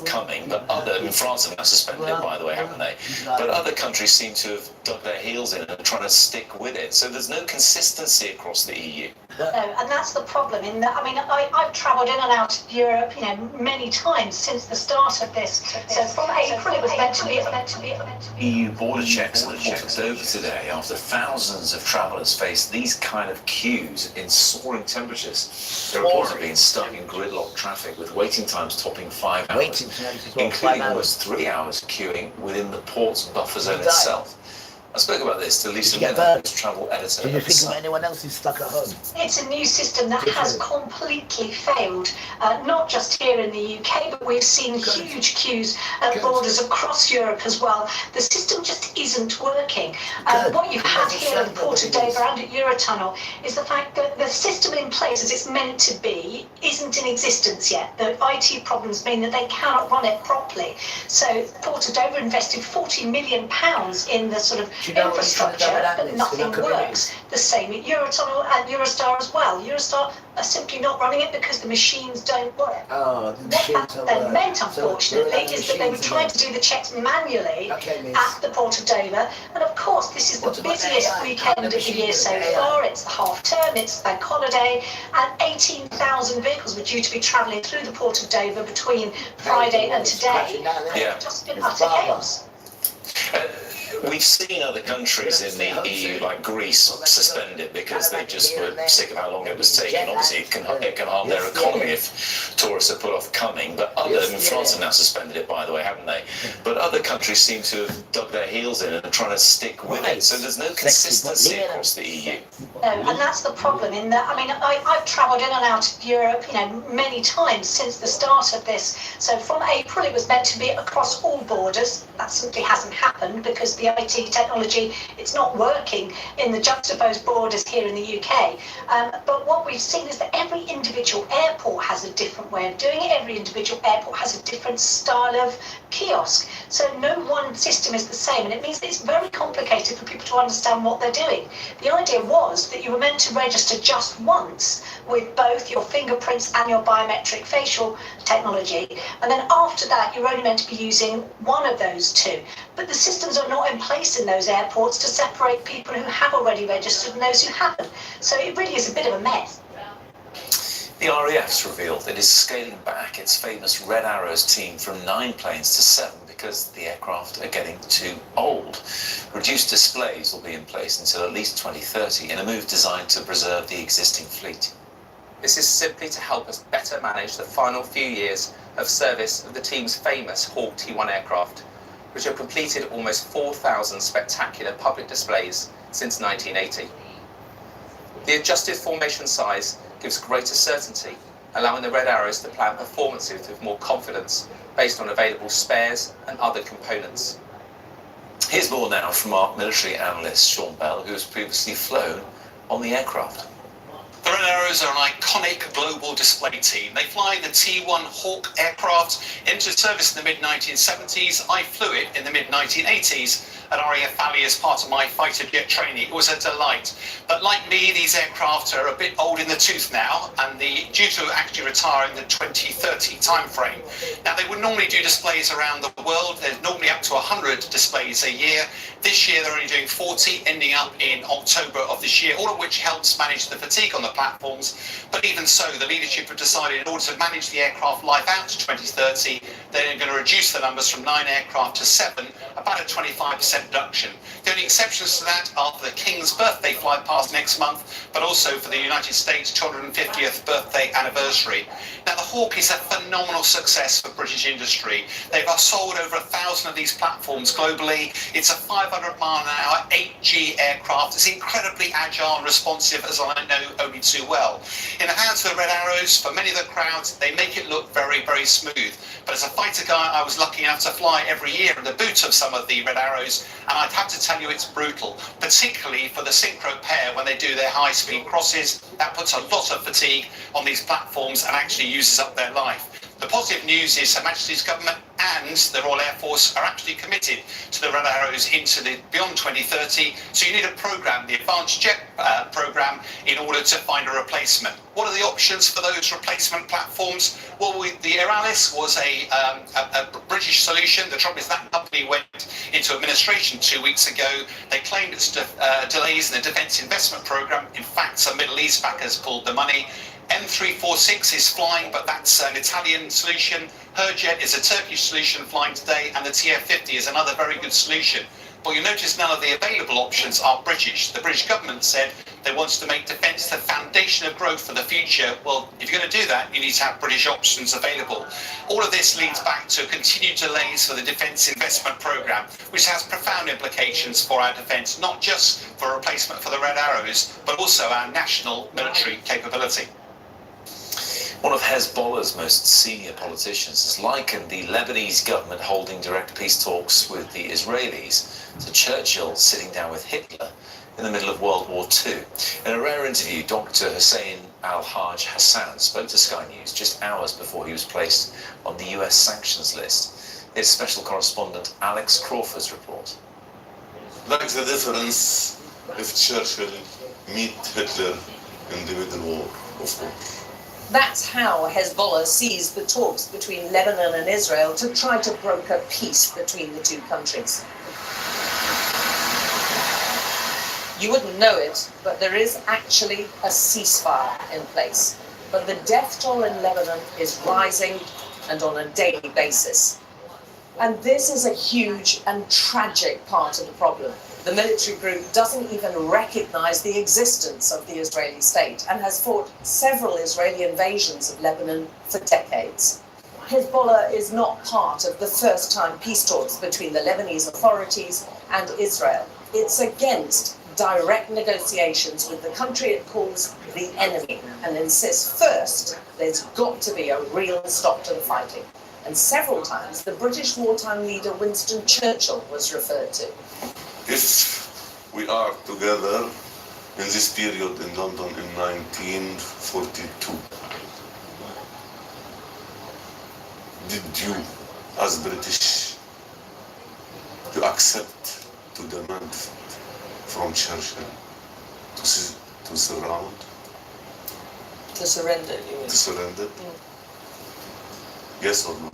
off coming, but in France have now suspended it, by the way, haven't they? But other countries seem to have dug their heels in and trying to stick with it. So there's no consistency across the EU. No, and that's the problem. In that, I mean, I've travelled in and out of Europe, many times since the start of this. So from April, it was meant to be. EU border checks at the port of Dover today, after thousands of travellers faced these kind of queues in soaring temperatures. They're reportedly being stuck in gridlock traffic with waiting times topping 5 hours, including almost 3 hours queuing within the port's buffer zone itself. I spoke about this to Lisa Miller, who's travel editor. Did you think of anyone else who's stuck at home? It's a new system that has completely failed, not just here in the UK, but we've seen huge queues at borders across Europe as well. The system just isn't working. What you've had here at the Port of Dover and at Eurotunnel is the fact that the system in place as it's meant to be isn't in existence yet. The IT problems mean that they cannot run it properly. So the Port of Dover invested £40 million in the sort of infrastructure, but nothing works. The same at Eurotunnel and Eurostar as well. Eurostar are simply not running it because the machines don't work. What that then meant, unfortunately, is that they were trying to do the checks manually at the Port of Dover. And of course, this is the busiest weekend of the year so far. It's the half term, it's the bank holiday, and 18,000 vehicles were due to be travelling through the Port of Dover between Friday and today. It's just been utter chaos. We've seen other countries in the EU, like Greece, suspend it because they just were sick of how long it was taking. Obviously, it can harm their economy if tourists are put off coming. But France have now suspended it, by the way, haven't they? But other countries seem to have dug their heels in and are trying to stick with it. So there's no consistency across the EU. No, and that's the problem. In that, I mean, I've travelled in and out of Europe, many times since the start of this. So from April, it was meant to be across all borders. That simply hasn't happened because the IT technology, it's not working in the juxtaposed borders here in the UK. But what we've seen is that every individual airport has a different way of doing it. Every individual airport has a different style of kiosk. So no one system is the same, and it means that it's very complicated for people to understand what they're doing. The idea was that you were meant to register just once with both your fingerprints and your biometric facial technology, and then after that you're only meant to be using one of those two. But the systems are not in place in those airports to separate people who have already registered and those who haven't. So it really is a bit of a mess. The RAF's revealed it is scaling back its famous Red Arrows team from 9 planes to 7 because the aircraft are getting too old. Reduced displays will be in place until at least 2030 in a move designed to preserve the existing fleet. This is simply to help us better manage the final few years of service of the team's famous Hawk T1 aircraft, which have completed almost 4,000 spectacular public displays since 1980. The adjusted formation size gives greater certainty, allowing the Red Arrows to plan performances with more confidence based on available spares and other components. Here's more now from our military analyst Sean Bell, who has previously flown on the aircraft. The Red Arrows are an iconic global display team. They fly the T1 Hawk aircraft into service in the mid-1970s. I flew it in the mid-1980s at RAF Valley as part of my fighter jet training. It was a delight. But like me, these aircraft are a bit old in the tooth now, and due to actually retire in the 2030 timeframe. Now, they would normally do displays around the world. There's normally up to 100 displays a year. This year, they're only doing 40, ending up in October of this year, all of which helps manage the fatigue on the platforms. But even so, the leadership have decided in order to manage the aircraft life out to 2030, they're going to reduce the numbers from 9 aircraft to 7, about a 25% reduction. The only exceptions to that are for the King's birthday flight past next month, but also for the United States 250th birthday anniversary. Now, the Hawk is a phenomenal success for British industry. They've sold over 1,000 of these platforms globally. It's a 500-mile-an-hour 8G aircraft. It's incredibly agile and responsive, as I know only too well. In the hands of the Red Arrows, for many of the crowds, they make it look very, very smooth. But as a fighter guy, I was lucky enough to fly every year in the boot of some of the Red Arrows, and I'd have to tell you it's brutal, particularly for the synchro pair when they do their high-speed crosses. That puts a lot of fatigue on these platforms and actually uses up their life. The positive news is Her Majesty's government and the Royal Air Force are actually committed to the Red Arrows into the beyond 2030. So you need a programme, the Advanced Jet programme, in order to find a replacement. What are the options for those replacement platforms? Well, the Aeralis was a British solution. The trouble is that company went into administration 2 weeks ago. They claimed it's delays in the Defence Investment Programme. In fact, some Middle East backers pulled the money. M346 is flying, but that's an Italian solution. Herjet is a Turkish solution flying today, and the TF50 is another very good solution. But you'll notice none of the available options are British. The British government said they wanted to make defence the foundation of growth for the future. Well, if you're going to do that, you need to have British options available. All of this leads back to continued delays for the Defence Investment Programme, which has profound implications for our defence, not just for a replacement for the Red Arrows, but also our national military capability. One of Hezbollah's most senior politicians has likened the Lebanese government holding direct peace talks with the Israelis to Churchill sitting down with Hitler in the middle of World War II. In a rare interview, Dr. Hussein Al-Hajj Hassan spoke to Sky News just hours before he was placed on the US sanctions list. Here's special correspondent Alex Crawford's report. Like the difference if Churchill meet Hitler in the Middle War, of course. That's how Hezbollah sees the talks between Lebanon and Israel to try to broker peace between the two countries. You wouldn't know it, but there is actually a ceasefire in place. But the death toll in Lebanon is rising and on a daily basis. And this is a huge and tragic part of the problem. The military group doesn't even recognize the existence of the Israeli state and has fought several Israeli invasions of Lebanon for decades. Hezbollah is not part of the first-time peace talks between the Lebanese authorities and Israel. It's against direct negotiations with the country it calls the enemy and insists first there's got to be a real stop to the fighting. And several times the British wartime leader Winston Churchill was referred to. If we are together in this period in London in 1942, did you, as British, to accept, to demand from Churchill to surround? To surrender, you mean? To surrender? Yes or no?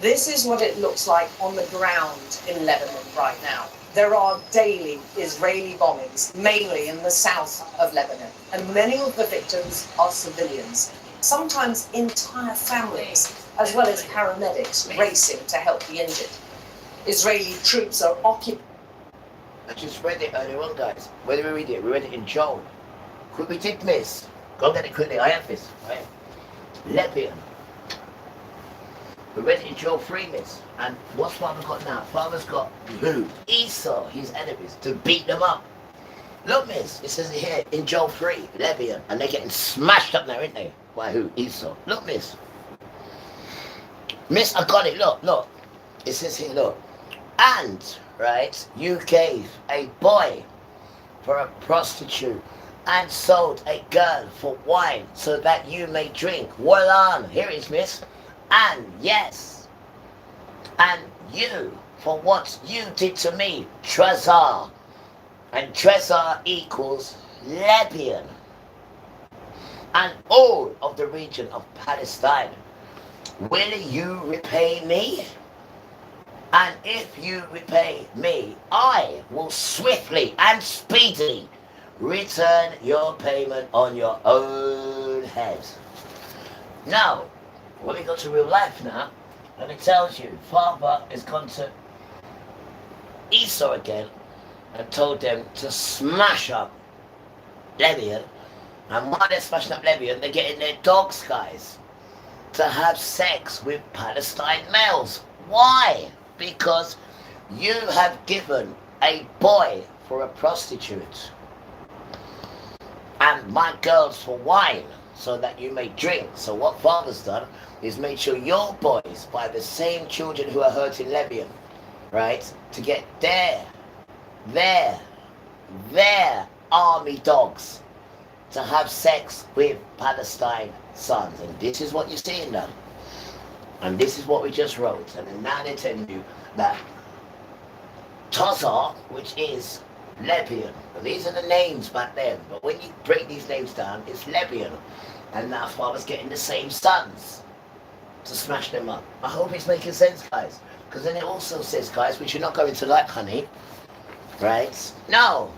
This is what it looks like on the ground in Lebanon right now. There are daily Israeli bombings, mainly in the south of Lebanon, and many of the victims are civilians, sometimes entire families, as well as paramedics racing to help the injured. Israeli troops are occupying. I just read it earlier on, guys. Where did we read it? We read it in Joel. Quick, we did miss. Go get it quickly. I have this. Right? Lebanon. We read it in Joel 3, miss. And what's Father got now? Father's got who? Esau, his enemies, to beat them up. Look, miss, it says it here in Joel 3, Lebanon. And they're getting smashed up now, aren't they? By who? Esau. Look, miss. Miss, I got it. Look, look. It says here, look. And, right, you gave a boy for a prostitute and sold a girl for wine so that you may drink. Well on. Here it is, miss. And yes, and you, for what you did to me, Trezor. And Trezor equals Lebanon. And all of the region of Palestine. Will you repay me? And if you repay me, I will swiftly and speedily return your payment on your own head. Now, when we go to real life now, and it tells you, Father has gone to Esau again and told them to smash up Lebanon. And while they're smashing up Lebanon, they're getting their dogs, guys, to have sex with Palestine males. Why? Because you have given a boy for a prostitute and my girls for wine so that you may drink. So what Father's done is made sure your boys buy the same children who are hurt in Lebanon, right, to get their army dogs to have sex with Palestine sons. And this is what you're seeing now. And this is what we just wrote. And then now they're telling you that Tozar, which is Lebanon. These are the names back then. But when you break these names down, it's Lebanon. And that's why I was getting the same sons to smash them up. I hope it's making sense, guys. Because then it also says, guys, we should not go into like honey. Right? No.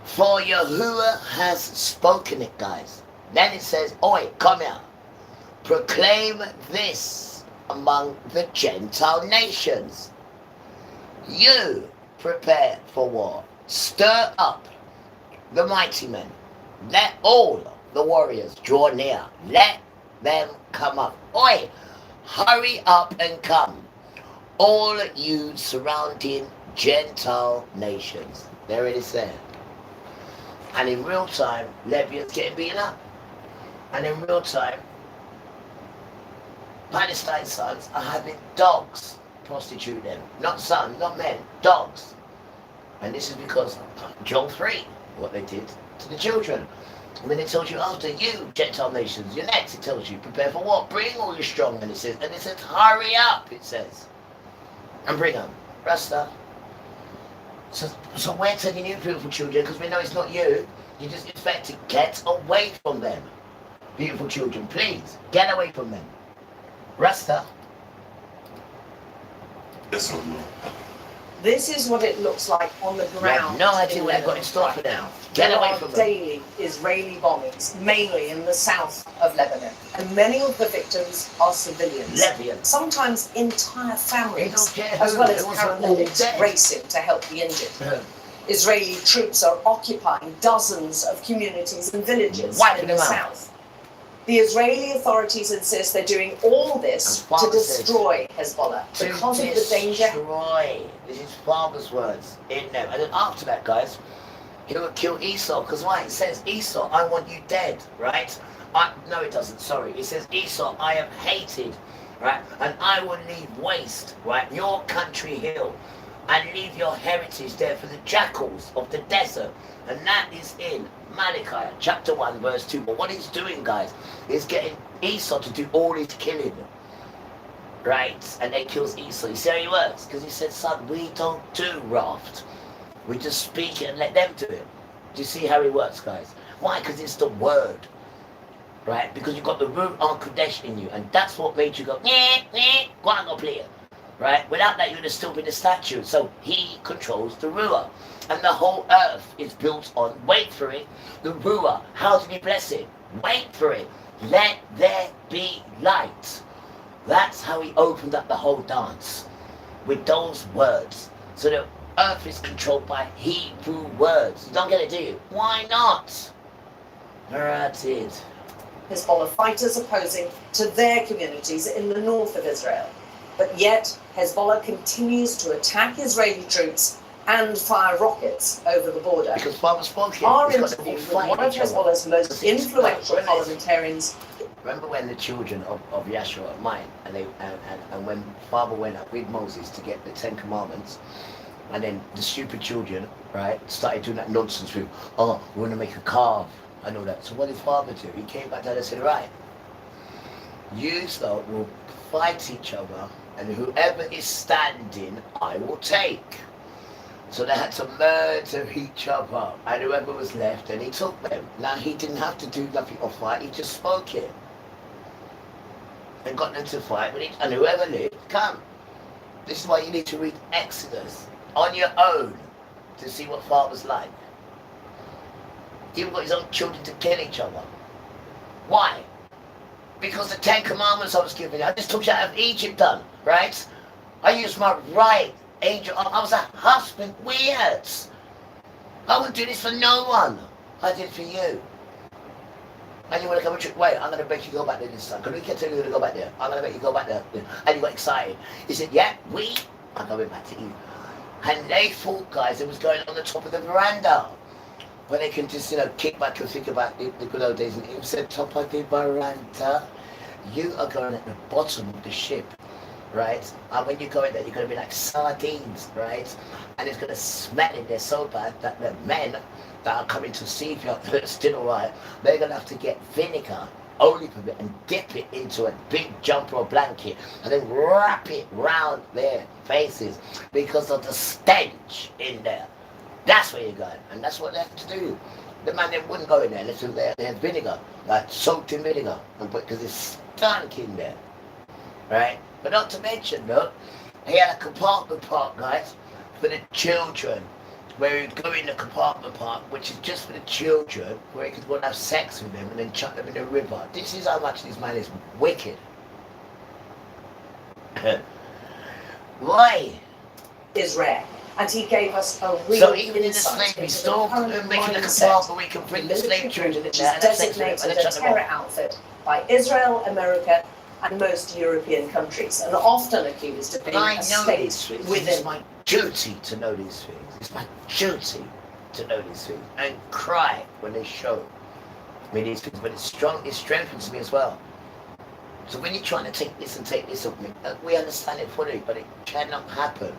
For Yahuwah has spoken it, guys. Then it says, oi, come here. Proclaim this among the Gentile nations. You prepare for war. Stir up the mighty men. Let all the warriors draw near. Let them come up. Oi, hurry up and come. All you surrounding Gentile nations. There it is there. And in real time, Libya's getting beaten up. And in real time, Palestine sons are having dogs prostitute them. Not sons, not men, dogs. And this is because John 3, what they did to the children. And then it tells you, after you, Gentile nations, you're next. It tells you, prepare for what? Bring all your strong. And it says, hurry up, it says. And bring them. Rasta. So we're telling you, beautiful children, because we know it's not you. You just expect to get away from them. Beautiful children, please, get away from them. Rasta. Yes or no? This is what it looks like on the ground. No idea in where they've got in store for right them. now. Get There away are from them. daily Israeli bombings, mainly in the south of Lebanon, and many of the victims are civilians. Lebanon. Sometimes entire They families, don't care as who, well they as want them all paramedics, dead. racing to help the injured. Israeli troops are occupying dozens of communities and villages Wiping in the them out. south. The Israeli authorities insist they're doing all this And Father to says, destroy Hezbollah because of the danger. Destroy. This is Father's words in them. And then after that, guys, he will kill Esau. Because why? It says, Esau, I want you dead, right? No, it doesn't. Sorry. It says, Esau, I am hated, right? And I will leave waste, right? Your country hill. And leave your heritage there for the jackals of the desert. And that is in Malachi chapter 1 verse 2. But what he's doing, guys, is getting Esau to do all his killing. Right? And then kills Esau. You see how he works? Because he said, son, we don't do raft. We just speak it and let them do it. Do you see how he works, guys? Why? Because it's the word. Right? Because you've got the root on Kodesh in you. And that's what made you go, go on, go play it. Right? Without that, you would have still been a statue. So he controls the Ruah. And the whole earth is built on, wait for it, the Ruah. How did he bless it? Wait for it. Let there be light. That's how he opened up the whole dance. With those words. So the earth is controlled by Hebrew words. You don't get it, do you? Why not? That's it. Hezbollah fighters opposing to their communities in the north of Israel. But yet, Hezbollah continues to attack Israeli troops and fire rockets over the border. Because Father spoke it. Our It's got to interview be with fighting one of each other. Hezbollah's most influential parliamentarians. Remember when the children of Yahshua, mine, and when Father went up with Moses to get the 10 Commandments, and then the stupid children, right, started doing that nonsense with, oh, we want to make a calf and all that. So what did Father do? He came back down and said, right, you lot will fight each other, and whoever is standing, I will take. So they had to murder each other, and whoever was left, and he took them. Now he didn't have to do nothing or fight, he just spoke it. And got them to fight, and whoever lived, come. This is why you need to read Exodus on your own to see what Father's like. He even got his own children to kill each other. Why? Because the 10 Commandments I was giving you, I just took you out of Egypt, right? I used my right angel. I was a husband. Weird. I wouldn't do this for no one. I did it for you. And you want to go, wait, I'm going to make you go back there this time. Because we can tell you to go back there. I'm going to make you go back there. And you got excited. He said, yeah, I'm going back to you. And they thought, guys, it was going on the top of the veranda. Where they can just, kick back and think about the good old days. And he said, top of the veranda, you are going at the bottom of the ship, right? And when you go in there, you're going to be like sardines, right? And it's going to smell in there so bad that the men that are coming to see if you're still all right, they're going to have to get vinegar, olive of it and dip it into a big jumper or blanket and then wrap it round their faces because of the stench in there. That's where you're going, and that's what they have to do. The man, they wouldn't go in there unless they had vinegar, like soaked in vinegar, and because it's stunk in there, right? But not to mention, look, he had a compartment park, guys, for the children, where he'd go in the compartment park, which is just for the children, where he could want to have sex with them and then chuck them in the river. This is how much this man is wicked. Why? Is rare. And he gave us a real So even in the insight slavery into store, the current making a mindset. compartment where we can bring the slave children in Which there is and have sex with them designated and a then chuck them terror off. outfit by Israel, America, and most European countries, and often accused of being I a know state these things. It's within. my duty to know these things. It's my duty to know these things and cry when they show me these things. But it's strong. It strengthens me as well. So when you're trying to take this and take this of me, we understand it fully, but it cannot happen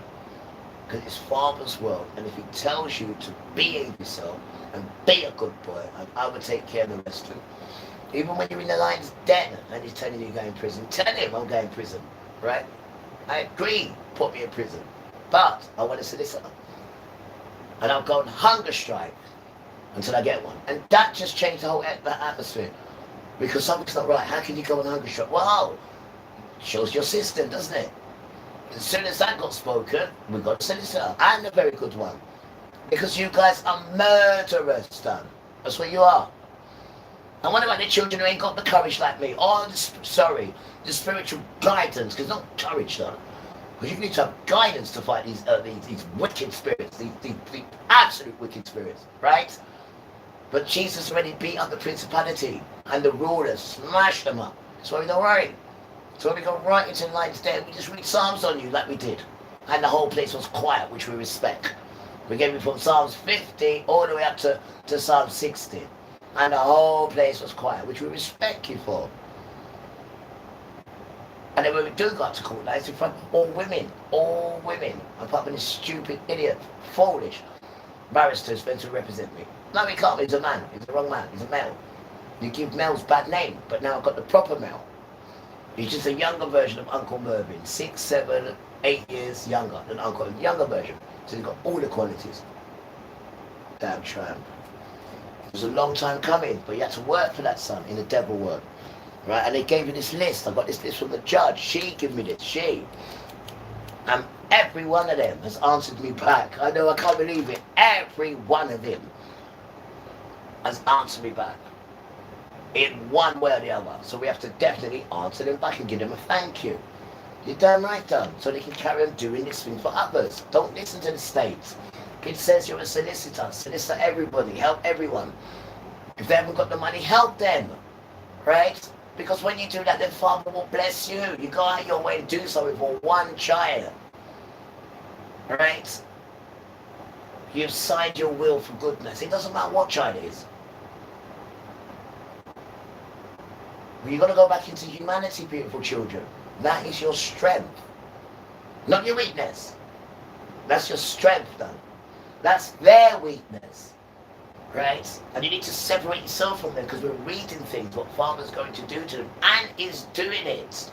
because it's Father's world. And if He tells you to behave yourself and be a good boy, and I will take care of the rest of it. Even when you're in the lion's den and he's telling you you're going to prison, tell him I'm going to prison, right? I agree, put me in prison, but I want a solicitor. And I'll go on hunger strike until I get one. And that just changed the whole atmosphere. Because something's not right. How can you go on hunger strike? Well, shows your system, doesn't it? As soon as that got spoken, we got a solicitor, and a very good one. Because you guys are murderers, son. That's what you are. And what about the children who ain't got the courage like me? Oh, the spiritual guidance, because not courage, though. Because you need to have guidance to fight these wicked spirits, these absolute wicked spirits, right? But Jesus already beat up the principality and the rulers, smashed them up. So we don't worry. So when we go right into the lion's den, we just read Psalms on you like we did. And the whole place was quiet, which we respect. We gave you from Psalms 50 all the way up to Psalm 60. And the whole place was quiet, which we respect you for. And then when we do go up to court, it's in front of all women, apart from this stupid idiot, foolish barrister who's meant to represent me. No, he can't, he's a man, he's the wrong man, he's a male. You give males bad name, but now I've got the proper male. He's just a younger version of Uncle Mervyn, 6, 7, 8 years younger than Uncle, younger version. So he's got all the qualities. Damn tramp. It was a long time coming, but you had to work for that, son, in the devil work. Right, and they gave me this list. I got this list from the judge. She gave me this, and every one of them has answered me back. I know, I can't believe it. Every one of them has answered me back in one way or the other. So we have to definitely answer them back and give them a thank you. You're damn right, done. So they can carry on doing this thing for others. Don't listen to the state. It says you're a solicitor. Solicit everybody. Help everyone. If they haven't got the money, help them. Right? Because when you do that, then Father will bless you. You go out your way and do something for one child. Right? You've signed your will for goodness. It doesn't matter what child it is. You've got to go back into humanity, beautiful children. That is your strength. Not your weakness. That's your strength, though. That's their weakness. Right? And you need to separate yourself from them because we're reading things, what Father's going to do to them, and is doing it.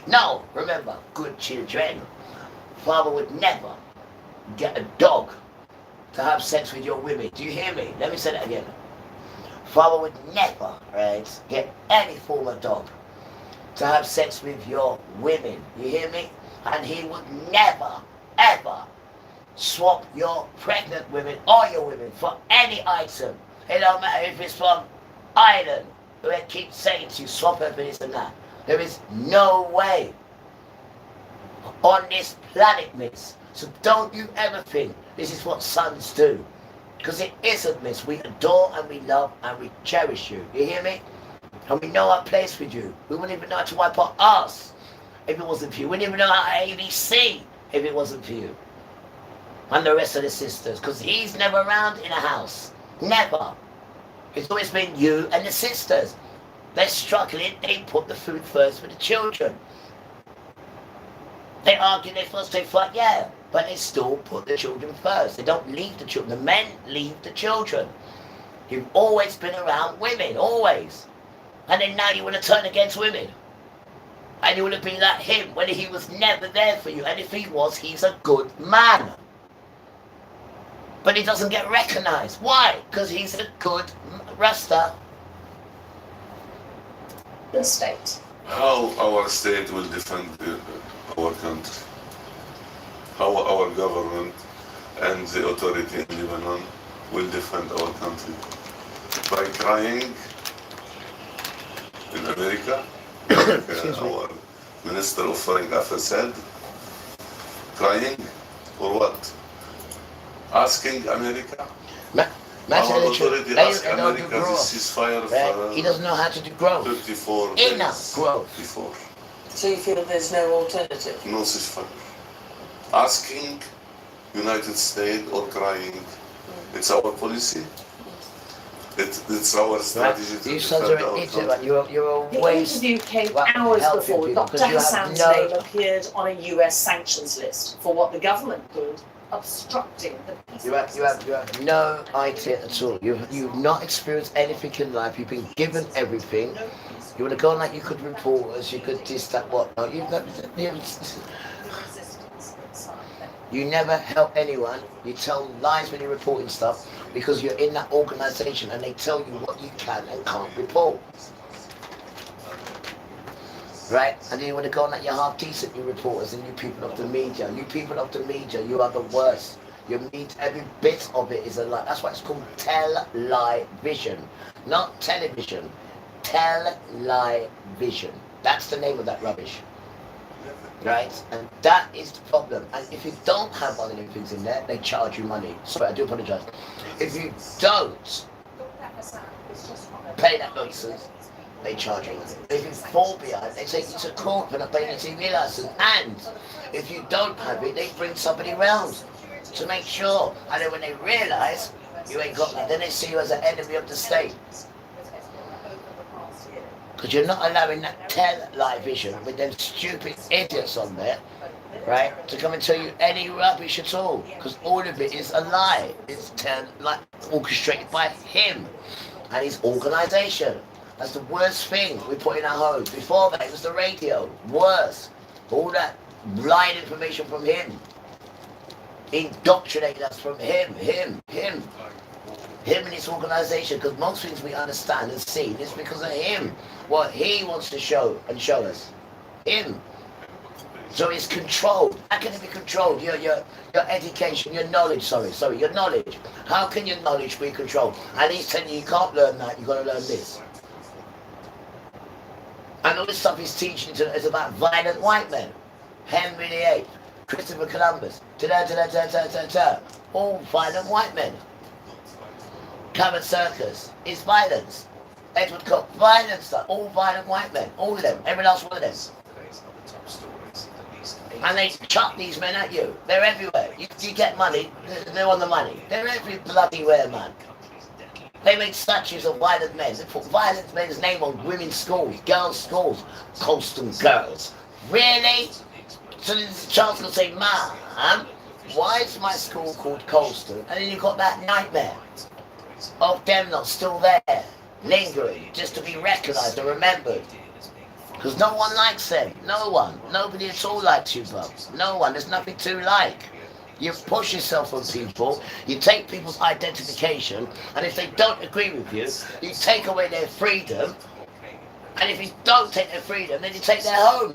No, remember, good children, Father would never get a dog to have sex with your women. Do you hear me? Let me say that again. Father would never, right, get any form of dog to have sex with your women. You hear me? And He would never, ever swap your pregnant women or your women for any item. It don't matter if it's from Ireland, who they keep saying to you, swap her for this and that. There is no way on this planet, miss. So don't you ever think this is what sons do. Because it isn't, miss. We adore and we love and we cherish you. You hear me? And we know our place with you. We wouldn't even know how to wipe our ass if it wasn't for you. We wouldn't even know how to ABC if it wasn't for you. And the rest of the sisters. Because He's never around in a house. Never. It's always been you and the sisters. They're struggling. They put the food first for the children. They argue, they fuss, they fight, yeah. But they still put the children first. They don't leave the children. The men leave the children. You've always been around women, always. And then now you want to turn against women. And you want to be like him when he was never there for you. And if he was, he's a good man. But he doesn't get recognized. Why? Because he's a good Rasta. The state. How our state will defend our country? How our government and the authority in Lebanon will defend our country? By crying in America, like our Minister of Foreign Affairs said, crying or what? Asking America? Our authority asked America to ceasefire for He doesn't know how to do growth. 34 Enough days growth. before. So you feel there's no alternative? No ceasefire. Asking United States or crying. It's our policy. It's our strategy to You sons defend are our an idiot. country. You're a The waste. interview came Well, hours helping before people, Dr. because you have Hassan's no- name appeared on a US sanctions list for what the government called obstructing the peace You have no idea at all. You've not experienced anything in life. You've been given everything. You want to go on like you could reporters, you could this, that, what. No, you never help anyone. You tell lies when you're reporting stuff because you're in that organisation and they tell you what you can and can't report. Right? And then you want to go on like you're half decent, you reporters and you people of the media. You people of the media, you are the worst. Your media, every bit of it is a lie. That's why it's called tell-lie-vision. Not television. Tell-lie-vision. That's the name of that rubbish. Right? And that is the problem. And if you don't have one of them things in there, they charge you money. Sorry, I do apologise. If you don't pay that nonsense, they charge you money. If you fall behind, they take you to court for not paying your TV license. And if you don't have it, they bring somebody round to make sure. And then when they realise you ain't got that, then they see you as an enemy of the state. Because you're not allowing that tell-lie vision with them stupid idiots on there, right, to come and tell you any rubbish at all. Because all of it is a lie. It's like orchestrated by him and his organisation. That's the worst thing we put in our homes. Before that, it was the radio. Worse. All that lying information from him. Indoctrinated us from him and his organisation, because most things we understand and see is because of him. What he wants to show us. Him. So it's controlled. How can it be controlled? Your education, your knowledge, your knowledge. How can your knowledge be controlled? And he's telling you can't learn that, you've got to learn this. And all this stuff he's teaching is about violent white men. Henry VIII, Christopher Columbus, all violent white men. Cabot Circus is violence. Edward Cook, violence, all violent white men, all of them, every last one of them. And they chuck these men at you. They're everywhere. You get money, they're on the money. They're every bloody where, man. They make statues of violent men. They put violent men's name on women's schools, girls' schools, Colston girls. Really? So the child's gonna say, "Ma'am, why is my school called Colston?" And then you've got that nightmare of them not still there, lingering, just to be recognised and remembered. Because no one likes them. No one. Nobody at all likes you, bub. No one. There's nothing to like. You push yourself on people, you take people's identification, and if they don't agree with you, you take away their freedom, and if you don't take their freedom, then you take their home.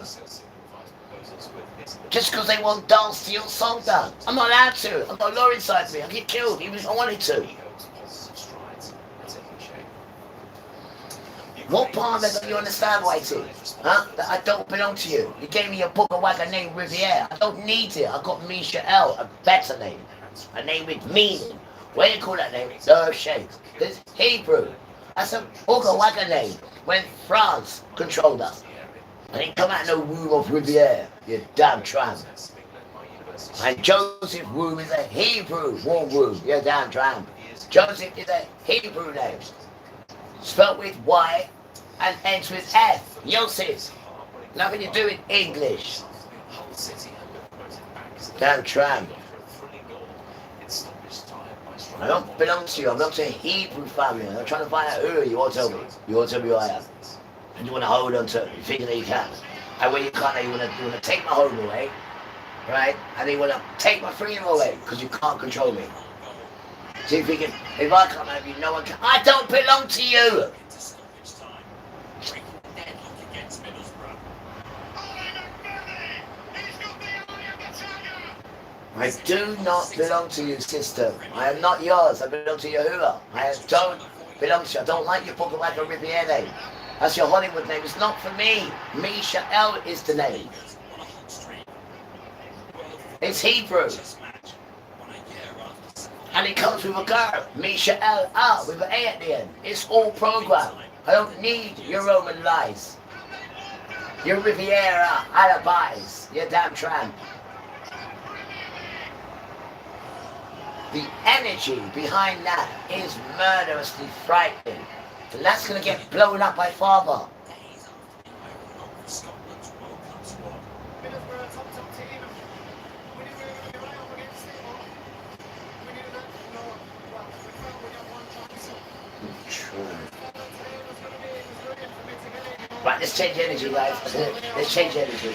Just because they won't dance to your song down. I'm not allowed to. I've got a law inside me. I'll get killed even if I wanted to. What part of it do you understand, Whitey? Huh? That I don't belong to you. You gave me a book of wagger named Riviere. I don't need it. I got Misha'el, a better name. A name with meaning. What do you call that name? No shakes. It's Hebrew. That's a book of wagger name when France controlled us. And he come out in the womb of Riviere, you damn tramp. And Joseph womb is a Hebrew womb, you damn tramp. Joseph is a Hebrew name. Spelt with Y and ends with F. Yosef. Nothing to do with English. Damn tramp. I don't belong to you. I belong to a Hebrew family. I'm trying to find out who you are. You want to tell me? You want to tell me who I am? and you want to hold on to it, you think that you can. And when you can't, you want to take my home away, right? And you want to take my freedom away because you can't control me. So you're thinking, if I come over you, no one can. I don't belong to you. I do not belong to you, sister. I am not yours. I belong to Yahuwah. I don't belong to you. I don't like your Misha'el Riviere. That's your Hollywood name. It's not for me. Misha'el is the name. It's Hebrew. And it comes with a girl. Misha'el, with an A at the end. It's all programmed. I don't need your Roman lies. Your Riviera alibis. You damn tramp. The energy behind that is murderously frightening. And that's going to get blown up by Father. Right, let's change energy, guys. Let's change energy.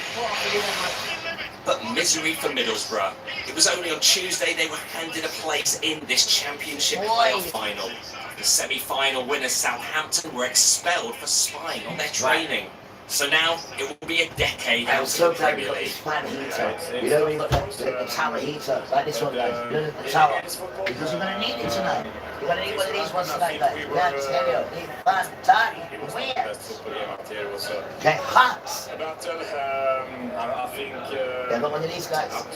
But misery for Middlesbrough. It was only on Tuesday they were handed a place in this championship playoff final. The semi-final winners Southampton were expelled for spying on their training. So now it will be a decade I'm out so of the glad we Premier got League. this fan heater. You know when you got the tower heater, like this one, guys. You know the tower. Because you're going to need it tonight. You're going to need one of these ones tonight, guys. Yeah, I tell you. Need fun, time, weird. Okay, hot. I think Yeah, got one of these guys. up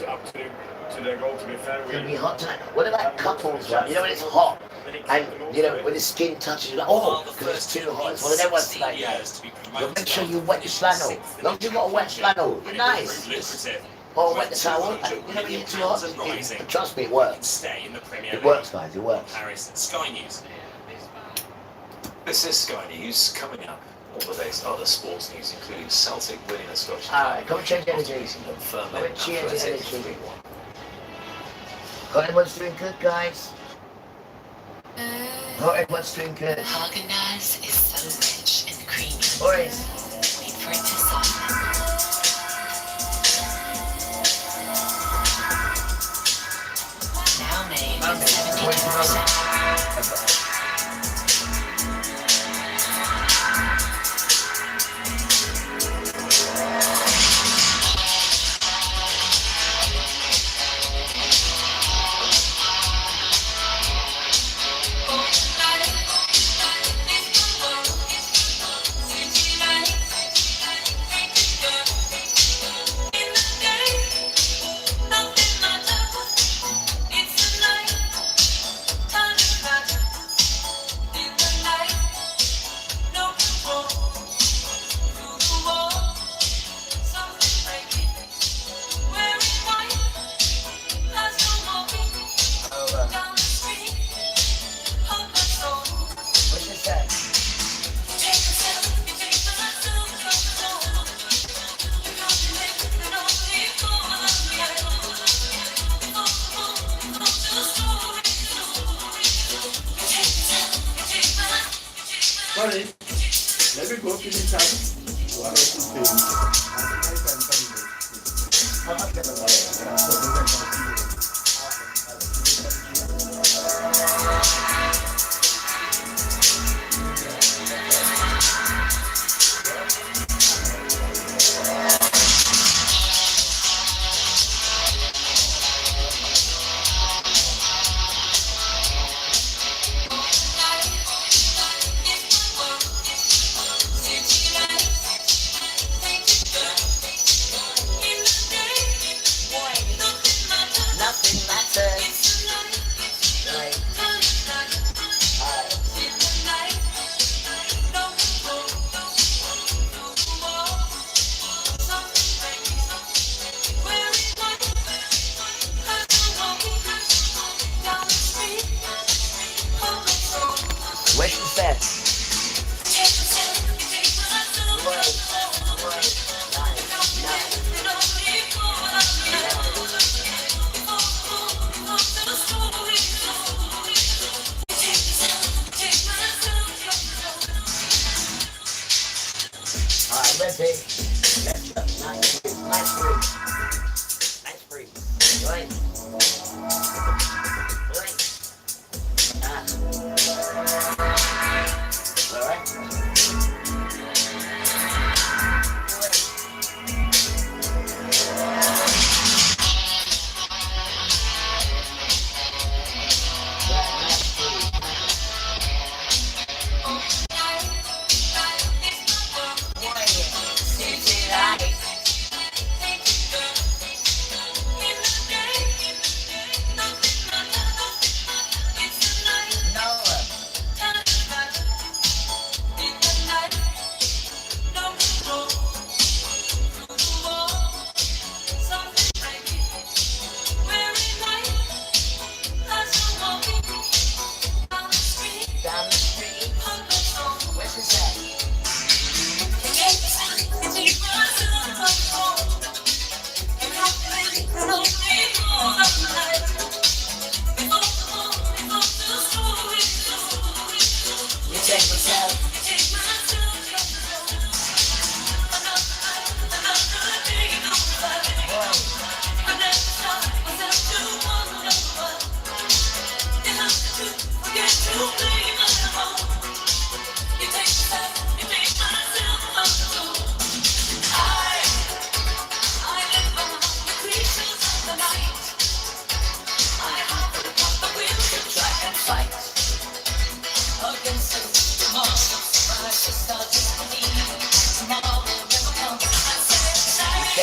to their goal, to be fair. It's going to be hot tonight. What about couples, right? You know when it's hot and, you know, when the skin touches, you're like, oh, because it's too hot. It's one of them ones tonight, guys. You'll make sure you wet your flannel. As long as you've got a wet flannel, you're nice. Or wet the towel. And, you know, when you're too hot, trust me, it works. It works, guys, it works. Paris, Sky News. This is Sky News coming up. All of those other sports news, including Celtic winning the Scottish Alright, come and change energy. confirming Come and change Athletic energy. 3-1. Hope everyone's doing good, guys. Hope everyone's doing good. Haagen-Dazs is so rich and creamy. Alright. Wait for it to soften. Now made with 79%. What's your set? Sorry, let me go to the side. What else is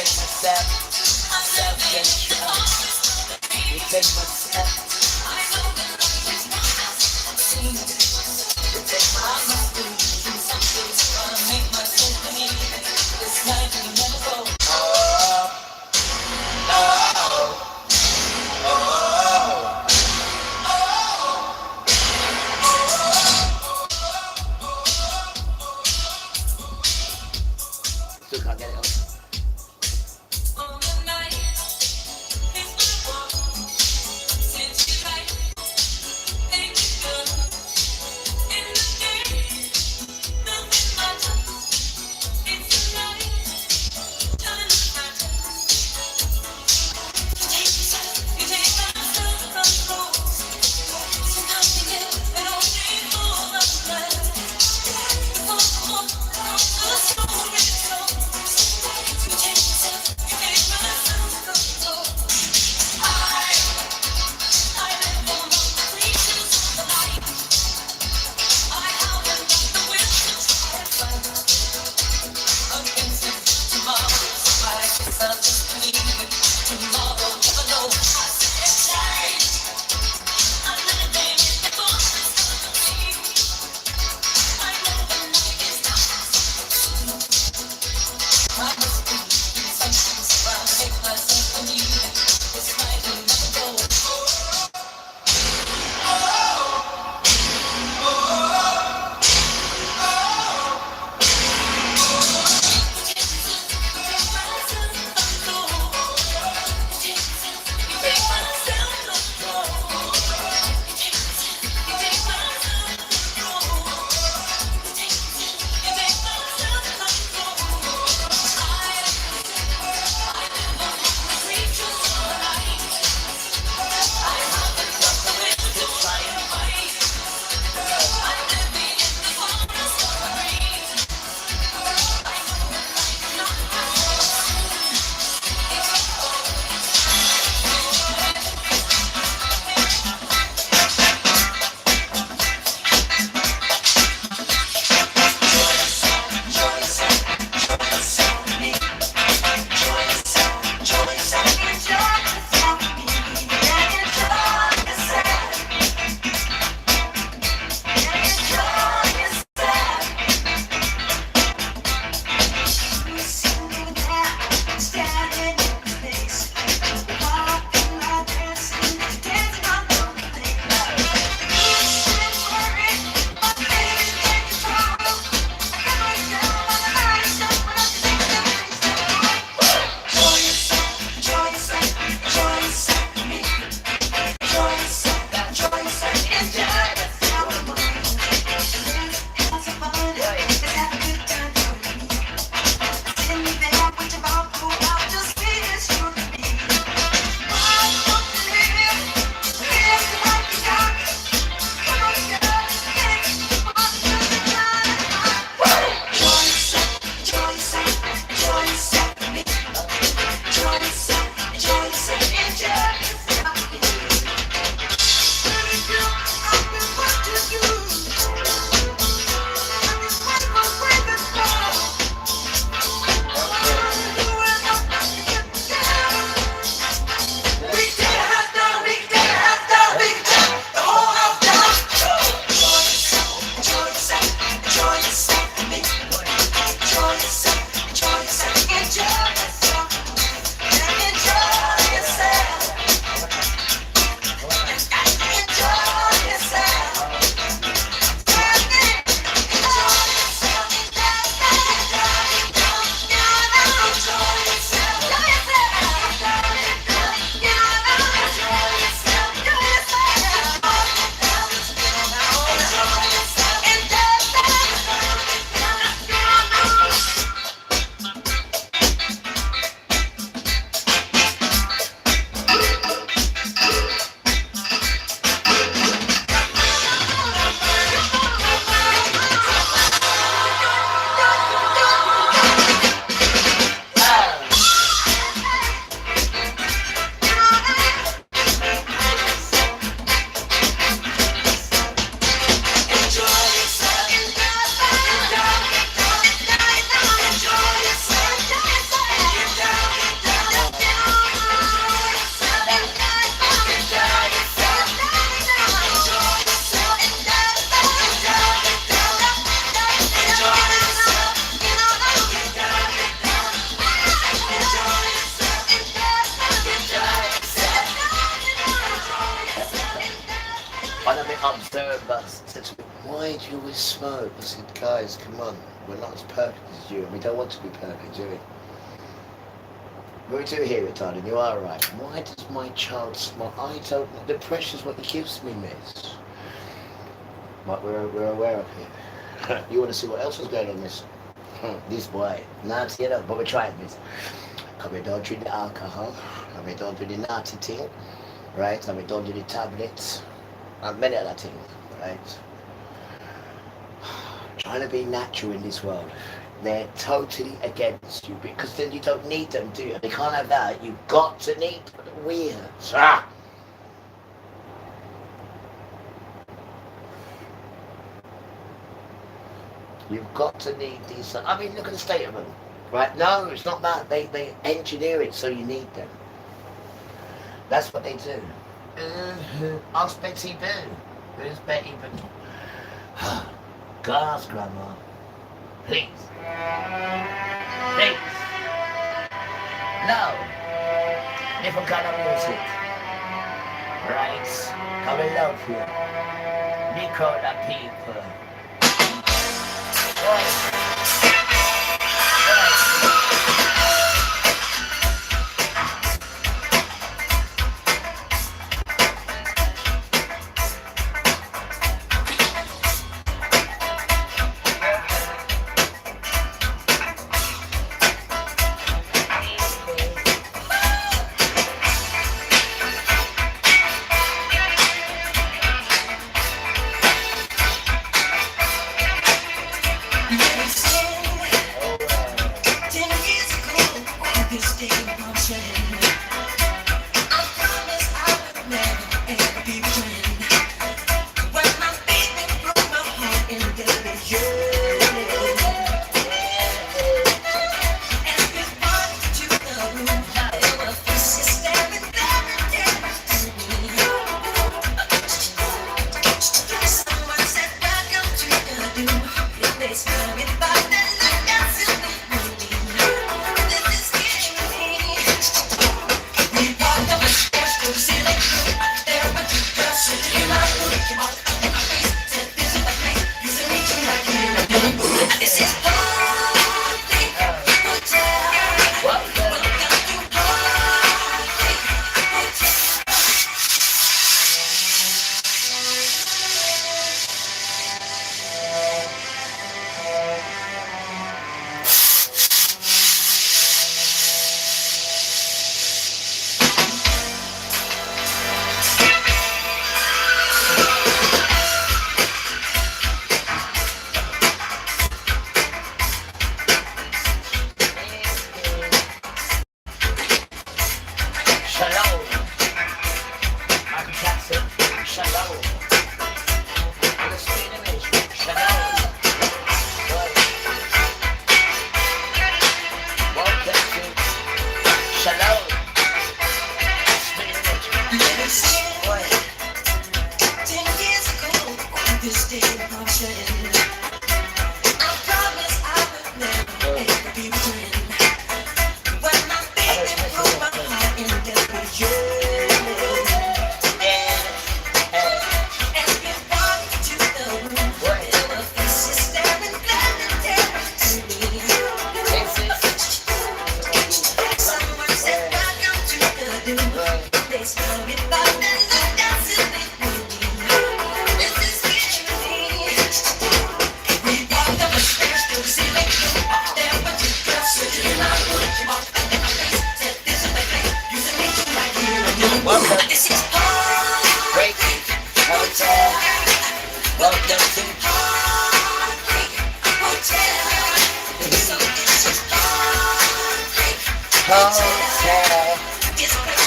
take myself, self-control. You take myself. Still can't get it on. but said to me, why do you always smoke? I said, guys, come on, we're not as perfect as you, and we don't want to be perfect, do we? We do hear it, darling, you are right. Why does my child smoke? I don't know. The pressure's what he gives me, miss. But we're aware of it. You want to see what else is going on, miss? This boy, naughty, you know, but we're trying, miss. Because we don't drink the alcohol, and we don't do the naughty thing, right? And we don't do the tablets, and many other things, right? Trying to be natural in this world. They're totally against you because then you don't need them, do you? They can't have that. You've got to need weird. Ah! You've got to need these. I mean, look at the state of them. Right? No, it's not that. They engineer it so you need them. That's what they do. Ask Betty Boo. Who's Betty Boo? Glass, Grandma. Please. Please. No. Different kind of music. Right? Come in love you. Nicola people. Right.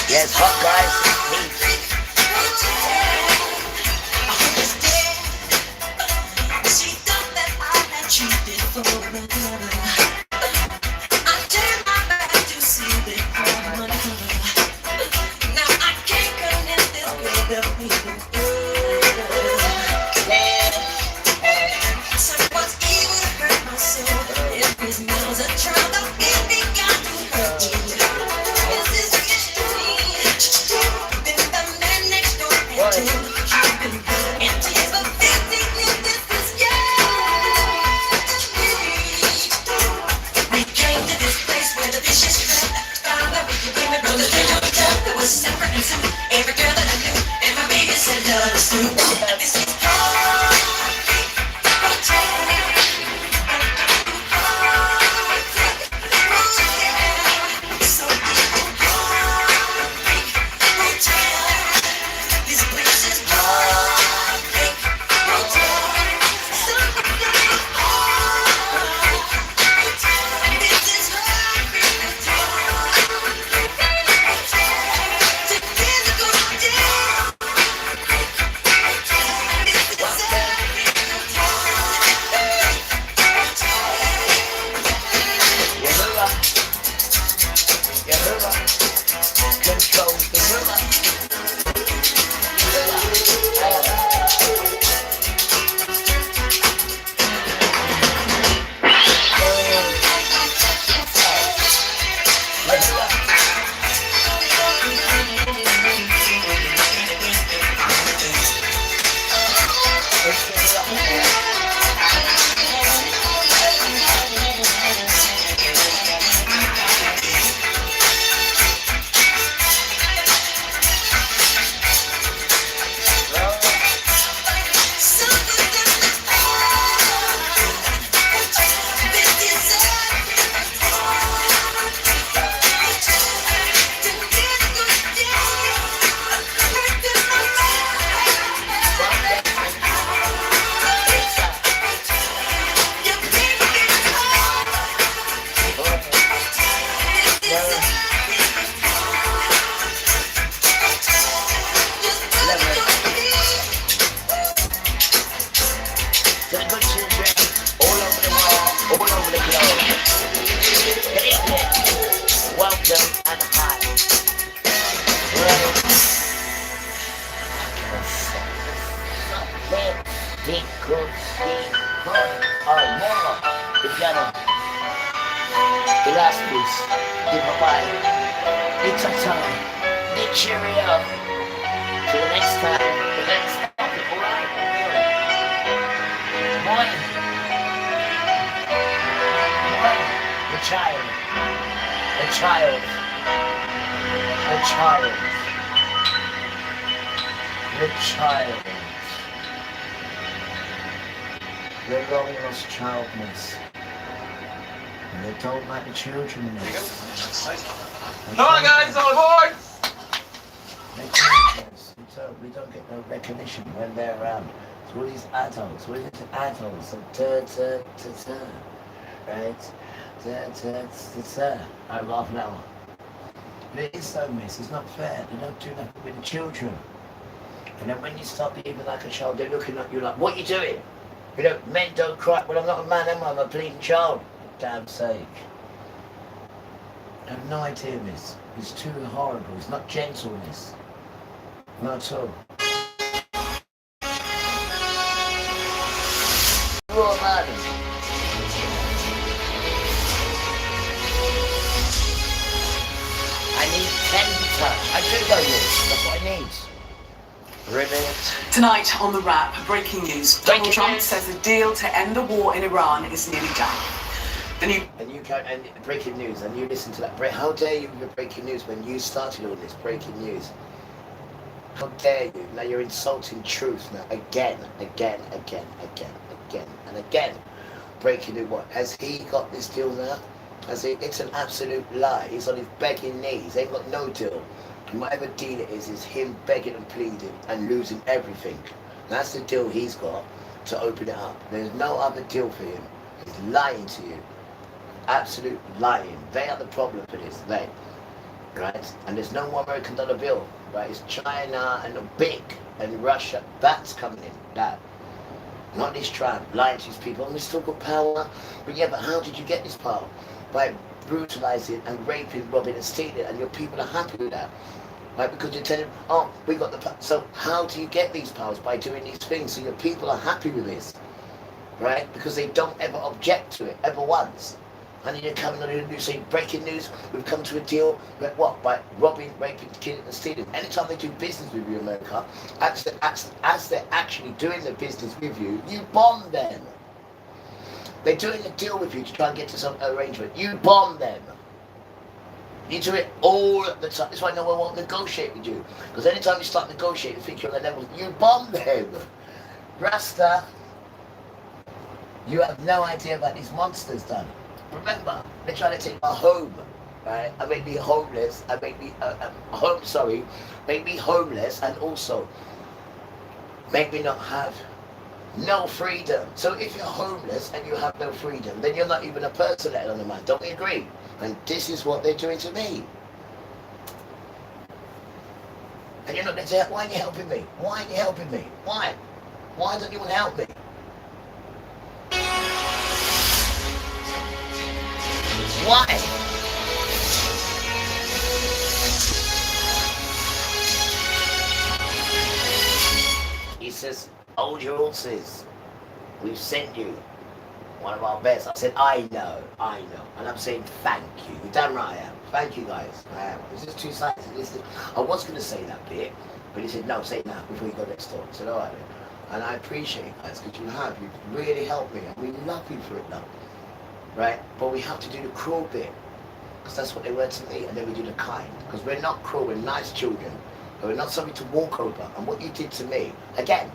Yes, hot guys. was separate and two. Every girl that I knew, and my baby said love is through. This is heartbreak hotel. So heartbreak hotel. This place is heartbreak hotel. So this is heartbreak hotel. Together go down. This is heartbreak Yahuwah, control the river. To the good children all over the world, all over the globe. Get in there. Welcome and hi. More. Together. The last piece. The bye-bye. It's a time. The cheerio. Till the next time. The next time. Alright. Boy. The child. The child. The child. The child. The long lost childness. And they don't like the children in this. Come on, guys, all aboard! We don't get no recognition when they're around. So all these adults, and right? I'm half an hour. But it is so, miss, it's not fair. They don't do nothing with the children. And then when you start behaving like a child, they're looking at you like, what are you doing? You know, men don't cry. Well, I'm not a man, am I? I'm a bleeding child. For damn sake. I have no idea, miss. It's too horrible. It's not gentleness. Not at all. Raw man. I need tender touch. I do know this. That's what I need. Rivet. Tonight on The Wrap, breaking news. Donald Trump says the deal to end the war in Iran is nearly done. The new... And you can't, and breaking news, and you listen to that. How dare you with breaking news when you started all this breaking news? How dare you? Now you're insulting truth now. Again. Breaking news. What? Has he got this deal now? It's an absolute lie. He's on his begging knees. He ain't got no deal. And whatever deal it is him begging and pleading and losing everything. That's the deal he's got to open it up. There's no other deal for him. He's lying to you. Absolute lying. They are the problem for this. They. Right? And there's no more American dollar bill. Right? It's China and big and Russia. That's coming in. That. Not this Trump lying to these people. And we still got power. But yeah, but how did you get this power? By brutalizing and raping, robbing and stealing, and your people are happy with that. Right? Because you're telling them, oh, we got the power. So how do you get these powers? By doing these things. So your people are happy with this. Right? Because they don't ever object to it, ever once. And then you're coming on the news saying, breaking news, we've come to a deal, like what? By robbing, raping, killing and stealing. Anytime they do business with you, America, as they're actually doing the business with you, you bomb them. They're doing a deal with you to try and get to some arrangement. You bomb them. You do it all the time. That's why no one won't negotiate with you. Because anytime you start negotiating, you think you're on the level, you bomb them. Rasta, you have no idea about these monsters done. Remember, they're trying to take my home. Right? I make me homeless. I make me make me homeless, and also make me not have no freedom. So if you're homeless and you have no freedom, then you're not even a person, let alone a man. Don't we agree? And this is what they're doing to me. And you're not going to say, why are you helping me? Why are you helping me? Why? Why don't you want to help me? Why? He says, hold your horses. We've sent you one of our best. I said, I know. And I'm saying thank you. You're damn right I am. Thank you guys. I am. This is two sides. I was going to say that bit, but he said, no, say it now before you go next door. I said, all right. And I appreciate it, guys, because you've really helped me. And we love you for it now. Right? But we have to do the cruel bit. Because that's what they were to me. And then we do the kind. Because we're not cruel. We're nice children. But we're not something to walk over. And what you did to me, again,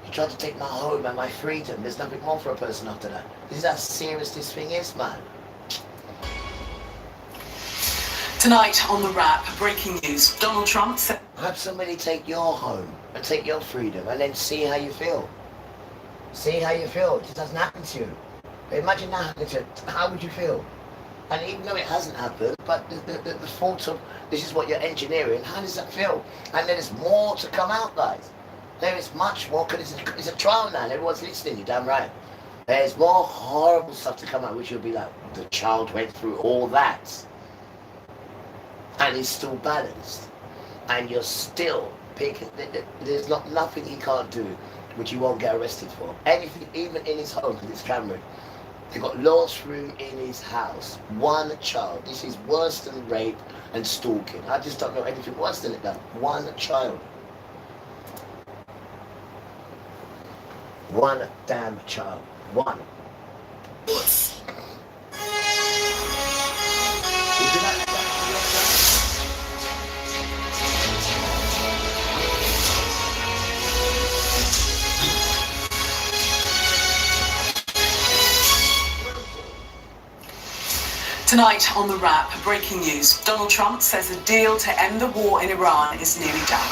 you tried to take my home and my freedom. There's nothing more for a person after that. This is how serious this thing is, man. Tonight on The Wrap, breaking news. Donald Trump said... Have somebody take your home and take your freedom and then see how you feel. See how you feel. It just doesn't happen to you. But imagine that happening to you. How would you feel? And even though it hasn't happened, but the thought of this is what you're engineering, how does that feel? And there's more to come out, guys. There is much more, because it's a trial now, and everyone's listening, you're damn right. There's more horrible stuff to come out, which you'll be like, the child went through all that. And he's still balanced. And you're still picking, there's nothing he can't do, which you won't get arrested for. Anything, even in his home, because it's Cameron. They've got lost room in his house. One child. This is worse than rape and stalking. I just don't know anything worse than it now. One child. One damn child. One. Tonight on The Wrap, breaking news. Donald Trump says a deal to end the war in Iran is nearly done.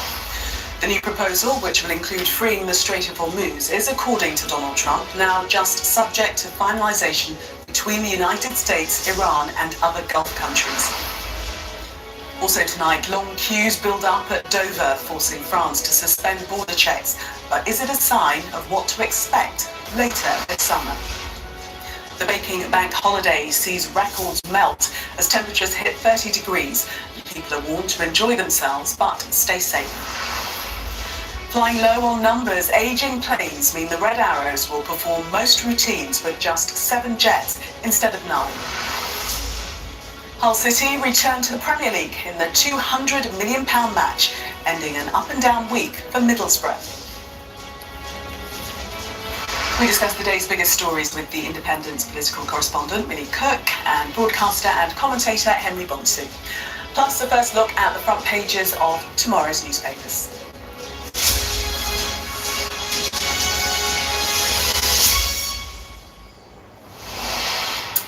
The new proposal, which will include freeing the Strait of Hormuz, is, according to Donald Trump, now just subject to finalization between the United States, Iran, and other Gulf countries. Also tonight, long queues build up at Dover, forcing France to suspend border checks. But is it a sign of what to expect later this summer? The baking bank holiday sees records melt as temperatures hit 30 degrees. People are warned to enjoy themselves, but stay safe. Flying low on numbers, aging planes mean the Red Arrows will perform most routines with just 7 jets instead of 9. Hull City returned to the Premier League in the £200 million match, ending an up-and-down week for Middlesbrough. We discuss the day's biggest stories with the Independent's political correspondent, Millie Cook, and broadcaster and commentator, Henry Bonsu. Plus, a first look at the front pages of tomorrow's newspapers.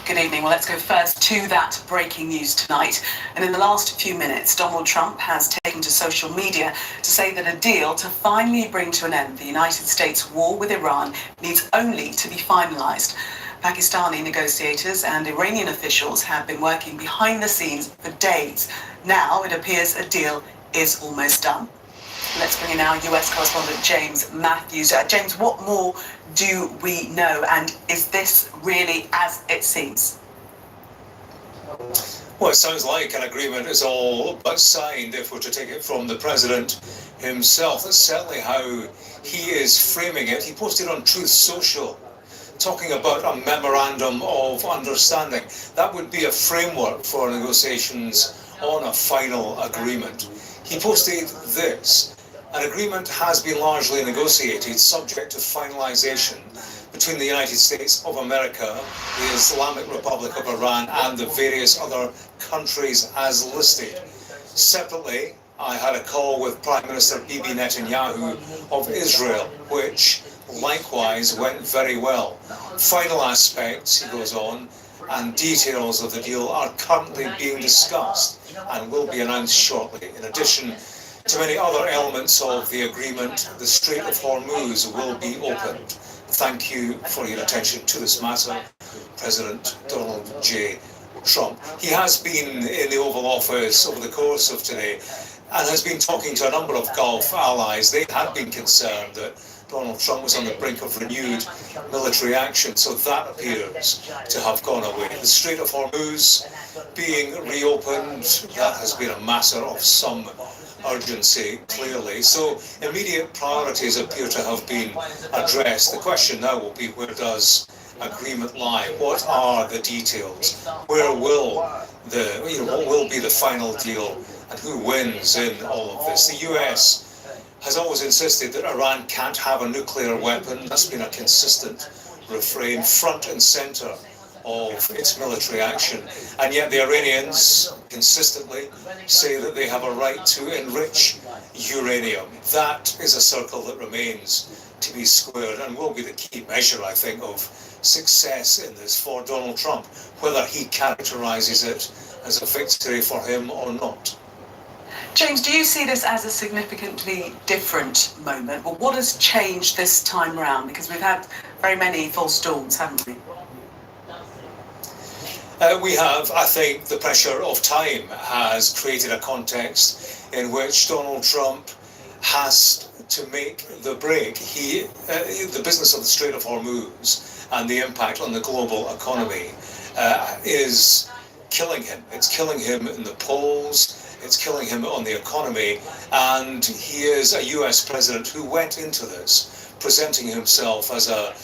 Good evening. Well, let's go first to that breaking news tonight. And in the last few minutes, Donald Trump has taken to social media to say that a deal to finally bring to an end the United States war with Iran needs only to be finalized. Pakistani negotiators and Iranian officials have been working behind the scenes for days. Now it appears a deal is almost done. Let's bring in our US correspondent, James Matthews. James, what more do we know, and is this really as it seems? Well, it sounds like an agreement is all but signed, if we're to take it from the president himself. That's certainly how he is framing it. He posted on Truth Social, talking about a memorandum of understanding. That would be a framework for negotiations on a final agreement. He posted this: an agreement has been largely negotiated, subject to finalization between the United States of America, the Islamic Republic of Iran, and the various other countries as listed. Separately, I had a call with Prime Minister Bibi Netanyahu of Israel, which likewise went very well. Final aspects, he goes on, and details of the deal are currently being discussed and will be announced shortly. In addition to many other elements of the agreement, the Strait of Hormuz will be opened. Thank you for your attention to this matter, President Donald J. Trump. He has been in the Oval Office over the course of today and has been talking to a number of Gulf allies. They had been concerned that Donald Trump was on the brink of renewed military action, so that appears to have gone away. The Strait of Hormuz being reopened, that has been a matter of some urgency, clearly. So immediate priorities appear to have been addressed. The question now will be, where does agreement lie? What are the details? Where will what will be the final deal, and who wins in all of this? The US has always insisted that Iran can't have a nuclear weapon. That's been a consistent refrain, front and center of its military action. And yet the Iranians consistently say that they have a right to enrich uranium. That is a circle that remains to be squared and will be the key measure, I think, of success in this for Donald Trump, whether he characterizes it as a victory for him or not. James, do you see this as a significantly different moment? Well, what has changed this time round? Because we've had very many false dawns, haven't we? We have. I think the pressure of time has created a context in which Donald Trump has to make the break. The business of the Strait of Hormuz and the impact on the global economy is killing him. It's killing him in the polls. It's killing him on the economy. And he is a US president who went into this presenting himself as a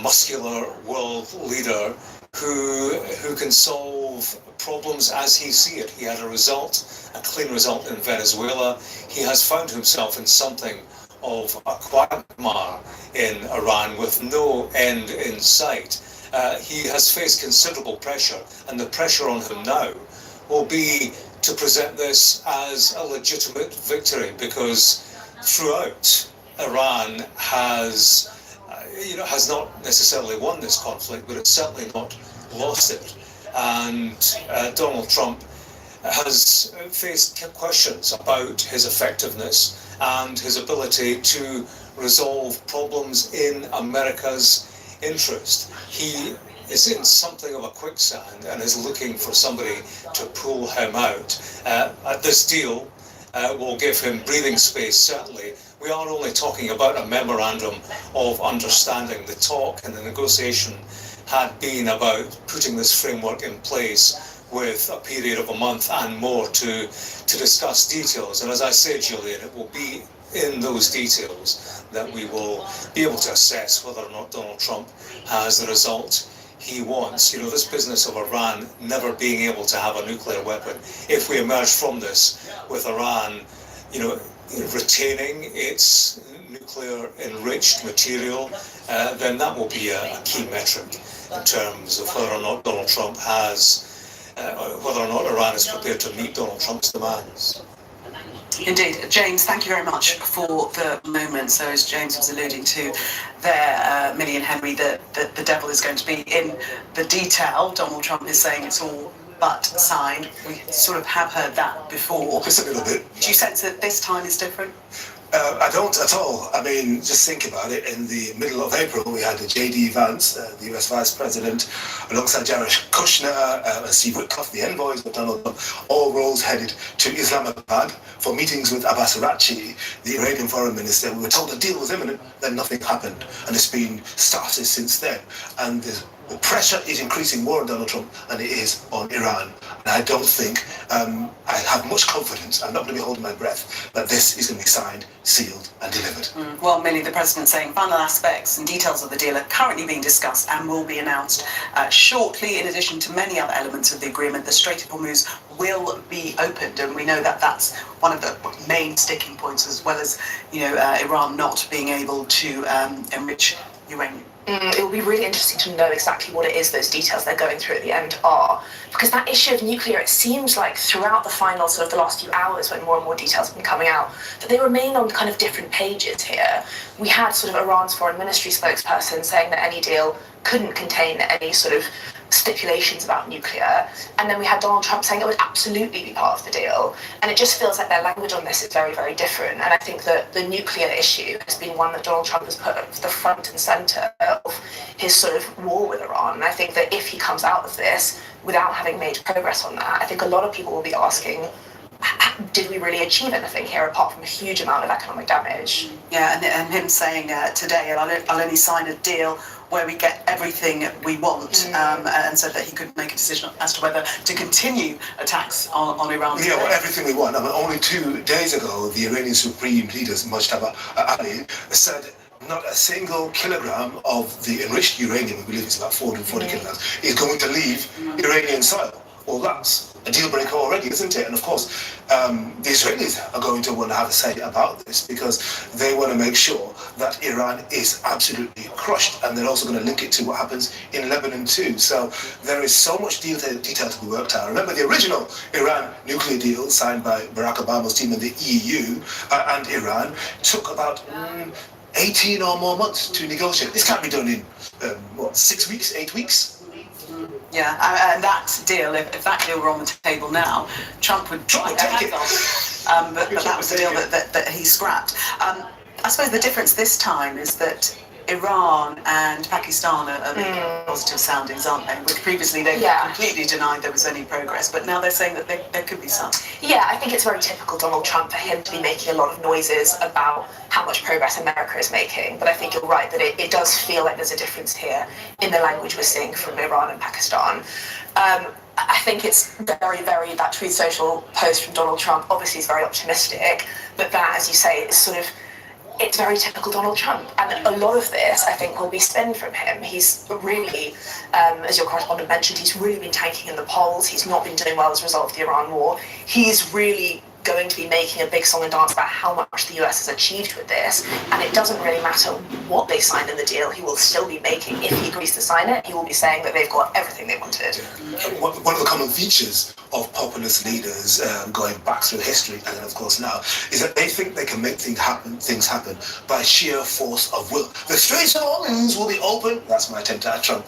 muscular world leader who can solve problems as he see it. He had a clean result in Venezuela. He has found himself in something of a quagmire in Iran with no end in sight. He has faced considerable pressure, and the pressure on him now will be to present this as a legitimate victory, because throughout, Iran has not necessarily won this conflict, but it's certainly not lost it. And Donald Trump has faced questions about his effectiveness and his ability to resolve problems in America's interest. He is in something of a quicksand and is looking for somebody to pull him out. This deal will give him breathing space, certainly. We are only talking about a memorandum of understanding. The talk and the negotiation had been about putting this framework in place with a period of a month and more to discuss details. And as I say, Julian, it will be in those details that we will be able to assess whether or not Donald Trump has the result he wants. This business of Iran never being able to have a nuclear weapon, if we emerge from this with Iran, retaining its nuclear enriched material, then that will be a key metric in terms of whether or not Donald Trump whether or not Iran is prepared to meet Donald Trump's demands. Indeed. James, thank you very much for the moment. So as James was alluding to there, Millie and Henry, that the devil is going to be in the detail. Donald Trump is saying it's all but signed. We sort of have heard that before. Just a little bit. Do you sense that this time is different? I don't at all. I mean, just think about it. In the middle of April, we had J.D. Vance, the US Vice President, alongside Jared Kushner and Steve Witkoff, the envoys of Donald Trump, all roles headed to Islamabad for meetings with Abbas Araghchi, the Iranian foreign minister. We were told a deal was imminent, then nothing happened, and it's been started since then. And the pressure is increasing more on Donald Trump than it is on Iran. And I don't think I have much confidence, I'm not going to be holding my breath, that this is going to be signed, sealed and delivered. Well, Millie, the President saying final aspects and details of the deal are currently being discussed and will be announced shortly. In addition to many other elements of the agreement, the Strait of Hormuz will be opened, and we know that that's one of the main sticking points, as well as Iran not being able to enrich uranium? It will be really interesting to know exactly what it is those details they're going through at the end are. Because that issue of nuclear, it seems like throughout the final sort of the last few hours when more and more details have been coming out, that they remain on kind of different pages here. We had sort of Iran's foreign ministry spokesperson saying that any deal couldn't contain any sort of stipulations about nuclear, and then we had Donald Trump saying it would absolutely be part of the deal, and it just feels like their language on this is very, very different. And I think that the nuclear issue has been one that Donald Trump has put at the front and centre of his sort of war with Iran, and I think that if he comes out of this without having made progress on that, I think a lot of people will be asking, did we really achieve anything here apart from a huge amount of economic damage? Yeah, and him saying today, I'll only sign a deal where we get everything we want, and said that he could make a decision as to whether to continue attacks on Iran. Yeah, well, everything we want. I mean, only 2 days ago, the Iranian Supreme Leader, Mojtaba Ali, said not a single kilogram of the enriched uranium, I believe it's about 440 kilograms, is going to leave Iranian soil. Well, that's a deal breaker already, isn't it? And of course, the Israelis are going to want to have a say about this because they want to make sure that Iran is absolutely crushed, and they're also going to link it to what happens in Lebanon too. So there is so much detail to be worked out. Remember, the original Iran nuclear deal signed by Barack Obama's team in the EU and Iran took about 18 or more months to negotiate. This can't be done in 6 weeks, 8 weeks. Yeah, and that deal, if that deal were on the table now, Trump would try to have it. But that was the deal that he scrapped. I suppose the difference this time is that Iran and Pakistan are positive soundings, aren't they? Which previously they completely denied there was any progress, but now they're saying that there could be some. Yeah, I think it's very typical Donald Trump for him to be making a lot of noises about how much progress America is making. But I think you're right that it does feel like there's a difference here in the language we're seeing from Iran and Pakistan. I think it's very, very, that Truth Social post from Donald Trump obviously is very optimistic, but that, as you say, is sort of, it's very typical Donald Trump, and a lot of this, I think, will be spin from him. He's really, as your correspondent mentioned, he's really been tanking in the polls. He's not been doing well as a result of the Iran war. He's really going to be making a big song and dance about how much the US has achieved with this, and it doesn't really matter what they signed in the deal. He will still be making, if he agrees to sign it, he will be saying that they've got everything they wanted. One of the common features of populist leaders going back through history, and then of course now, is that they think they can make things happen by sheer force of will. The Straits of Orleans will be open, that's my attempt at Trump,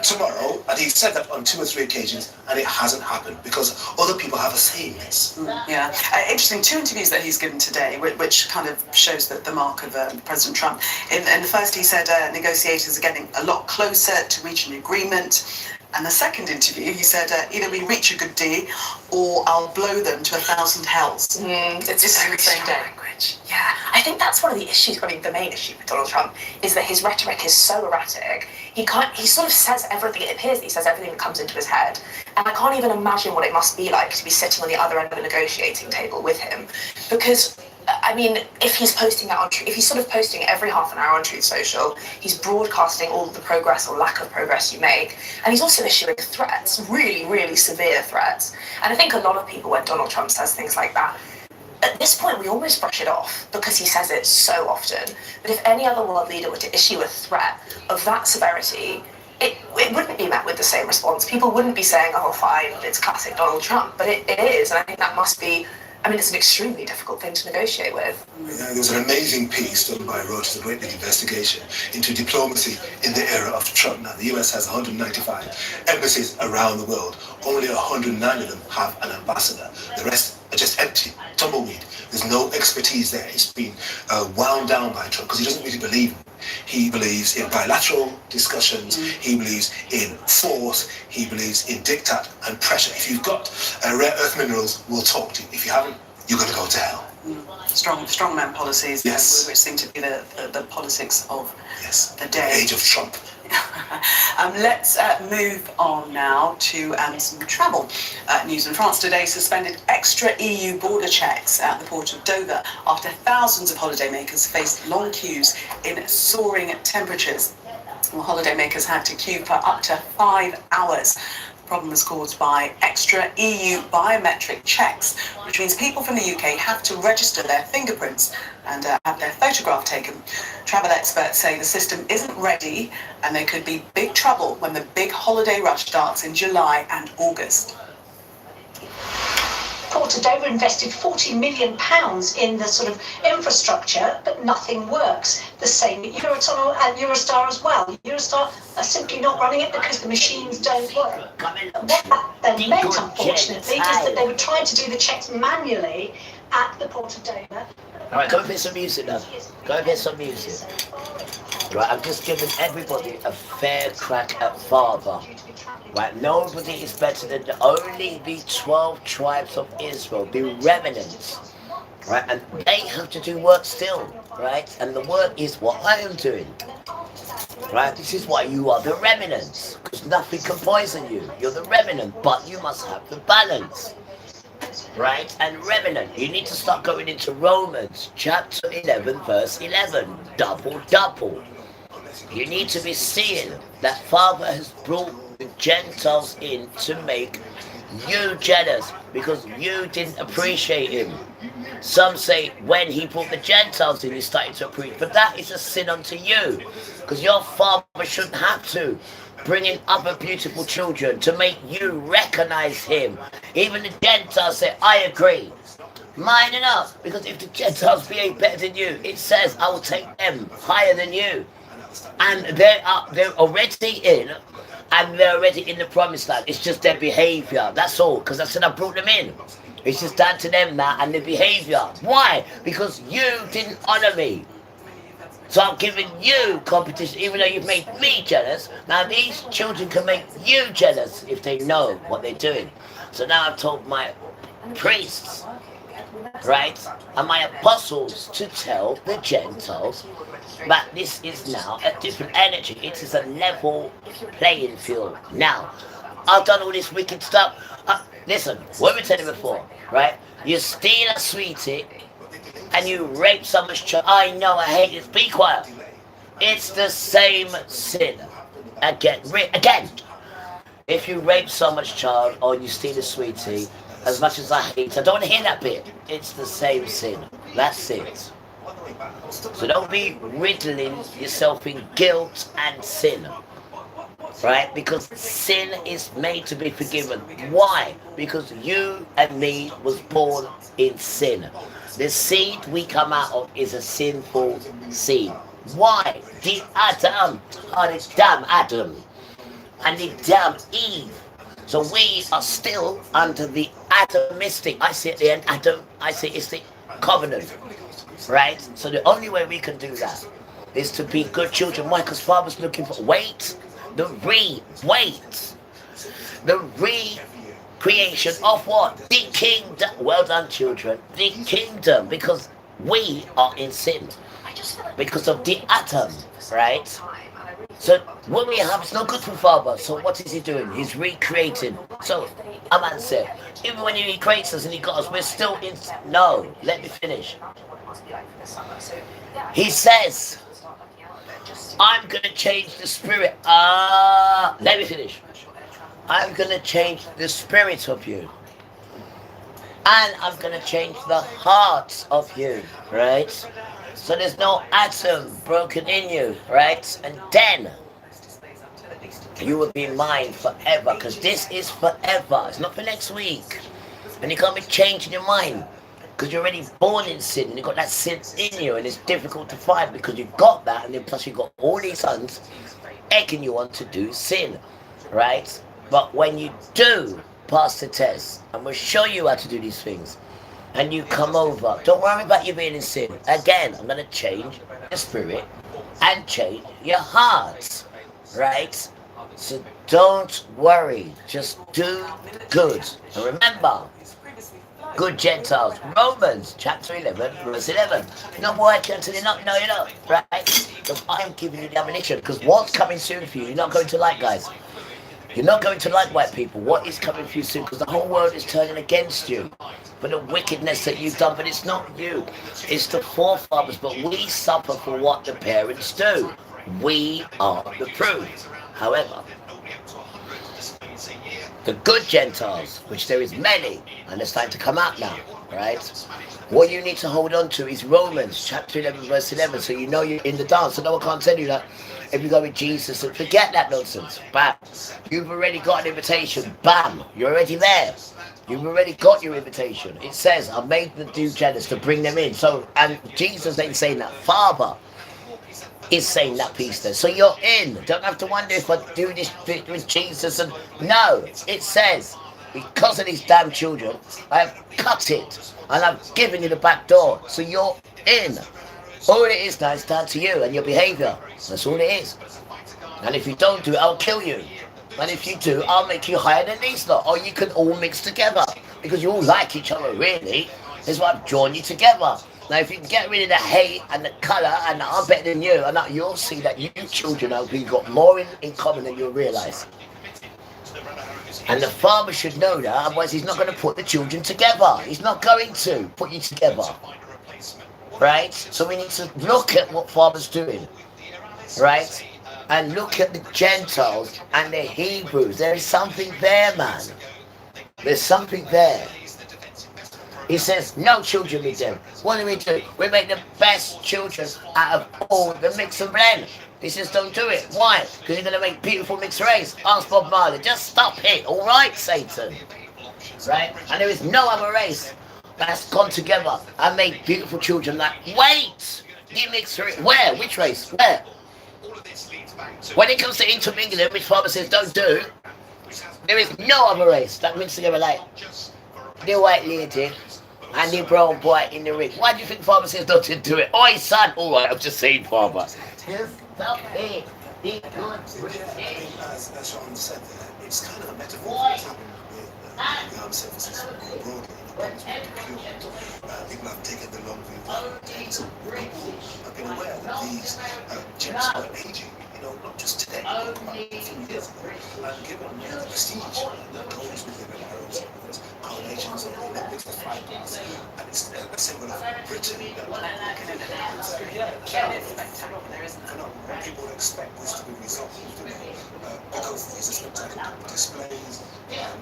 tomorrow, and he said that on 2 or 3 occasions, and it hasn't happened because other people have a say in this. Yeah, interesting. 2 interviews that he's given today, which kind of shows the mark of President Trump. In the first, he said negotiators are getting a lot closer to reaching an agreement. And the second interview, he said, either we reach a good deal or I'll blow them to 1,000 hells. It's very strong language. Yeah, I think that's one of the issues, I mean, the main issue with Donald Trump is that his rhetoric is so erratic. He sort of says everything, it appears that he says everything that comes into his head. And I can't even imagine what it must be like to be sitting on the other end of a negotiating table with him. Because, I mean, if he's posting that if he's sort of posting every half an hour on Truth Social, he's broadcasting all the progress or lack of progress you make, and he's also issuing threats, really, really severe threats. And I think a lot of people, when Donald Trump says things like that, at this point we almost brush it off because he says it so often. But if any other world leader were to issue a threat of that severity, it wouldn't be met with the same response. People wouldn't be saying, oh, fine, it's classic Donald Trump, but it is, and I think that must be, I mean, it's an extremely difficult thing to negotiate with. Yeah, there was an amazing piece done by Reuters, a great big investigation into diplomacy in the era of Trump. Now, the US has 195 embassies around the world. Only 109 of them have an ambassador. The rest are just empty, tumbleweed. There's no expertise there. It's been wound down by Trump because he doesn't really believe in it. He believes in bilateral discussions. He believes in force. He believes in diktat and pressure. If you've got rare earth minerals, we'll talk to you. If you haven't, you're going to go to hell. Strongman policies, yes, which seem to be the politics of the day. The age of Trump. Let's move on now to some travel news. In France today suspended extra EU border checks at the port of Dover after thousands of holidaymakers faced long queues in soaring temperatures. Well, holidaymakers had to queue for up to 5 hours. problem is caused by extra EU biometric checks, which means people from the UK have to register their fingerprints and have their photograph taken. Travel experts say the system isn't ready and there could be big trouble when the big holiday rush starts in July and August. Port of Dover invested £40 million in the sort of infrastructure, but nothing works. The same at Eurotunnel and Eurostar as well. Eurostar are simply not running it because the machines don't work. What that then meant, unfortunately, is that they were trying to do the checks manually at the Port of Dover. All right, go and play some music now. Go and get some music. Right, I've just given everybody a fair crack at father. Right, nobody is better than only the 12 tribes of Israel, the remnants. Right, and they have to do work still, right? And the work is what I am doing. Right, this is why you are the remnants, because nothing can poison you. You're the remnant, but you must have the balance. Right, and remnant, you need to start going into Romans chapter 11, verse 11. Double, double. You need to be seeing that Father has brought the Gentiles in to make you jealous because you didn't appreciate him. Some say when he brought the Gentiles in, he started to appreciate. But that is a sin unto you because your Father shouldn't have to bring in other beautiful children to make you recognize him. Even the Gentiles say, I agree. Mine enough, because if the Gentiles behave better than you, it says I will take them higher than you. And they're already in, and they're already in the promised land. It's just their behavior. That's all. Because I said I brought them in. It's just down to them now and their behavior. Why? Because you didn't honor me. So I'm giving you competition, even though you've made me jealous. Now these children can make you jealous if they know what they're doing. So now I've told my priests, right, and my apostles to tell the Gentiles that this is now a different energy. It is a level playing field. Now, I've done all this wicked stuff. Listen, what we said before, right? You steal a sweetie and you rape someone's child. I know, I hate this. Be quiet. It's the same sin. Again. If you rape someone's child or you steal a sweetie, as much as I hate, I don't want to hear that bit. It's the same sin. That's it. So don't be riddling yourself in guilt and sin. Right? Because sin is made to be forgiven. Why? Because you and me was born in sin. The seed we come out of is a sinful seed. Why? The Adam, the damn Adam, and the damn Eve. So we are still under the Adamistic. I see at the end, Adam, I see it's the covenant. Right? So the only way we can do that is to be good children. Why? Because Father's looking for the recreation of what? The kingdom. Well done, children. The kingdom. Because we are in sin. Because of the atom. Right? So what we have is not good for Father. So what is he doing? He's recreating. So a man said, even when he recreates us and he got us, we're still in. No, let me finish. He says, I'm going to change the spirit. Let me finish. I'm going to change the spirit of you. And I'm going to change the heart of you, right? So there's no atom broken in you, right? And then you will be mine forever, because this is forever. It's not for next week. And you can't be changing your mind, because you're already born in sin, and you've got that sin in you, and it's difficult to fight because you've got that, and then plus you've got all these sons egging you on to do sin, right? But when you do pass the test, and we'll show you how to do these things, and you come over, don't worry about you being in sin. Again, I'm going to change your spirit and change your heart, right? So don't worry, just do good. And remember, good Gentiles, Romans chapter 11, verse 11. You're not working until you're not, no, you're not, right? So I'm giving you the ammunition, because what's coming soon for you, you're not going to like, guys. You're not going to like white people. What is coming for you soon? Because the whole world is turning against you for the wickedness that you've done. But it's not you. It's the forefathers. But we suffer for what the parents do. We are the proof. However, the good Gentiles, which there is many, and it's time to come out now, right? What you need to hold on to is Romans chapter 11, verse 11, so you know you're in the dance. So no one can't tell you that if you go with Jesus, and forget that nonsense. Bam. You've already got an invitation. Bam. You're already there. You've already got your invitation. It says, I made the Jew jealous to bring them in. So, and Jesus ain't saying that. Father is saying that piece there. So you're in. Don't have to wonder if I do this bit with Jesus. And no, it says, because of these damn children, I have cut it and I've given you the back door. So you're in. All it is now is down to you and your behaviour. That's all it is. And if you don't do it, I'll kill you. And if you do, I'll make you higher than these lot. Or you can all mix together. Because you all like each other, really. That's why I've drawn you together. Now, if you can get rid of the hate and the colour and I'm better than you, and that you'll see that you children have got more in common than you'll realise. And the father should know that, otherwise he's not going to put the children together. He's not going to put you together. Right? So we need to look at what father's doing. Right? And look at the Gentiles and the Hebrews. There is something there, man. There's something there. He says, no children with them. What do? We make the best children out of all the mix and blend. He says, don't do it. Why? Because you're going to make beautiful mixed race. Ask Bob Marley. Just stop it. All right, Satan. Right? And there is no other race that's gone together and made beautiful children like, wait! You mixed race. Where? Which race? Where? When it comes to intermingling, which father says don't do, there is no other race that mix together like the white lady and the brown boy in the ring. Why do you think father says don't do it? Oi, son! Alright, I'm just saying, father. As Sean said, it's kind of a metaphor for what's happening with the armed services broadly. People have taken the long view. I've been aware that these chips are aging, not just today, but a few years ago. And given the prestige that goes with the red arrows, with coronations of the Olympics, the flag pass, and it's a symbol of Britain. People would expect this to be resolved because these are spectacular displays.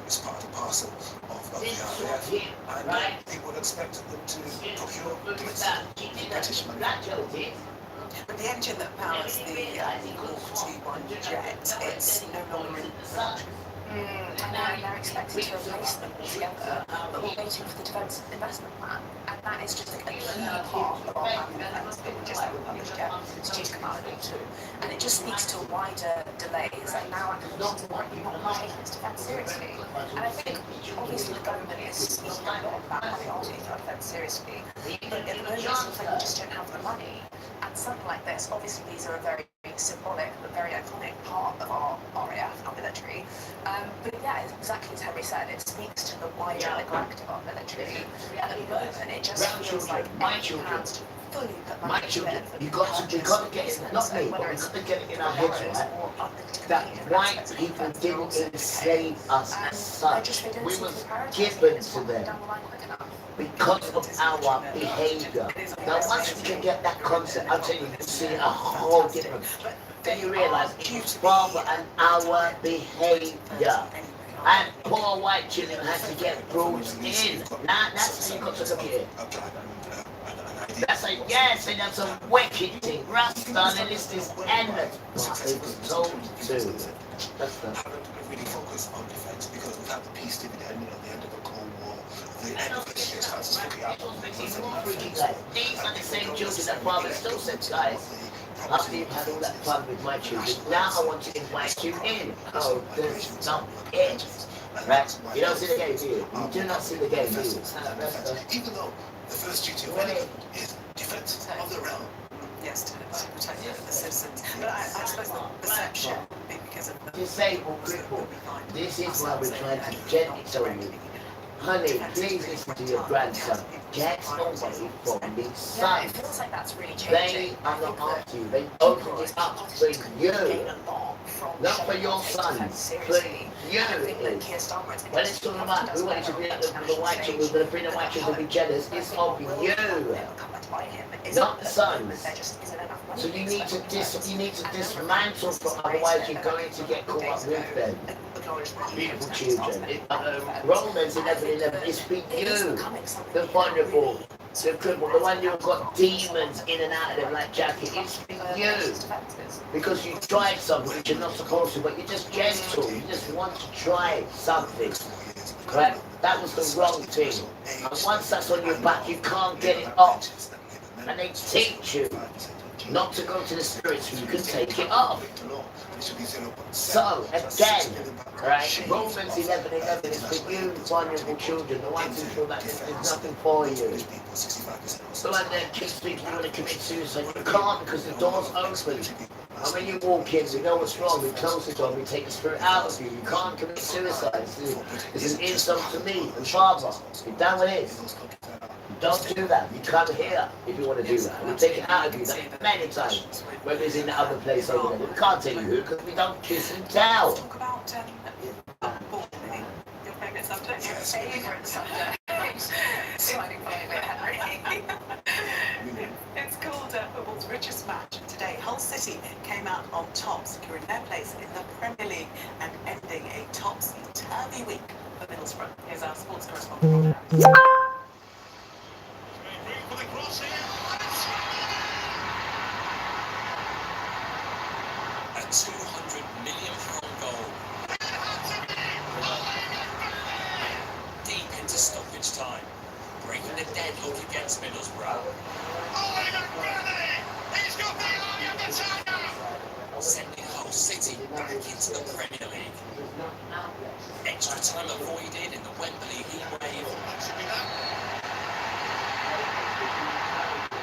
It's part and parcel of the RAF, and people would expect them to procure British money. But the engine that powers the Hawk T1 jet, it's no longer in production. And they're expected to replace them altogether, but we're waiting for the Defence Investment Plan, and that is just a key part of our plan defence that we just haven't published yet. It's due to come out in autumn, and it just speaks to wider delays and now acquisitions might be not taking this defence seriously. And I think obviously the government is speaking a lot about how they are taking our defence seriously, but at the moment it seems like we just don't have the money. And something like this, obviously these are a very symbolic but very iconic part of our RAF, our military. But yeah, exactly as Henry said, it speaks to the wider neglect of our military. At the moment, it just feels like my children, fully put my children, you got to get it, not me, but we got to get it in our heads, right? That white people didn't enslave us as such. We were given to them because of our behaviour. Now once we can get that concept, I'll tell you, you'll see a whole different. Then you realise it's father and our behaviour. And poor white children have to get brought in. Now that's how you got to look at it. That's a, yes, and that's a wicked thing. Rasta, the list is endless. What they were told to. That's the... really focus on defence because we've had the peace dividend at the end of the Cold War, the end of the circumstances for the outcome. These are the same children that father still said, guys, after you've had all that fun with my children, now I want to invite you in. Oh, there's not it. Right? You don't see the game, do you? You do not see the game, do you? Even though the first duty of anyone is defence of the realm. Yes, to protect the citizens. But I suppose the perception, because of the disabled cripple. This is why we're trying to gently tell you, honey, please listen to your grandson. Get away from the son. It feels like that's really changing. They are not after you. They open it up for you, not for your sons. For You. I think that Keir Starmer has been When it's talking about who wanted to bring up the white children, we're going to bring the white children to be jealous, it's of you. Not the sons. So you need to dismantle them, otherwise you're going to get caught up with them. Beautiful children. Romans 11:11, it's for you, the vulnerable, the crippled, the one who've got demons in and out of them like Jackie. It's for you. Because you tried something which you're not supposed to, but you're just gentle. You just want to try something. Right? That was the wrong thing. And once that's on your back, you can't get it off. And they teach you not to go to the spirits so you can take it off. So, again, right, Romans 11:11 is for you, vulnerable children, the ones who feel that there's nothing for you. So when the kids think you want to commit suicide, you can't because the door's open. And when you walk in, we know what's wrong, we close the door, we take the spirit out of you. You can't commit suicide. It's an insult to me and Father. You're down with it. Don't do that. You come here if you want to do that. We take it out of you many times. Whether it's in the other place over there. We can't tell you who because we don't kiss and tell. Talk about your favourite subject. Favourite subject. Smiling funny bit, Henry. It's called football's richest match. Today, Hull City came out on top, securing their place in the Premier League and ending a topsy-turvy week for Middlesbrough. Here's our sports correspondent. A £200 million goal. Deep into stoppage time, breaking the deadlock against Middlesbrough. Sending Hull City back into the Premier League. Extra time avoided in the Wembley heatwave.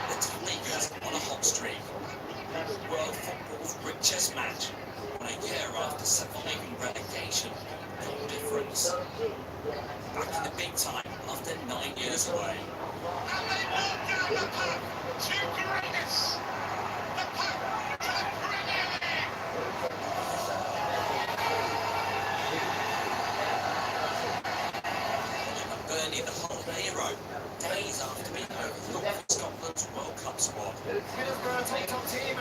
The Tigers on a hot streak. World football's richest match on a year after surviving relegation. Goal difference. Back in the big time after 9 years away. And they walk down the path to greatness. The path to the Premier League. Burnley, the Hull hero, days after being overlooked for Scotland's World Cup squad. Middlesbrough are a top team.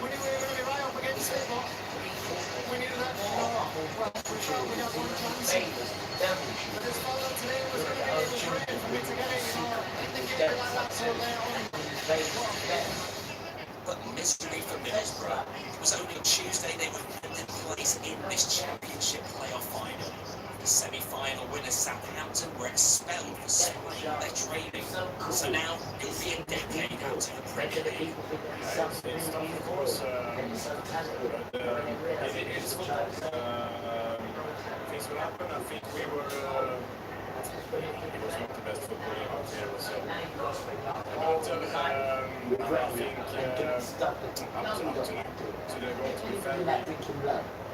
We knew we were going to be right up against it, but we knew that. Well, we felt we had one chance. But this follow today was going to be able for me to get it, in the game like that so later on. But misery for Middlesbrough. It was only on Tuesday they were handed place in this championship playoff final. The semi-final winners Southampton were expelled for swaying their training. So now it will be a decade out of the Premier League. It's tough, of course, but it's football. Things will happen. I think we were. It was not the best football game out there. So, I think up to the goal to be fair,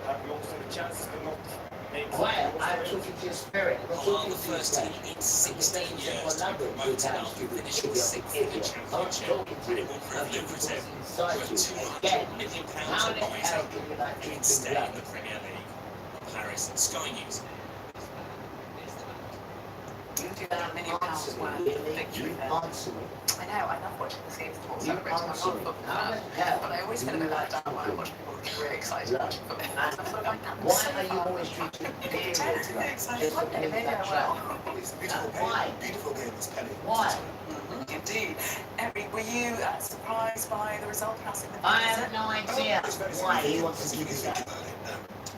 have lost the chances, but not. Quiet, I'm talking to your spirit. Hull, the first team in 16 years to be promoted after finishing 6th in the championship, and it will prove lucrative. Worth £200 million advising and stay in the Premier League. Paris, Sky News. £200 million worth of victory there. I know, I love watching this game for celebrating. I'm not a football fan, but I always feel a bit let down when I watch people get really excited watching football. Why are you always treating You tend to be excited one day, maybe I will. Why? Beautiful game, this penny. Why? Indeed. Emily, were you surprised by the result passing the I have no idea why he wants to give you that.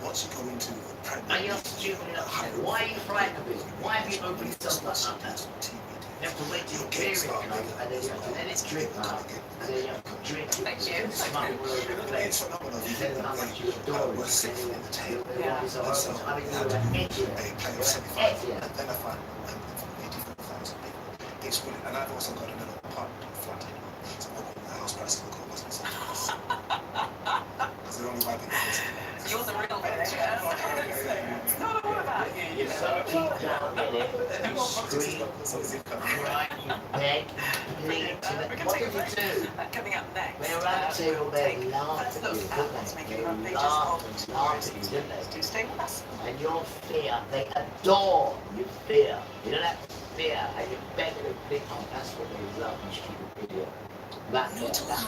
Once you go into the Premier Are you stupid enough? Why are you frightened of it? Why have you opened yourself up that? You have to wait till your period comes, and then you have to let it drip out, and then you have to drink it, and smile all over the place. You tell them how much you adore it, and then you want this horrible. I mean, you're an idiot. You're an idiot. Then I find 85,000 people. It's brilliant. And I've also got a little apartment flat anymore. So I'm hoping the house price will go up. Because they're only wiping the You're the real bitch, yes. It's not all about you, you You're so deep down in it, you scream, you cry, you beg, need to make. What did you do? Coming up next. They were at the table there and laughed at you, didn't they? They laughed and laughed at you, didn't they? Stay with us. And your fear, they adore your fear. You don't have fear and you're begging and thinking, oh, that's what they love, you stupid idiot. That's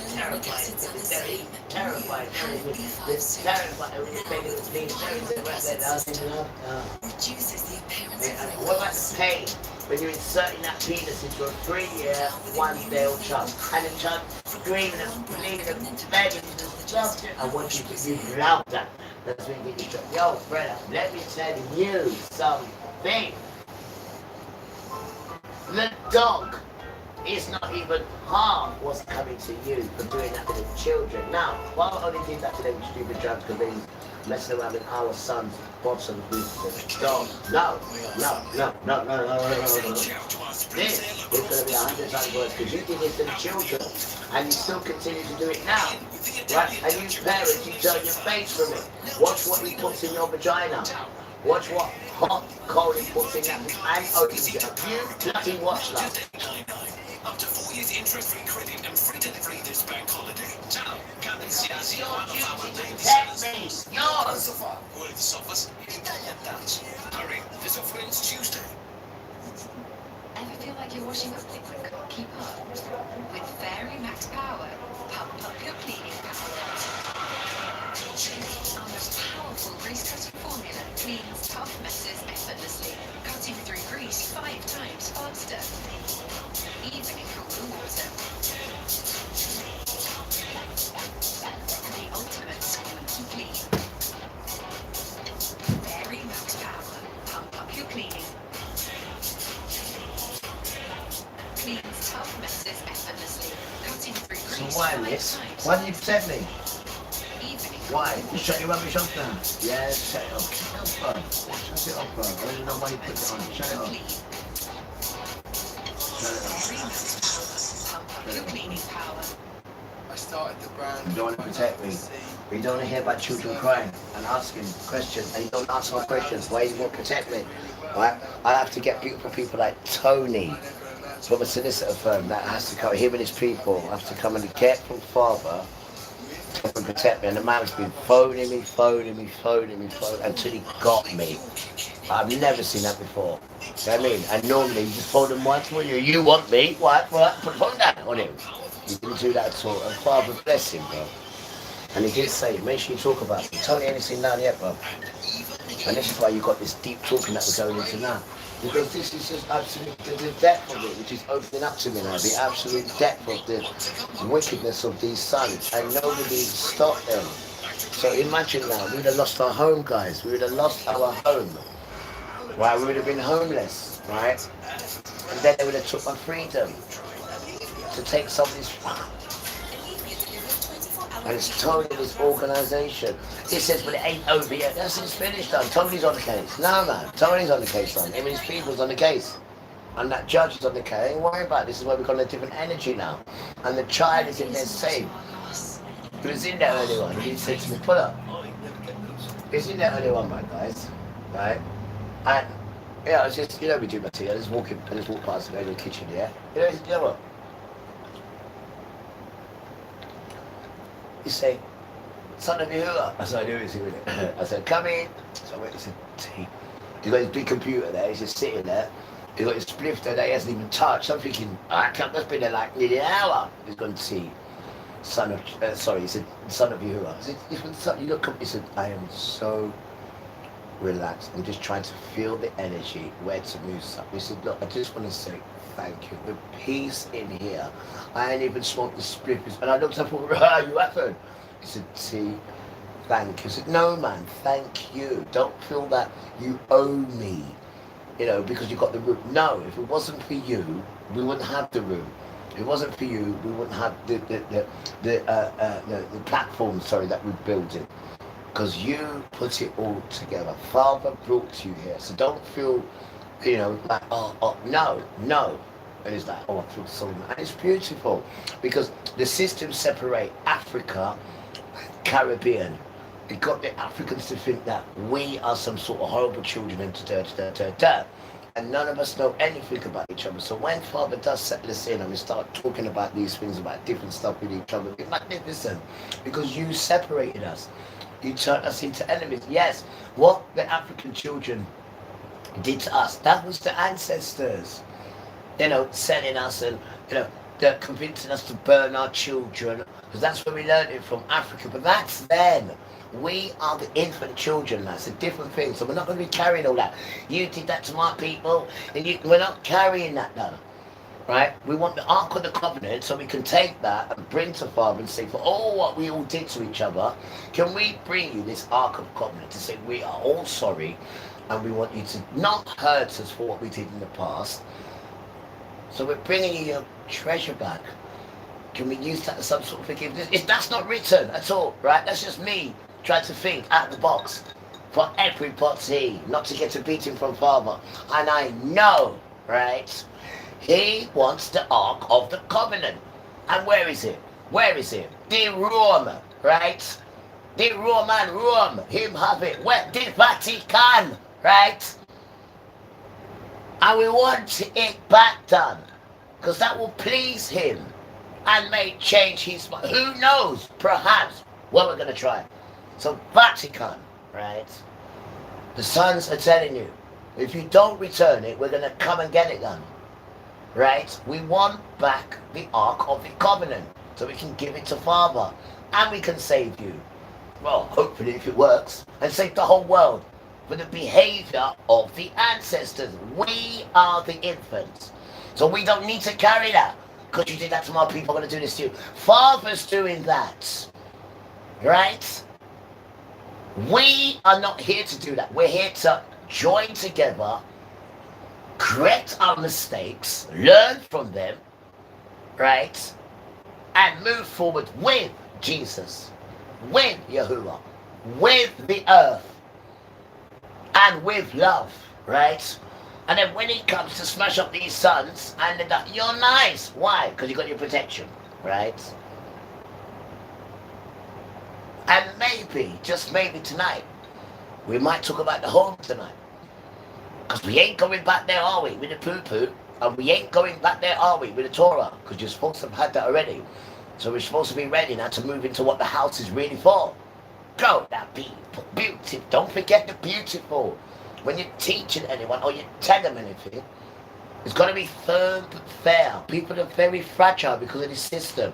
terrifying. It's terrifying. It's terrifying. Everybody's begging and pleading. And what about the pain when you're inserting that penis into a 3-year, 1-day-old child, and the child screaming and bleeding and begging to love you? I want you to love that. That's when you get your job. Yo, brother, let me tell you something. The dog is not even half what's coming to you for doing that to the children. Now, why I only did that to them stupid drugs because they messing around with our son's bottom with the dog. No. This is going to be 100 times worse because you did this to the children and you still continue to do it now. Right? And you parents, you turn your face from it. Watch what he puts in your vagina. Watch what hot coal he puts in that and open it. You bloody watch that. Up to 4 years interest-free credit and free delivery this bank holiday. Ciao, come and see us here on our ladies. Yours! Wolves offers Italian touch. Hurry, this offer ends Tuesday. Ever feel like your washing up liquid can't keep up? With Fairy Max Power, pump up your cleaning power. Our most powerful grease-cutting formula cleans tough messes effortlessly, cutting through grease 5 times faster. Even in cool water. The ultimate squeaky clean. Fairy Max Power. Pump up your cleaning. Cleans tough messes effortlessly, cutting through grease. So why, miss? Why did you protect me? Why? You shut your rubbish off now. Yeah, shut it off. Shut it off, bro. Shut it off, bro. I don't even know why you put it on. Shut it off. I started the brand. You don't want to protect me. You don't want to hear about children crying and asking questions, and you don't answer my questions. Why you won't protect me? Right? I have to get beautiful people like Tony from a solicitor firm that has to come. Him and his people have to come and be careful father and protect me. And the man's been phoning me until he got me. I've never seen that before. You know what I mean? And normally you just phone him once when you want me. What? Put phone down on him. He didn't do that at all. And Father bless him, bro. And he did say, make sure you talk about it. Tony ain't seen down yet, bro. And this is why you got this deep talking that we're going into now. Because this is just absolutely the depth of it, which is opening up to me now. The absolute depth of the wickedness of these sons. And nobody stopped them. So imagine now, we would have lost our home, guys. We would have lost our home. Right? We would have been homeless, right? And then they would have took my freedom to take somebody's. And it's Tony, this organisation. He says, but it ain't over yet. That's it's finished, done. Tony's on the case. No, man. Tony's on the case, man. Him and his people's on the case. And that judge is on the case. Ain't worry about it. This is why we've got a different energy now. And the child is in there safe. He was in there earlier on. He said to me, pull up. He's in there earlier on, right, guys. Right? And, yeah, it's just, you know, we do my tea. I just walk past and go to the kitchen, yeah? You know what? You say, son of Yahuwah. I said, I do it, with it. I said, come in. So I went, he said, tea. He's got his big computer there, he's just sitting there. He's got his spliff there that he hasn't even touched. I'm thinking, that's been there like nearly an hour. He's gone to tea. Son of, he said, son of Yahuwah. I said, you look, he said, I am so relaxed. I'm just trying to feel the energy, where to move something. He said, look, I just want to say thank you. The peace in here. I ain't even smoked the spliff. And I looked up and thought, you haven't? He said, T, thank you. I said, no, man, thank you. Don't feel that you owe me, you know, because you got the room. No, if it wasn't for you, we wouldn't have the room. If it wasn't for you, we wouldn't have the platform, that we're building. Because you put it all together. Father brought you here. So don't feel, you know, like, no. And it's like, I feel so nice. And it's beautiful. Because the systems separate Africa and Caribbean. It got the Africans to think that we are some sort of horrible children and and none of us know anything about each other. So when Father does settle us in and we start talking about these things, about different stuff with each other, it's like, listen, because you separated us. You turned us into enemies. Yes, what the African children did to us, that was the ancestors, selling us and, they're convincing us to burn our children, because that's where we learned it from, Africa. But that's then. We are the infant children. That's a different thing. So we're not going to be carrying all that. You did that to my people, and we're not carrying that now. Right? We want the Ark of the Covenant so we can take that and bring to Father and say, for all what we all did to each other, can we bring you this Ark of Covenant to say we are all sorry and we want you to not hurt us for what we did in the past. So we're bringing you your treasure back. Can we use that as some sort of forgiveness? That's not written at all, right? That's just me trying to think out the box for everybody, not to get a beating from Father. And I know, right? He wants the Ark of the Covenant. And where is it? Where is it? The Rome, right? The Roman Rome. Him have it. Where? The Vatican, right? And we want it back done. Because that will please him. And may change his mind. Who knows? Perhaps. Well, we're going to try. So Vatican, right? The sons are telling you, if you don't return it, we're going to come and get it done. Right? We want back the Ark of the Covenant so we can give it to Father and we can save you. Well, hopefully if it works, and save the whole world for the behavior of the ancestors. We are the infants. So we don't need to carry that. Because you did that to my people, I'm going to do this to you. Father's doing that. Right? We are not here to do that. We're here to join together, correct our mistakes, learn from them, right? And move forward with Jesus, with Yahuwah, with the earth, and with love, right? And then when he comes to smash up these sons, and you're nice. Why? Because you got your protection, right? And maybe, just maybe tonight, we might talk about the home tonight. Because we ain't going back there, are we, with the poo-poo? And we ain't going back there, are we, with the Torah? Because you're supposed to have had that already. So we're supposed to be ready now to move into what the house is really for. Go, that beautiful. Don't forget the beautiful. When you're teaching anyone or you tell them anything, it's got to be firm but fair. People are very fragile because of this system,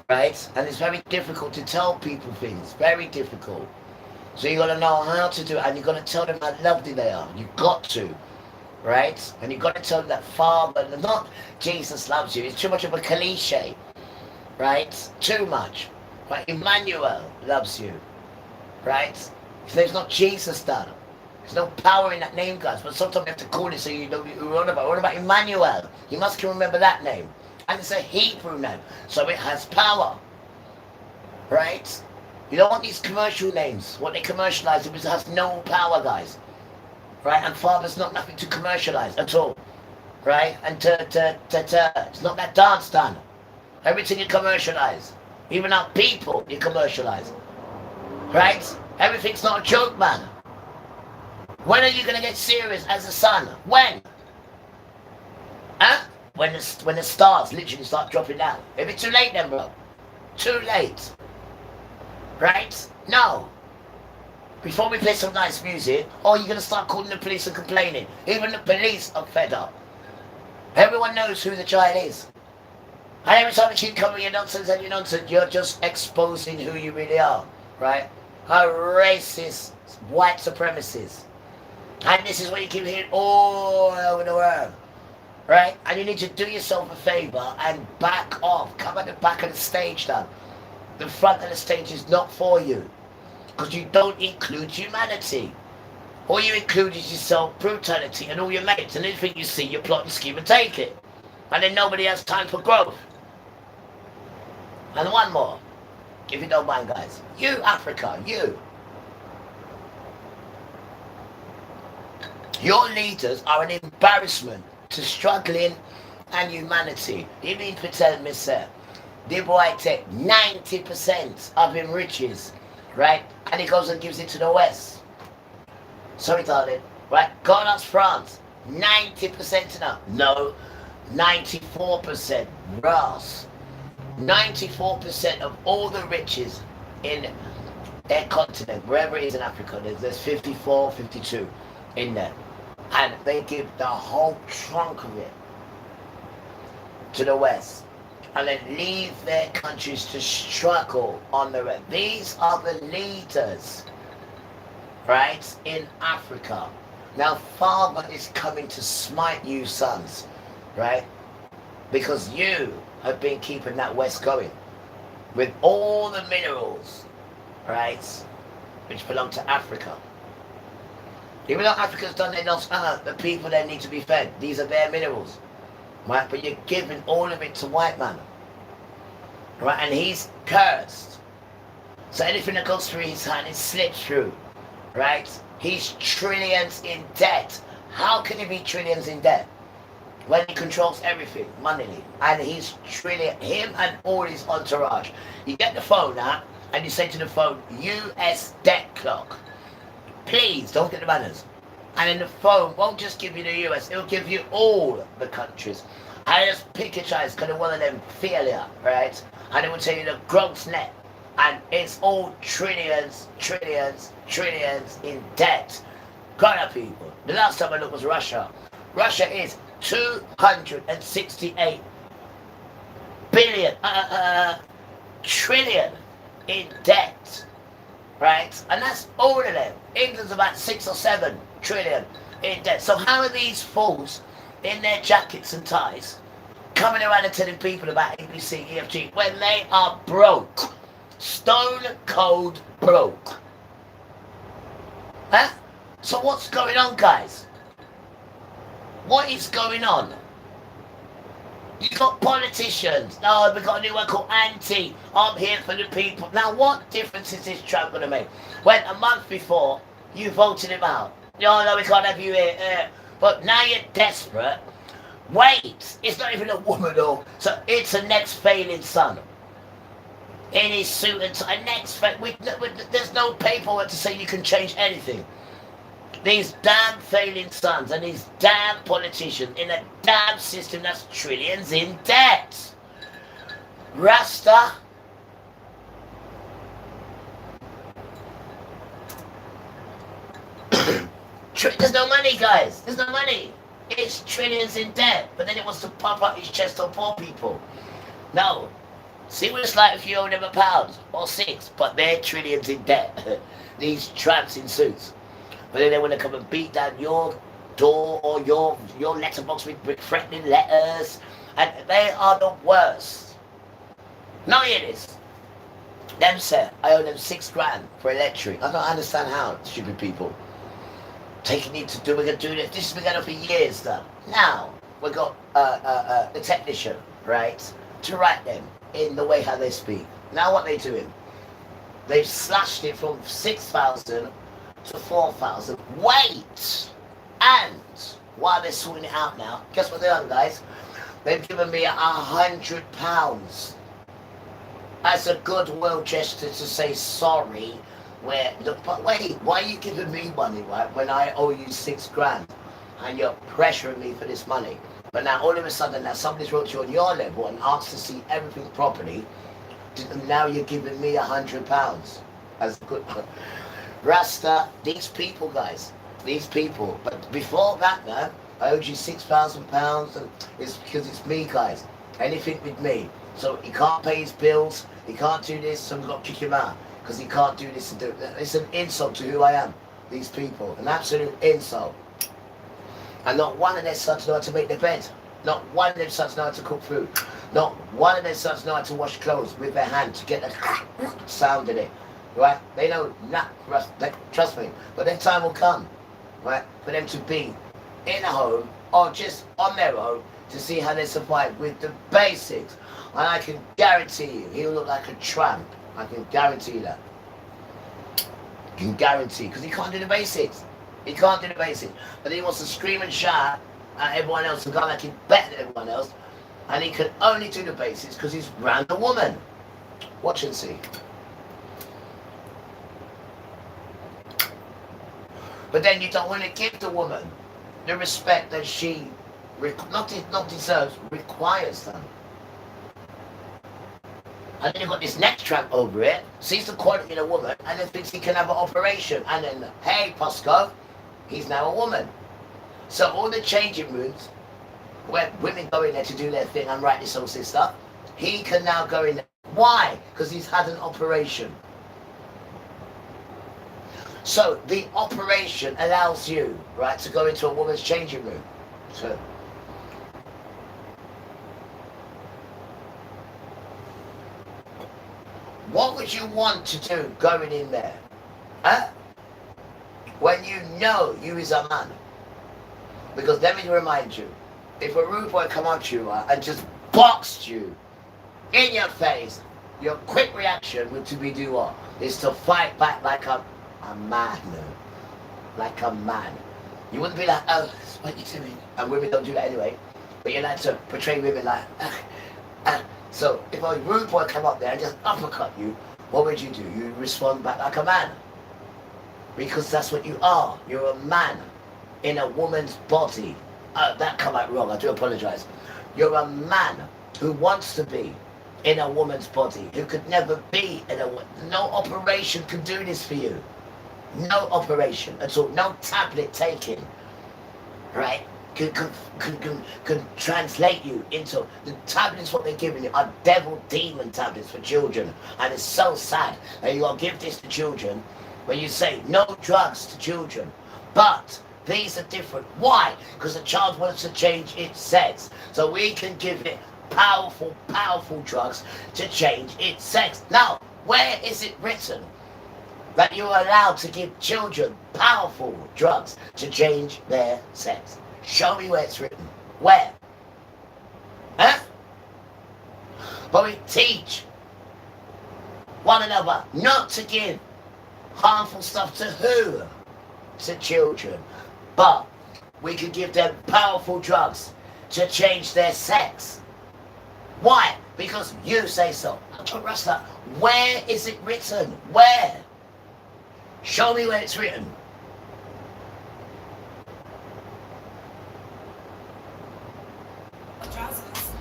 right? And it's very difficult to tell people things. Very difficult. So you got to know how to do it, and you got to tell them how lovely they are. You got to, right? And you got to tell them that Father, not Jesus loves you. It's too much of a cliche, right? Too much. Right? Emmanuel loves you, right? So there's not Jesus done. There's no power in that name, guys. But sometimes you have to call it so you know who we're on about. We're on about Emmanuel. You must remember that name. And it's a Hebrew name, so it has power, right? You don't want these commercial names. What they commercialize, it has no power, guys. Right? And Father's not nothing to commercialize at all. Right? And it's not that dance done. Everything you commercialize. Even our people, you commercialize. Right? Everything's not a joke, man. When are you going to get serious as a son? When? Huh? When the stars literally start dropping down. It'll be too late then, bro. Too late. Right? No. Before we play some nice music, you're going to start calling the police and complaining. Even the police are fed up. Everyone knows who the child is. And every time you keep coming your nonsense and your nonsense, you're just exposing who you really are. Right? A racist, white supremacist. And this is what you keep hearing all over the world. Right? And you need to do yourself a favor and back off. Come at the back of the stage now. The front of the stage is not for you. Because you don't include humanity. All you include is yourself, brutality, and all your mates. And anything you see, you plot and scheme and take it. And then nobody has time for growth. And one more. If you don't mind, guys. You, Africa, you. Your leaders are an embarrassment to struggling and humanity. You mean to tell me, sir? The boy take 90% of him riches, right? And he goes and gives it to the West. Sorry, darling, right? God loves France. 90% now. No, 94%. Ross. 94% of all the riches in their continent, wherever it is in Africa, there's 54, 52 in there. And they give the whole trunk of it to the West. And then leave their countries to struggle on the rest. These are the leaders, right, in Africa. Now, Father is coming to smite you, sons, right? Because you have been keeping that West going with all the minerals, right, which belong to Africa. Even though Africa's done their nose, the people there need to be fed. These are their minerals, right? But you're giving all of it to white man, right? And he's cursed. So anything that goes through his hand, it slips through, right? He's trillions in debt. How can he be trillions in debt when he controls everything, money? And he's trillion, him and all his entourage. You get the phone out and you say to the phone, US debt clock. Please don't get the manners. And then the phone won't just give you the US, it'll give you all the countries. I just pick a choice because one of them failure, right? And it will tell you the gross net. And it's all trillions, trillions, trillions in debt. Grown up people. The last time I looked was Russia. Russia is 268 billion, trillion in debt, right? And that's all of them. England's about 6 or 7 trillion in debt. So how are these fools in their jackets and ties coming around and telling people about ABC, EFG when they are broke? Stone cold broke. Huh? So what's going on, guys? What is going on? You got politicians. No, we got a new one called Anti. I'm here for the people. Now, what difference is this Trump going to make? When a month before, you voted him out. No, we can't have you here. But now you're desperate. Wait, it's not even a woman though. So it's a next failing son. In his suit and tie. There's no paperwork to say you can change anything. These damn failing sons and these damn politicians in a damn system that's trillions in debt. Rasta. There's no money, guys. There's no money. It's trillions in debt. But then it wants to pump up his chest on poor people. No. See what it's like if you owe them £1 or 6, but they're trillions in debt. These tramps in suits. But then they want to come and beat down your door or your letterbox with threatening letters. And they are the worst. Now hear this. Them said, I owe them £6 for electric. I don't understand how, stupid people. Taking it to do, we're going to do this. This has been going on for years now. Now, we've got the technician, right, to write them in the way how they speak. Now what they're doing, they've slashed it from 6,000 to 4,000. Wait! And while they're sorting it out now, guess what they've done, guys? They've given me £100 as a goodwill gesture to say sorry. But wait, why are you giving me money, right, when I owe you £6 and you're pressuring me for this money? But now all of a sudden, now somebody's wrote you on your level and asked to see everything properly. Now you're giving me £100 as a good Rasta. These people, guys, these people. But before that, man, I owed you £6,000, and it's because it's me, guys. Anything with me. So he can't pay his bills. He can't do this. So we've got to kick him out because he can't do this and do that. It's an insult to who I am. These people, an absolute insult. And not one of their sons know how to make their bed. Not one of their sons know how to cook food. Not one of their sons know how to wash clothes with their hand to get the sound in it. Right? They know not, trust me. But their time will come, right, for them to be in a home or just on their own to see how they survive with the basics. And I can guarantee you, he'll look like a tramp. I can guarantee that. I can guarantee, because he can't do the basics. He can't do the basics. But then he wants to scream and shout at everyone else and go like he's better than everyone else. And he can only do the basics because he's round a woman. Watch and see. But then you don't want to give the woman the respect that she not deserves, requires them. And then you've got this next tramp over it, sees the quality in a woman, and then thinks he can have an operation. And then, hey, Posco, he's now a woman. So all the changing rooms, where women go in there to do their thing and write this whole stuff, he can now go in there. Why? Because he's had an operation. So the operation allows you, right, to go into a woman's changing room. So what would you want to do going in there? Huh? When you know you is a man. Because let me remind you, if a rude boy come up to you and just boxed you in your face, your quick reaction would to be do what? Is to fight back like a man. Like a man. You wouldn't be like, oh, what are you doing? And women don't do that anyway. But you like to portray women like, So if a rude boy come up there and just uppercut you, what would you do? You respond back like a man. Because that's what you are. You're a man in a woman's body. That come out wrong, I do apologize. You're a man who wants to be in a woman's body, who could never be in a woman. No operation can do this for you. No operation at all. No tablet taking, right? Can translate you into the tablets. What they're giving you are devil demon tablets for children, and it's so sad. And you gotta give this to children when you say no drugs to children, but these are different. Why? Because the child wants to change its sex, so we can give it powerful drugs to change its sex. Now, where is it written that you're allowed to give children powerful drugs to change their sex? Show me where it's written. Where? Huh? But we teach one another not to give harmful stuff to who? To children. But we can give them powerful drugs to change their sex. Why? Because you say so. Rasta, where is it written? Where? Show me where it's written. Drowsiness.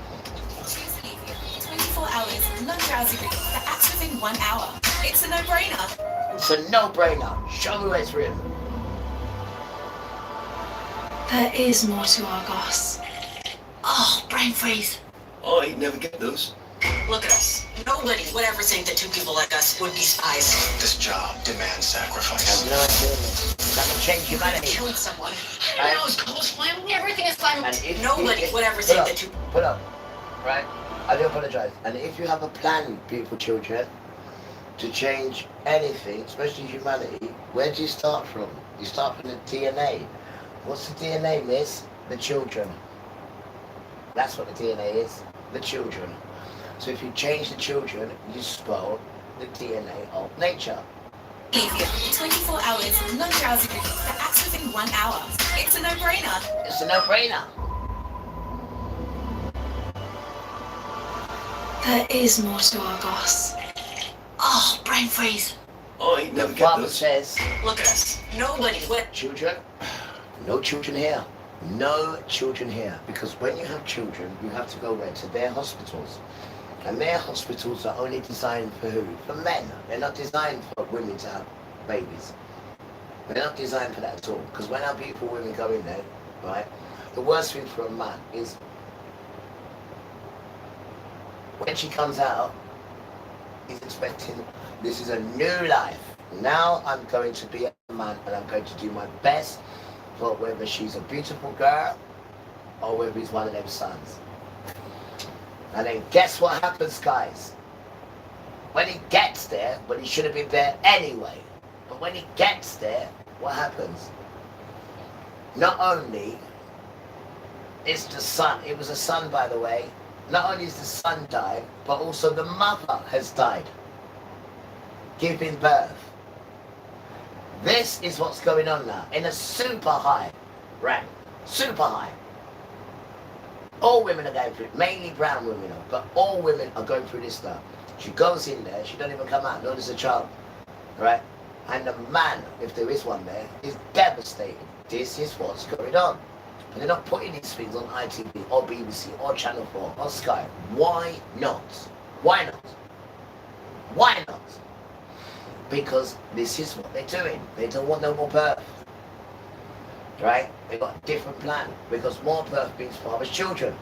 Choose Alivia. 24 hours, no drowsy relief that acts within 1 hour. It's a no-brainer. It's a no-brainer. Show me where it's written. There is more to Argos. Oh, brain freeze. Oh, I'd never get those. Look at us. Nobody would ever think that two people like us would be spies. This job demands sacrifice. No idea. That will change humanity. Killed someone. I know, it's cold flame. Everything is fine. Nobody would ever think that two... Put up. Right? I do apologize. And if you have a plan, beautiful children, to change anything, especially humanity, where do you start from? You start from the DNA. What's the DNA, miss? The children. That's what the DNA is. The children. So if you change the children, you spoil the DNA of nature. Alivia. 24 hours, no drowsy relief that acts within 1 hour. It's a no-brainer. It's a no-brainer. There is more to Argos. Oh, brain freeze. Oh, I'd never The get father those. says, Look at us. Nobody would... children, no children here. No children here. Because when you have children, you have to go where? To their hospitals. And their hospitals are only designed for who? For men. They're not designed for women to have babies. They're not designed for that at all. Because when our beautiful women go in there, right, the worst thing for a man is when she comes out, he's expecting this is a new life. Now I'm going to be a man and I'm going to do my best for whether she's a beautiful girl or whether he's one of them sons. And then guess what happens, guys? When he gets there, but he should have been there anyway. But when he gets there, what happens? Not only is the son, it was a son by the way, not only is the son died, but also the mother has died, giving birth. This is what's going on now, in a super high rank, super high. All women are going through it, mainly brown women, but all women are going through this now. She goes in there, she don't even come out, notice a child, right? And the man, if there is one there, is devastated. This is what's going on. But they're not putting these things on ITV or BBC or Channel 4 or Sky. Why not? Why not? Why not? Because this is what they're doing. They don't want no more birth. Right? They got a different plan. Because more birth means father's children.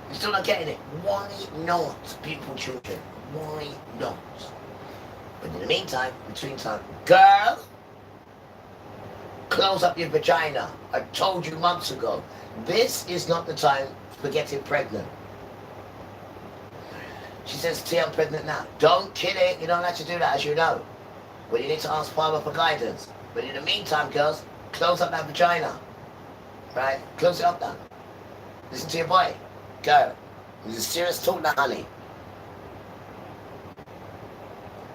You're still not getting it. Why not, beautiful children? Why not? But in the meantime, between time, girl, close up your vagina. I told you months ago. This is not the time for getting pregnant. She says, T, I'm pregnant now. Don't kill it. You don't have to do that, as you know. But you need to ask Father for guidance. But in the meantime, girls, close up that vagina. Right? Close it up now. Listen to your boy. Girl. This is serious talk now, honey.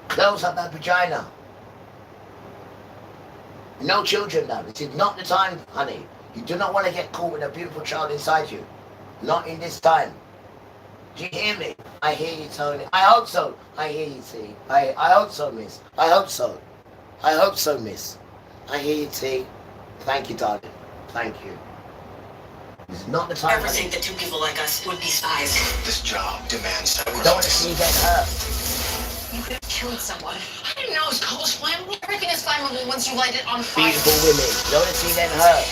Close up that vagina. No children now. This is not the time, honey. You do not want to get caught with a beautiful child inside you. Not in this time. Do you hear me? I hear you, Tony. I hope so. I hear you, T. I hope so, miss. I hope so. I hope so, miss. I hear you, T. Thank you, darling. Thank you. This is not the time. Everything that two people like us would be spies. This job demands We don't want to see you get hurt. You could have killed someone. I didn't know it was cold flammable. Everything is flammable once you light it on fire. Beautiful women. You don't want to see them hurt.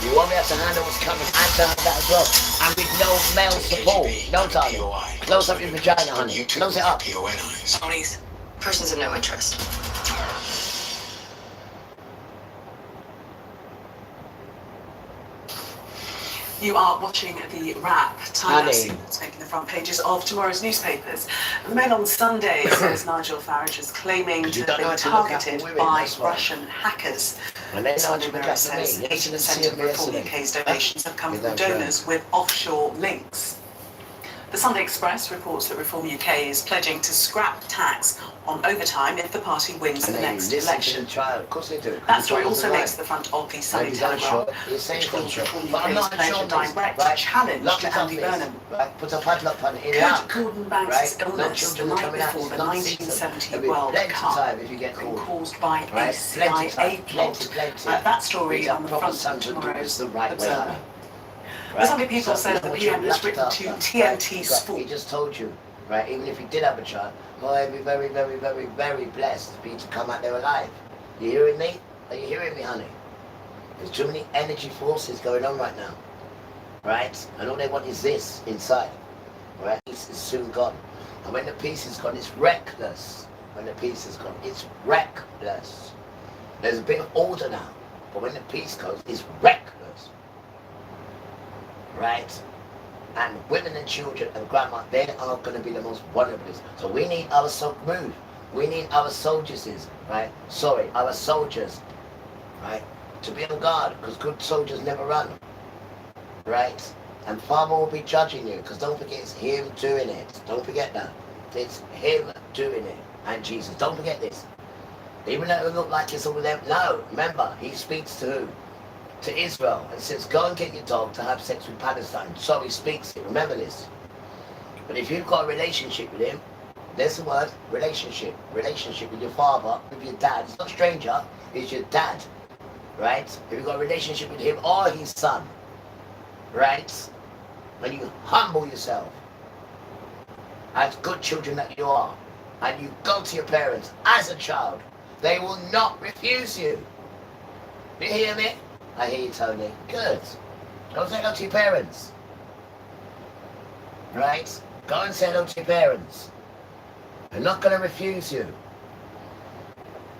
You want me to handle what's coming and to have that as well. And with no male support. No, darling. Close up your vagina, honey. Close it up. Tony's persons of no interest. You are watching the Wrap. Time that's making the front pages of tomorrow's newspapers. The Mail on Sunday says Nigel Farage is claiming to have been targeted by Russian hackers. The Sunday Mirror says 80% of Reform UK's donations have come from donors with offshore links. The Sunday Express reports that Reform UK is pledging to scrap tax on overtime if the party wins the next election. Of course they do. That story also makes the front of the Sunday Telegraph, which calls Reform UK's pledge a direct challenge to Andy Burnham. Put a padlock on it. Kurt Gordon Banks' illness the night before the 1970 World Cup had been caused by a CIA plot. That story on the front of tomorrow's Observer. The Sunday People says the PM has written to TNT Sport. He just told you, right, even if he did have a child, well, I'd be very, very, very, very blessed for you to come out there alive. You hearing me? Are you hearing me, honey? There's too many energy forces going on right now, right? And all they want is this inside, right? Peace is soon gone. And when the peace is gone, it's reckless. When the peace is gone, it's reckless. There's a bit of order now, but when the peace goes, it's reckless. Right? And women and children and grandma, they are going to be the most vulnerable. So we need our move. We need our soldiers, right? Sorry, our soldiers, right? To be on guard, because good soldiers never run, right? And Father will be judging you, because don't forget, it's Him doing it. Don't forget that. It's Him doing it. And Jesus, don't forget this. Even though it look like it's all of them, no, remember, He speaks to who? To Israel, and says, go and get your dog to have sex with Palestine. So He speaks it, remember this. But if you've got a relationship with Him, there's the word, relationship. Relationship with your father, with your dad. It's not stranger, it's your dad, right? If you've got a relationship with Him or His son, right? And you humble yourself as good children that you are, and you go to your parents as a child, they will not refuse you. You hear me? I hear you, Tony. Good. Go say hello to your parents. Right? Go and say hello to your parents. They're not going to refuse you.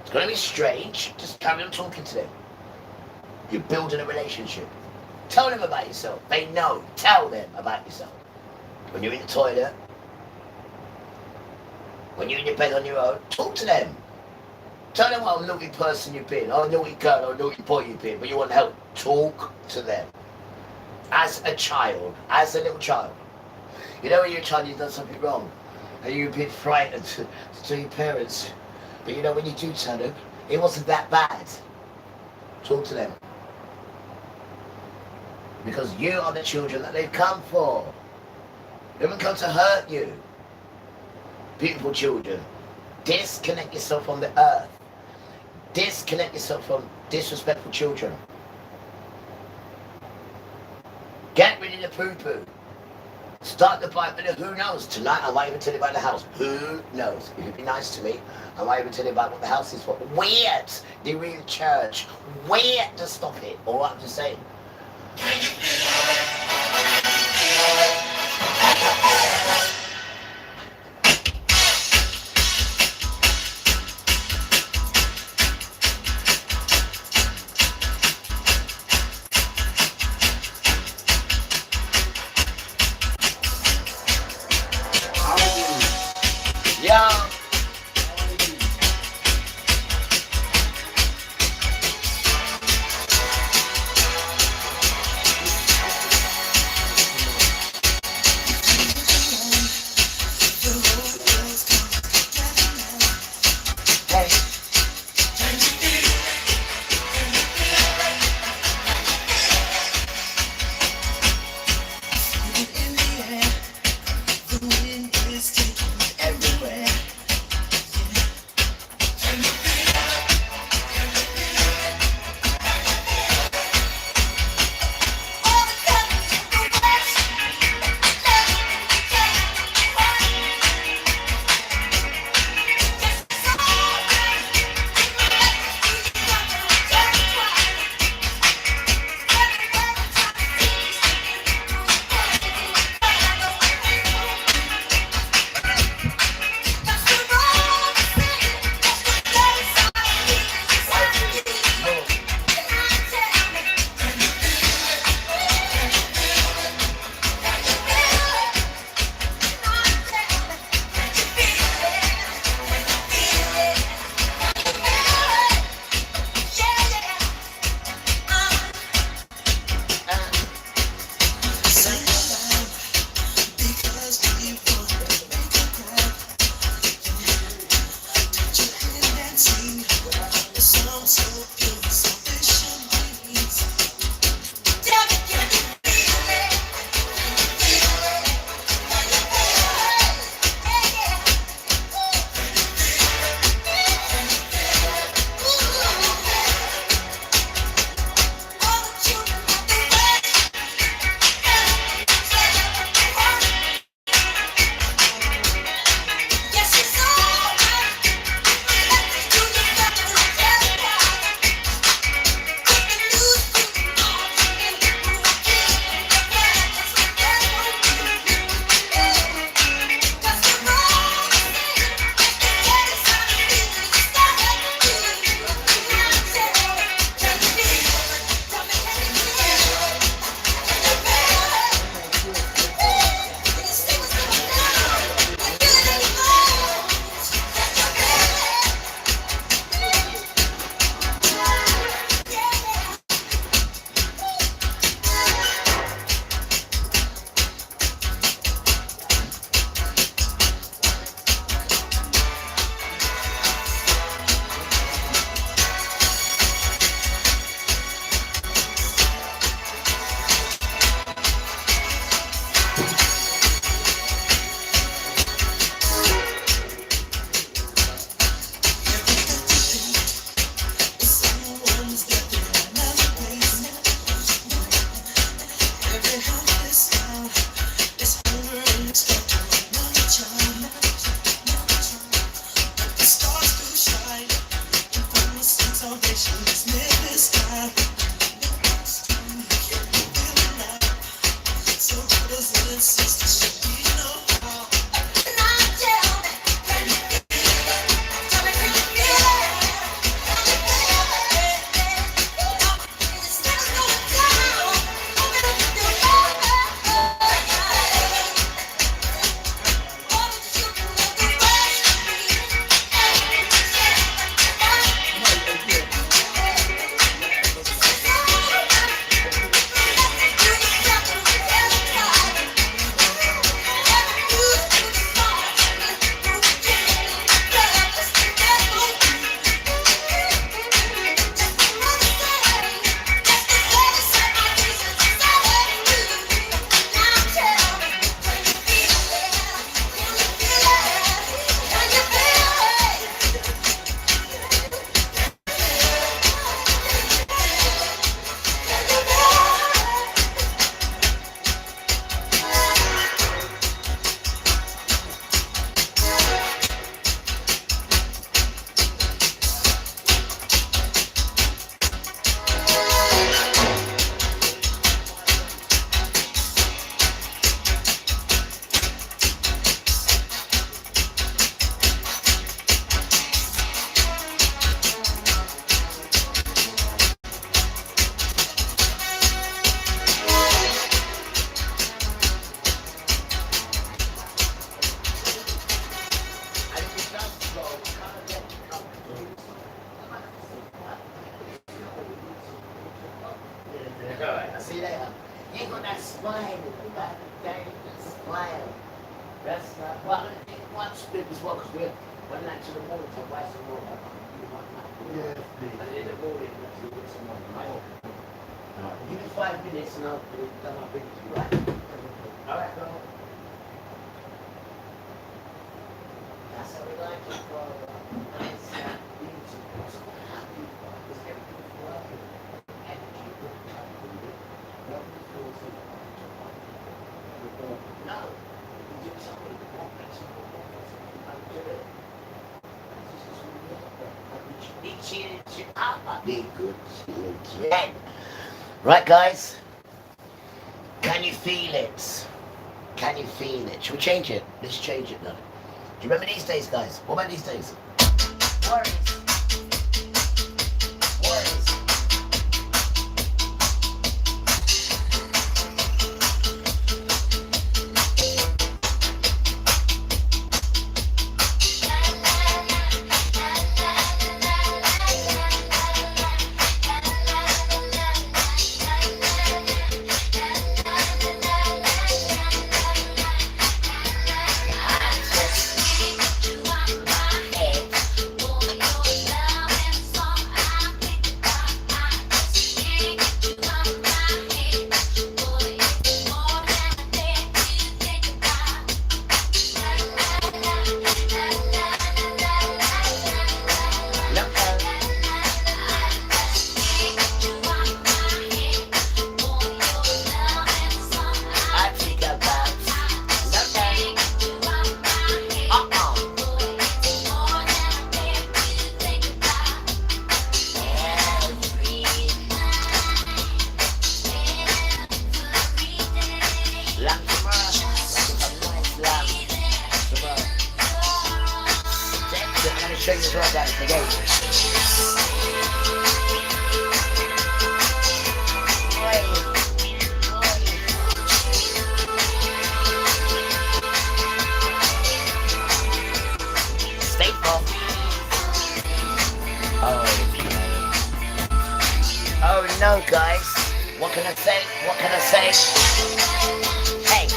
It's going to be strange. Just carry on talking to them. You're building a relationship. Tell them about yourself. They know. Tell them about yourself. When you're in the toilet, when you're in your bed on your own, talk to them. Tell them what a naughty person you've been, or a naughty girl, or a naughty boy you've been, but you want help. Talk to them. As a child, as a little child. You know when you're a child, you've done something wrong, and you're a bit frightened to tell your parents. But you know when you do tell them, it wasn't that bad. Talk to them. Because you are the children that they've come for. They haven't come to hurt you. Beautiful children. Disconnect yourself from the earth. Disconnect yourself from disrespectful children. poo-poo. Start the bike, and who knows? Tonight I might even tell you about the house. Who knows? If you'd be nice to me, I might even tell you about what the house is for. Weird! The real church. Weird to stop it. All right, I'm just saying. Yeah. smile. That's not. Well, one split as well, because we're one night to the morning to buy some more. Yeah. And in the morning, let's do some more. Give me 5 minutes and I'll done my business, right? Alright, bro. That's how we like it, bro. Nice and beautiful. So happy, because everything's working. Energy, good calculated. Nobody feels it. No. You do something that won't make some more difference. I'll do it. This is really it. Be good again. Right, guys? Can you feel it? Can you feel it? Should we change it? Let's change it now. Do you remember these days, guys? What about these days? Worries. Worries. Show you as well, guys, again. Stay calm. Oh no, guys. What can I say? What can I say? Hey.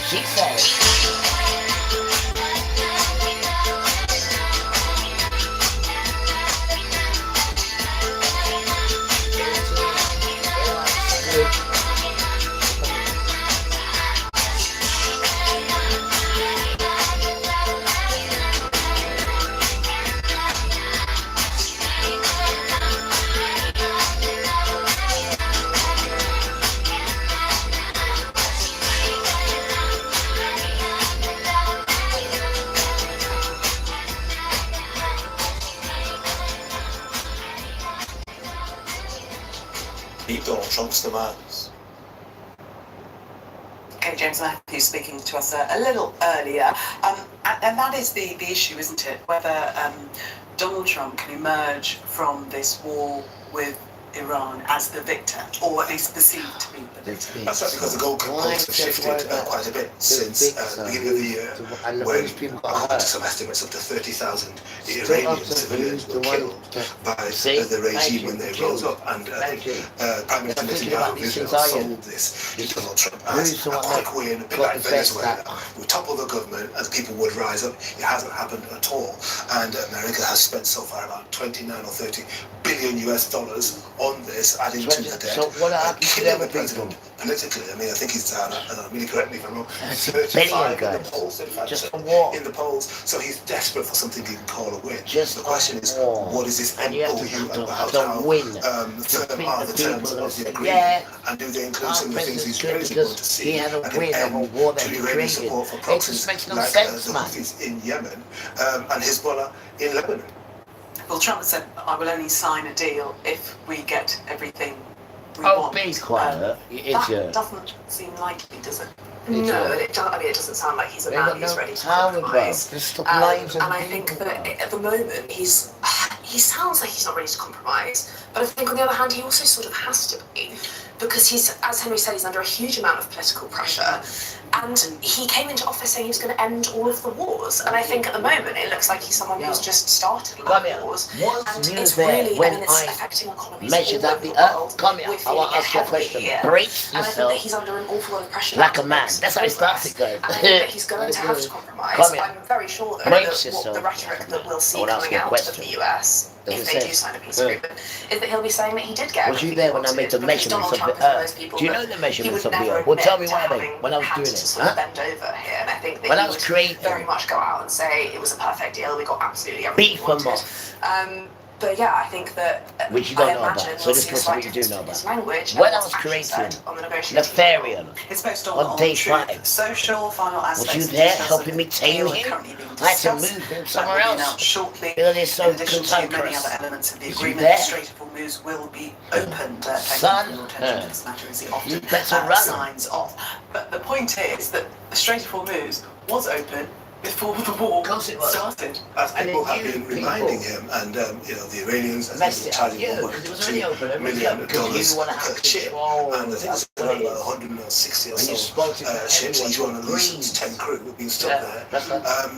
She says. Meet Donald Trump's demands. Okay, James Matthews speaking to us a little earlier, and that is the issue, isn't it? Whether Donald Trump can emerge from this war with Iran as the victor, or at least perceived to be the victor. That's right, because the goalposts have shifted quite a bit since the beginning of the year, when according to some estimates up to 30,000 Iranian civilians were killed by the regime when they rose up, and I think Prime Minister Netanyahu of Israel sold this to Donald Trump as a quick win, a bit like Venezuela. We topple the government and people would rise up. It hasn't happened at all, and America has spent so far about 29 or 30 billion billion US dollars on this, adding to the debt. So what happened to the killing other the president politically. I mean, I think he's, really correct me if I'm wrong, 35 in the polls, 35% just for what? in the polls. So he's desperate for something he can call a win. Just the question is, what is this and you have MOU to about? How win. firm are the terms of the agreement? Yeah, and do they include some of the things he's good really going to because see? he had a like win an of a end war that to he Iranian created. support for It proxies just makes no like sense, the man. Houthis in Yemen and Hezbollah in Lebanon. Well, Trump has said, I will only sign a deal if we get everything we Oh, want. be quiet. That doesn't seem likely, does it? No, it doesn't sound like he's a man who's ready to compromise. Stop And lying I think that at the moment he sounds like he's not ready to compromise, but I think on the other hand he also sort of has to be, because he's, as Henry said, he's under a huge amount of political pressure. And he came into office saying he was going to end all of the wars. And I think at the moment it looks like he's someone who's just started a lot of wars. What's And new it's there really, when it's I affecting economies measured all up over the world. earth? Come here, We're I feeling want to it ask you a heavily question. here. Brace And I think that yourself. he's under an awful lot of pressure. Like now a man. to That's how it progress. started, guys. And I think that he's going to have to compromise. Come here. I'm very sure though Brace that yourself. what the rhetoric that we'll I see want to ask coming you a out question. of the US, Does if it they say? do sign a peace agreement, is that he'll be saying that he did get Was you everything there he when I made wanted, the because measurements Donald of Trump the is one of those earth? people Do you know that the he measurements would of the never earth? Well, tell me admit why to they having when I was had doing to it. sort of bend over here, and I think that When he I was would creating. very much go out and say it was a perfect deal, we got absolutely everything Beat we them wanted. off. But yeah, I think that Which you don't I know imagine about. So we'll this see a is slight what you do difference know in his about. language When and I what's was actually creating said on the negotiating Nefarian It's posted on day Truth 5. Social, final Was aspects you and there details helping of me the tame deal are him? currently being I had to discussed. move him That somewhere will be else. announced shortly. Because it's so In addition to many cantankerous. other elements of the Was you agreement, there? administrative moves will be opened. Thank Son, you for your attention to this matter as he often you better run. signs off. But the point is that the straightforward moves was open before the war started. As people have been reminding him, and the Iranians have been charging $1.2 million per ship, and I think it's around about 160 or so ships, each one at least 10 crew have been stuck there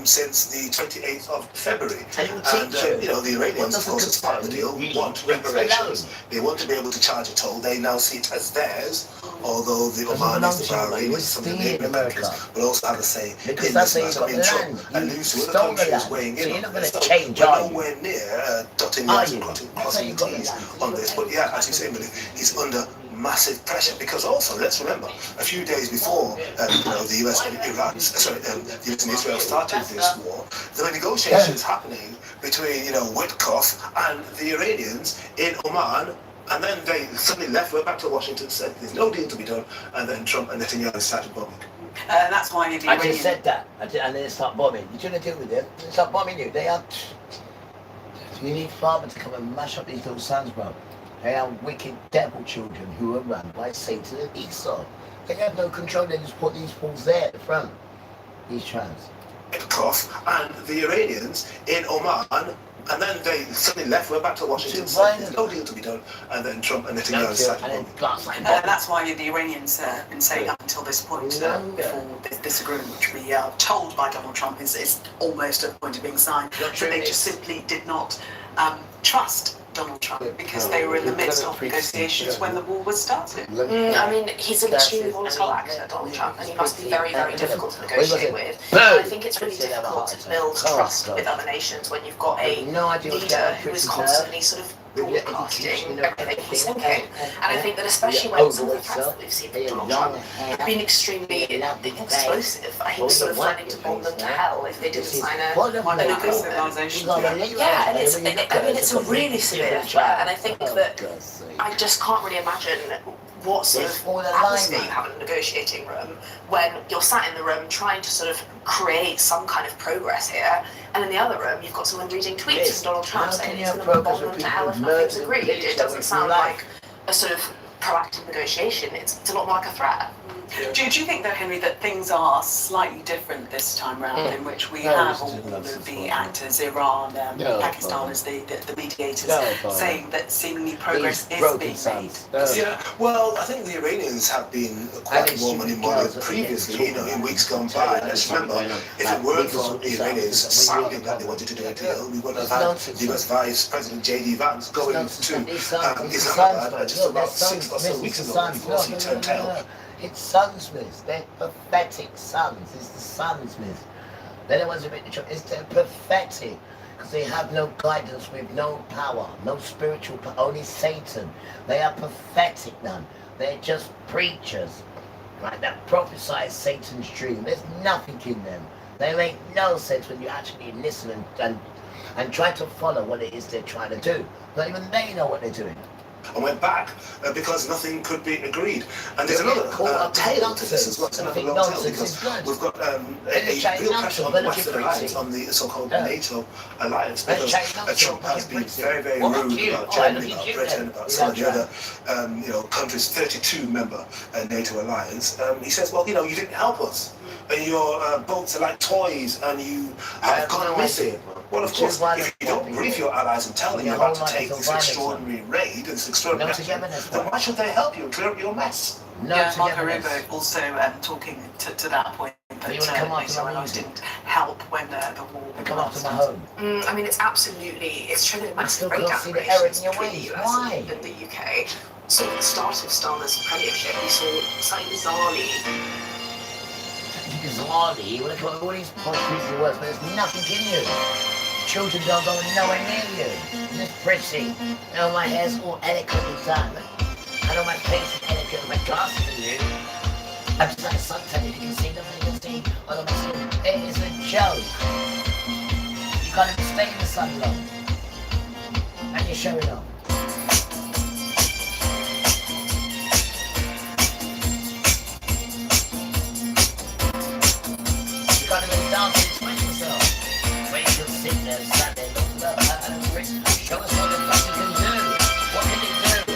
since the 28th of February. And the Iranians, of course, as part of the deal, want reparations. They want to be able to charge a toll. They now see it as theirs, although the Omanis, the Bahraini, some of the neighboring countries will also have a say in this matter. I mean, Trump alludes to other countries weighing in on this. We're nowhere near dotting the i's and crossing the t's on this. But yeah, as you say, Millie, he's under massive pressure because also, let's remember, a few days before the US and the US and Israel started this war, there were negotiations happening between Witkoff and the Iranians in Oman. And then they suddenly left, went back to Washington, said there's no deal to be done, and then Trump and Netanyahu started bombing. That's why the I just said that, and then they start bombing. You're trying to deal with them. They start bombing you. They are. You need father to come and mash up these little sons, bro. They are wicked devil children who are run by Satan and Esau. They have no control. They just put these fools there at the front. These trans. Witkoff and the Iranians in Oman. And then they suddenly left, went back to Washington, said there's no deal to be done, and then Trump and Netanyahu started bombing. That's why the Iranians have been saying up until this point, before this agreement, which we are told by Donald Trump is almost at the point of being signed, that they just simply did not trust Donald Trump because they were in the midst of negotiations when the war was started. I mean, he's an extremely volatile actor, Donald Trump, and he must be very, very difficult to negotiate with. And I think it's really difficult to build trust with other nations when you've got a leader who is constantly sort of broadcasting everything he's thinking. And I think that especially when some of the threats that we've seen from Donald Trump have been extremely explosive, I think sort of threatening to bomb them to hell if they didn't sign an agreement. Yeah, and it's a really severe threat, and I think that I just can't really imagine what sort of atmosphere you have in a negotiating room when you're sat in the room trying to sort of create some kind of progress here, and in the other room you've got someone reading tweets from Donald Trump saying he's going to bomb them to hell if nothing's agreed. It doesn't sound like a sort of proactive negotiation. It's a lot more like a threat. Do you think, though, Henry, that things are slightly different this time round, in which we have all of the actors, Iran, Pakistan as the mediators, saying that seemingly progress is being made? Yeah, well, I think the Iranians have been quite more money moderate previously, in weeks gone by. Let's remember, if it weren't for the Iranians sounding that they wanted to do a deal, we wouldn't have had the US Vice President J.D. Vance going to Islamabad just about 6 or so weeks ago before he turned tail. It's sunsmiths. They're pathetic sons. It's the sunsmiths. They're the ones who make the choice. They're pathetic. because they have no guidance with no power, no spiritual power, only Satan. They are pathetic, none. They're just preachers, right, that prophesy Satan's dream. There's nothing in them. They make no sense when you actually listen and try to follow what it is they're trying to do. Not even they know what they're doing. And went back because nothing could be agreed. And there's another tail to this as well. It's another long tail because we've got a real pressure on the Western Alliance, on the so-called NATO alliance, because Trump has been very, very rude about Germany, about Britain, about some of the other countries, 32-member NATO alliance. He says, well, you didn't help us. And your boats are like toys, and you have gone missing. Well, of course, if you don't brief your allies and tell them you're about to take this extraordinary raid, this extraordinary action, then why should they help you clear up your mess? Marco Rubio also talking to that point that NATO allies didn't help when the war started. I mean, it's triggered a massive breakout in relations between the US and the UK. So at the start of Starmer's premiership, we saw something bizarrely, you want to come up with all these beautiful words, but there's nothing in you. Children don't go nowhere near you. It's pretty. My hair's all eloquently done. I know my face is eloquent, my glasses are new. I'm just like a suntan, if you can see nothing, you can see. It is a joke. You can't even stay in the sun long. And you're showing off. You can't even dance and express yourself. When you can sit there and stand there looking up and show us what the fuck you can do. What can you do?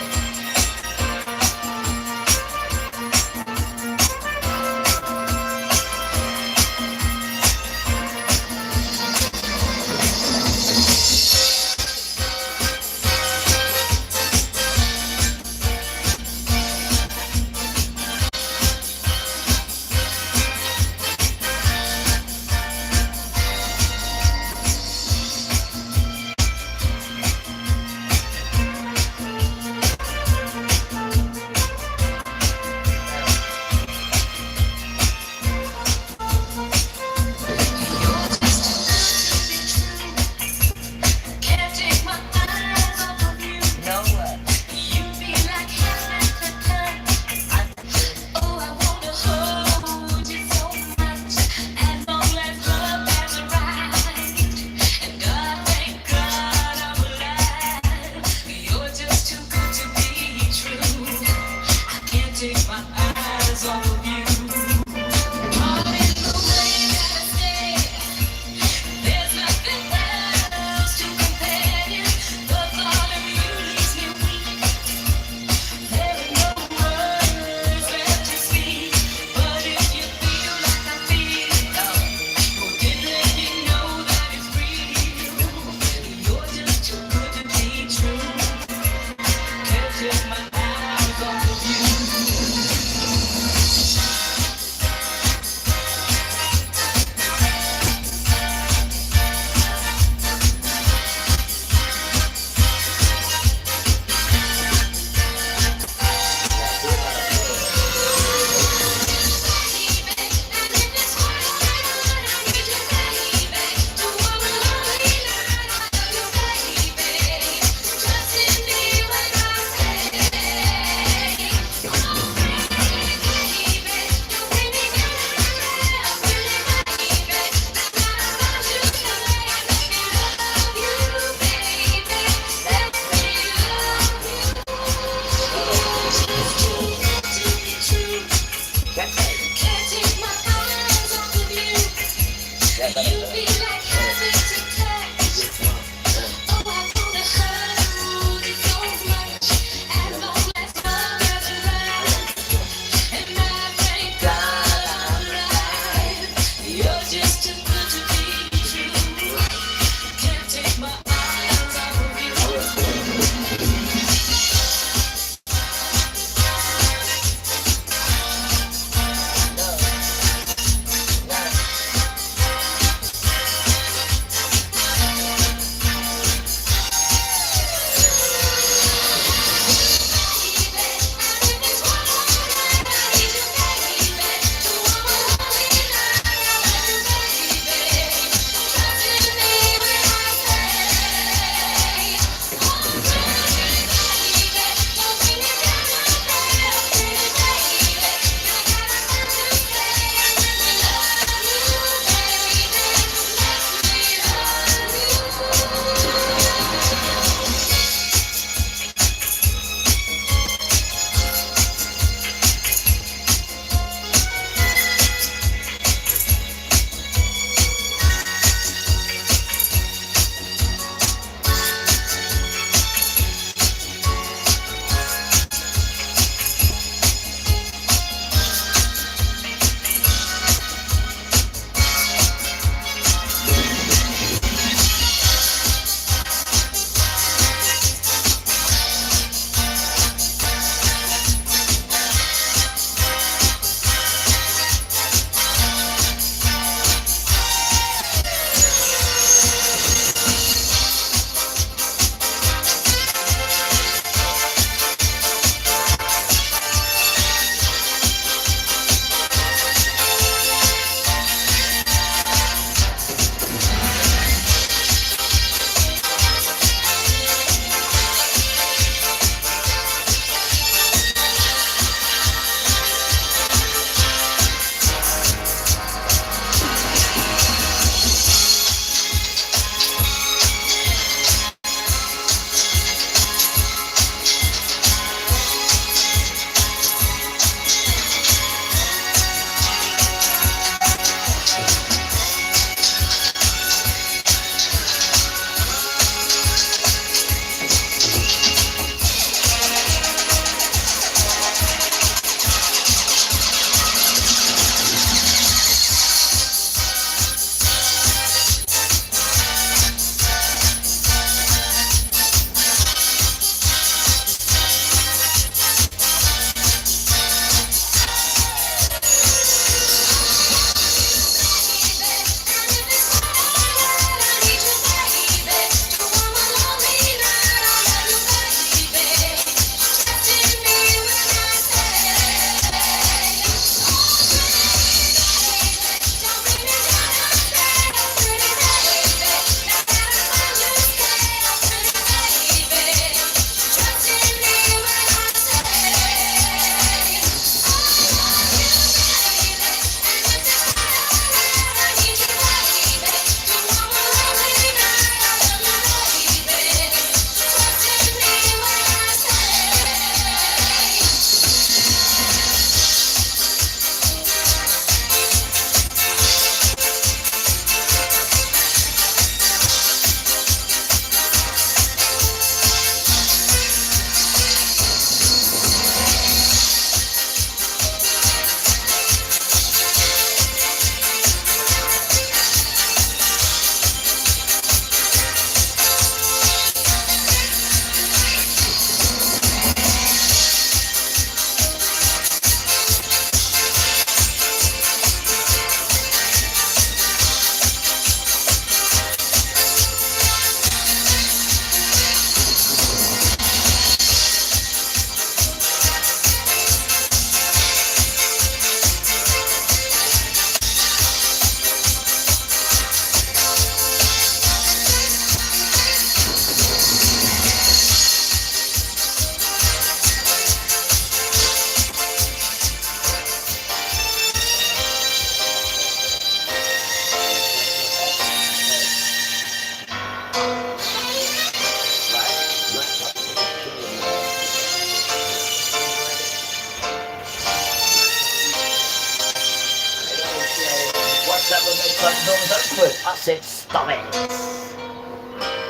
Bradford, I said stop it.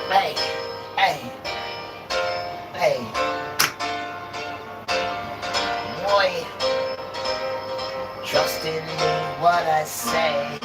Hey, hey, hey. Boy, trust in me what I say.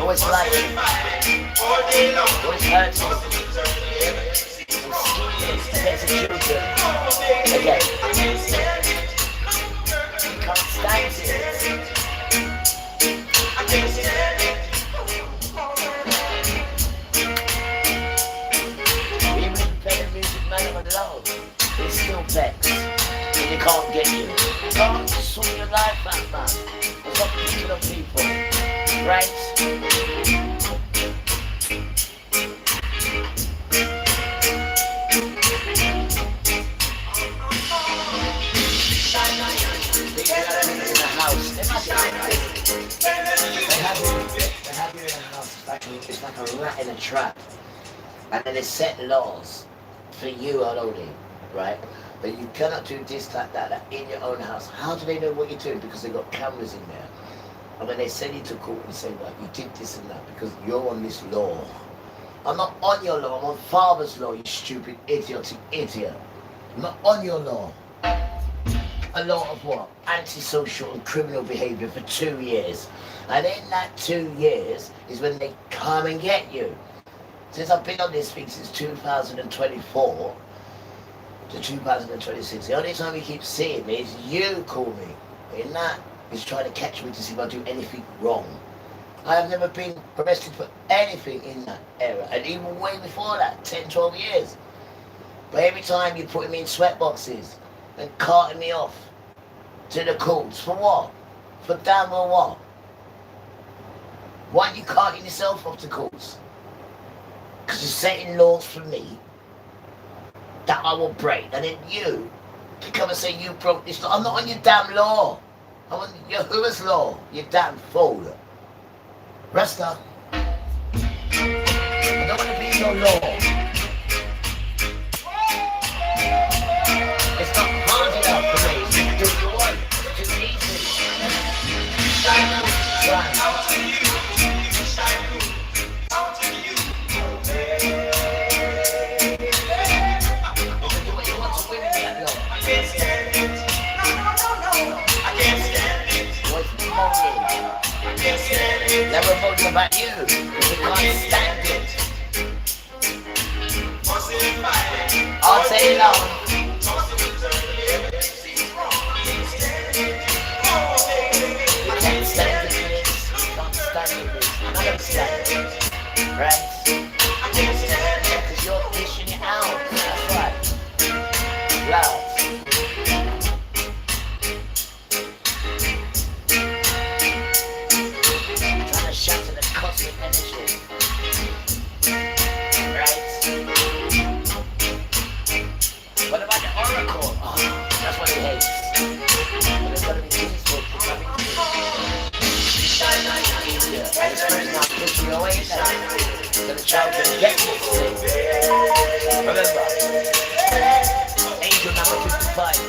Always like it. Always hurts me. Against the children. Again. You can't stand it. Even if you play the music man of love, it's still vexed. And you can't get you. You can't sort your life out, man. There's not people of people. Right? It's like a rat in a trap, and then they set laws for you only, right? But you cannot do this, that in your own house. How do they know what you're doing? Because they've got cameras in there. And when they send you to court and say, well, you did this and that because you're on this law. I'm not on your law, I'm on father's law, you stupid idiotic idiot. I'm not on your law. A law of what? Antisocial and criminal behaviour for 2 years. And in that 2 years is when they come and get you. Since I've been on this thing since 2024 to 2026, the only time you keep seeing me is you call me. In that is trying to catch me to see if I do anything wrong. I have never been arrested for anything in that era, and even way before that, 10, 12 years. But every time you're putting me in sweatboxes and carting me off to the courts, for what? For damn well what? Why are you carting yourself off to courts? Because you're setting laws for me that I will break, and then you can come and say you broke this law. I'm not on your damn law. I'm on your who's law, you damn fool. Rasta. I don't want to be in your law. It's not hard enough for me to do what you want. It's too easy. Never voting about you, because we can't stand it. All day long. We can't stand it, can't stand it, I don't stand it, right? Because you're dishing it out, that's right. Loud. right.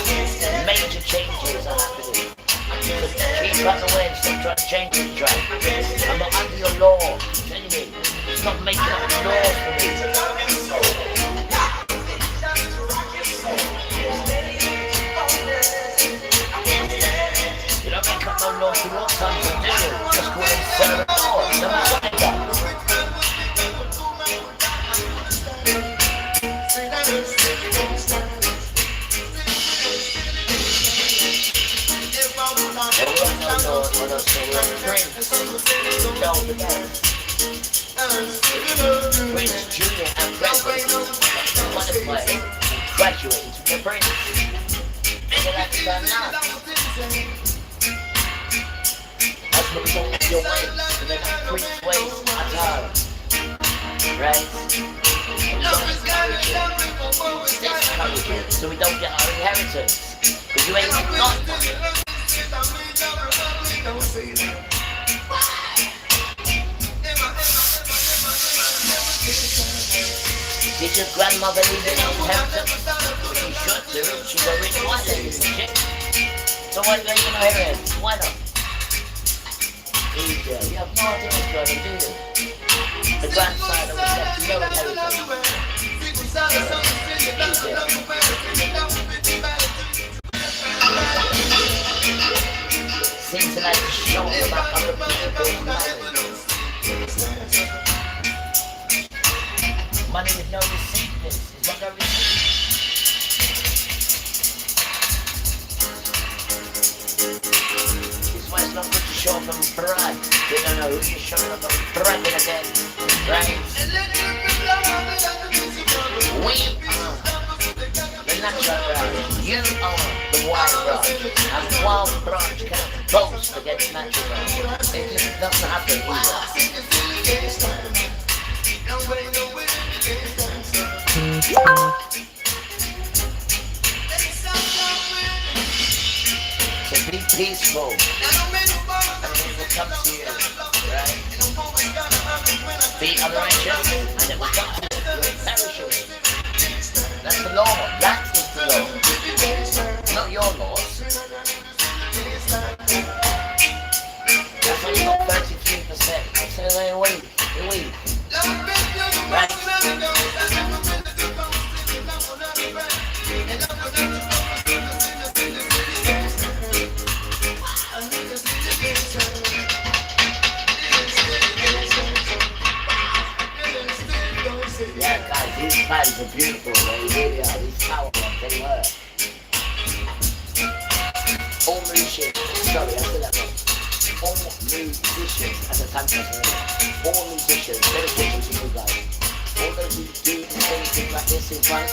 It says major changes are happening. Keep out the way and stop trying to change the track. I'm not under your law. Anyway, stop making up laws for me. You don't make up no laws to what time to do. Just call them Sarah laws. No matter what they do. Prince Junior and President qualified and graduated to the Prince. So that's done now. That's what it's all your ways, and then that Prince ways at home. Right? Discourage it so we don't get our inheritance. Because you ain't got one. Did your grandmother leave an inheritance? She should do. She's a rich white lady, isn't she? So why do you leave an inheritance? Why not? Easier. You have no idea what's going on, do you? The grandsire was left no inheritance. Easier. Seems to like to show about other people's marriage. Money with no receipt is what no receipt. This is why it's not good to show up and brag. You don't know who you're showing up and bragging against, right? We are the natural branch. You are the wild branch. And wild branch cannot boast against natural branch. It just doesn't happen either. So be peaceful, and it will come to you, right? Be unrighteous, and it will come to you. You're perishing. That's the law. That is the law. Not your laws. That's why you got 33%. So they're weak. You're weak. Right? Yeah, guys, these fans are beautiful. They really are. These power ones, they work. All musicians, sorry, I said that wrong. All musicians, as a fantastic, all musicians, dedicated to you guys. All those who do anything like this in front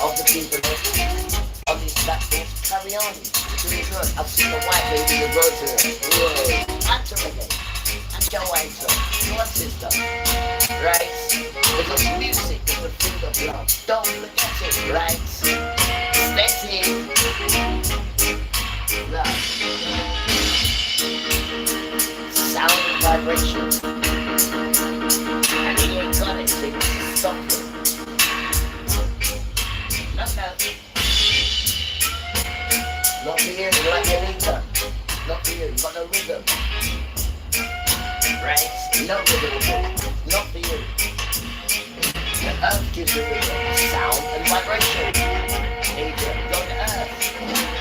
of the people on these platforms, carry on. It's really good. I've seen a white lady in the road to it. Whoa. Answer again. And Joe Answer. Your sister. Right? Because music is the thing of love. Don't forget it, right? Aesthetic. Love. Sound and vibration. And he ain't got it, so you can stop it. No. Not for you, you're like your leader. Not for you, you've got no rhythm. Right? No rhythm. Not for you. The earth gives you rhythm, sound and vibration. There you go, you go to earth.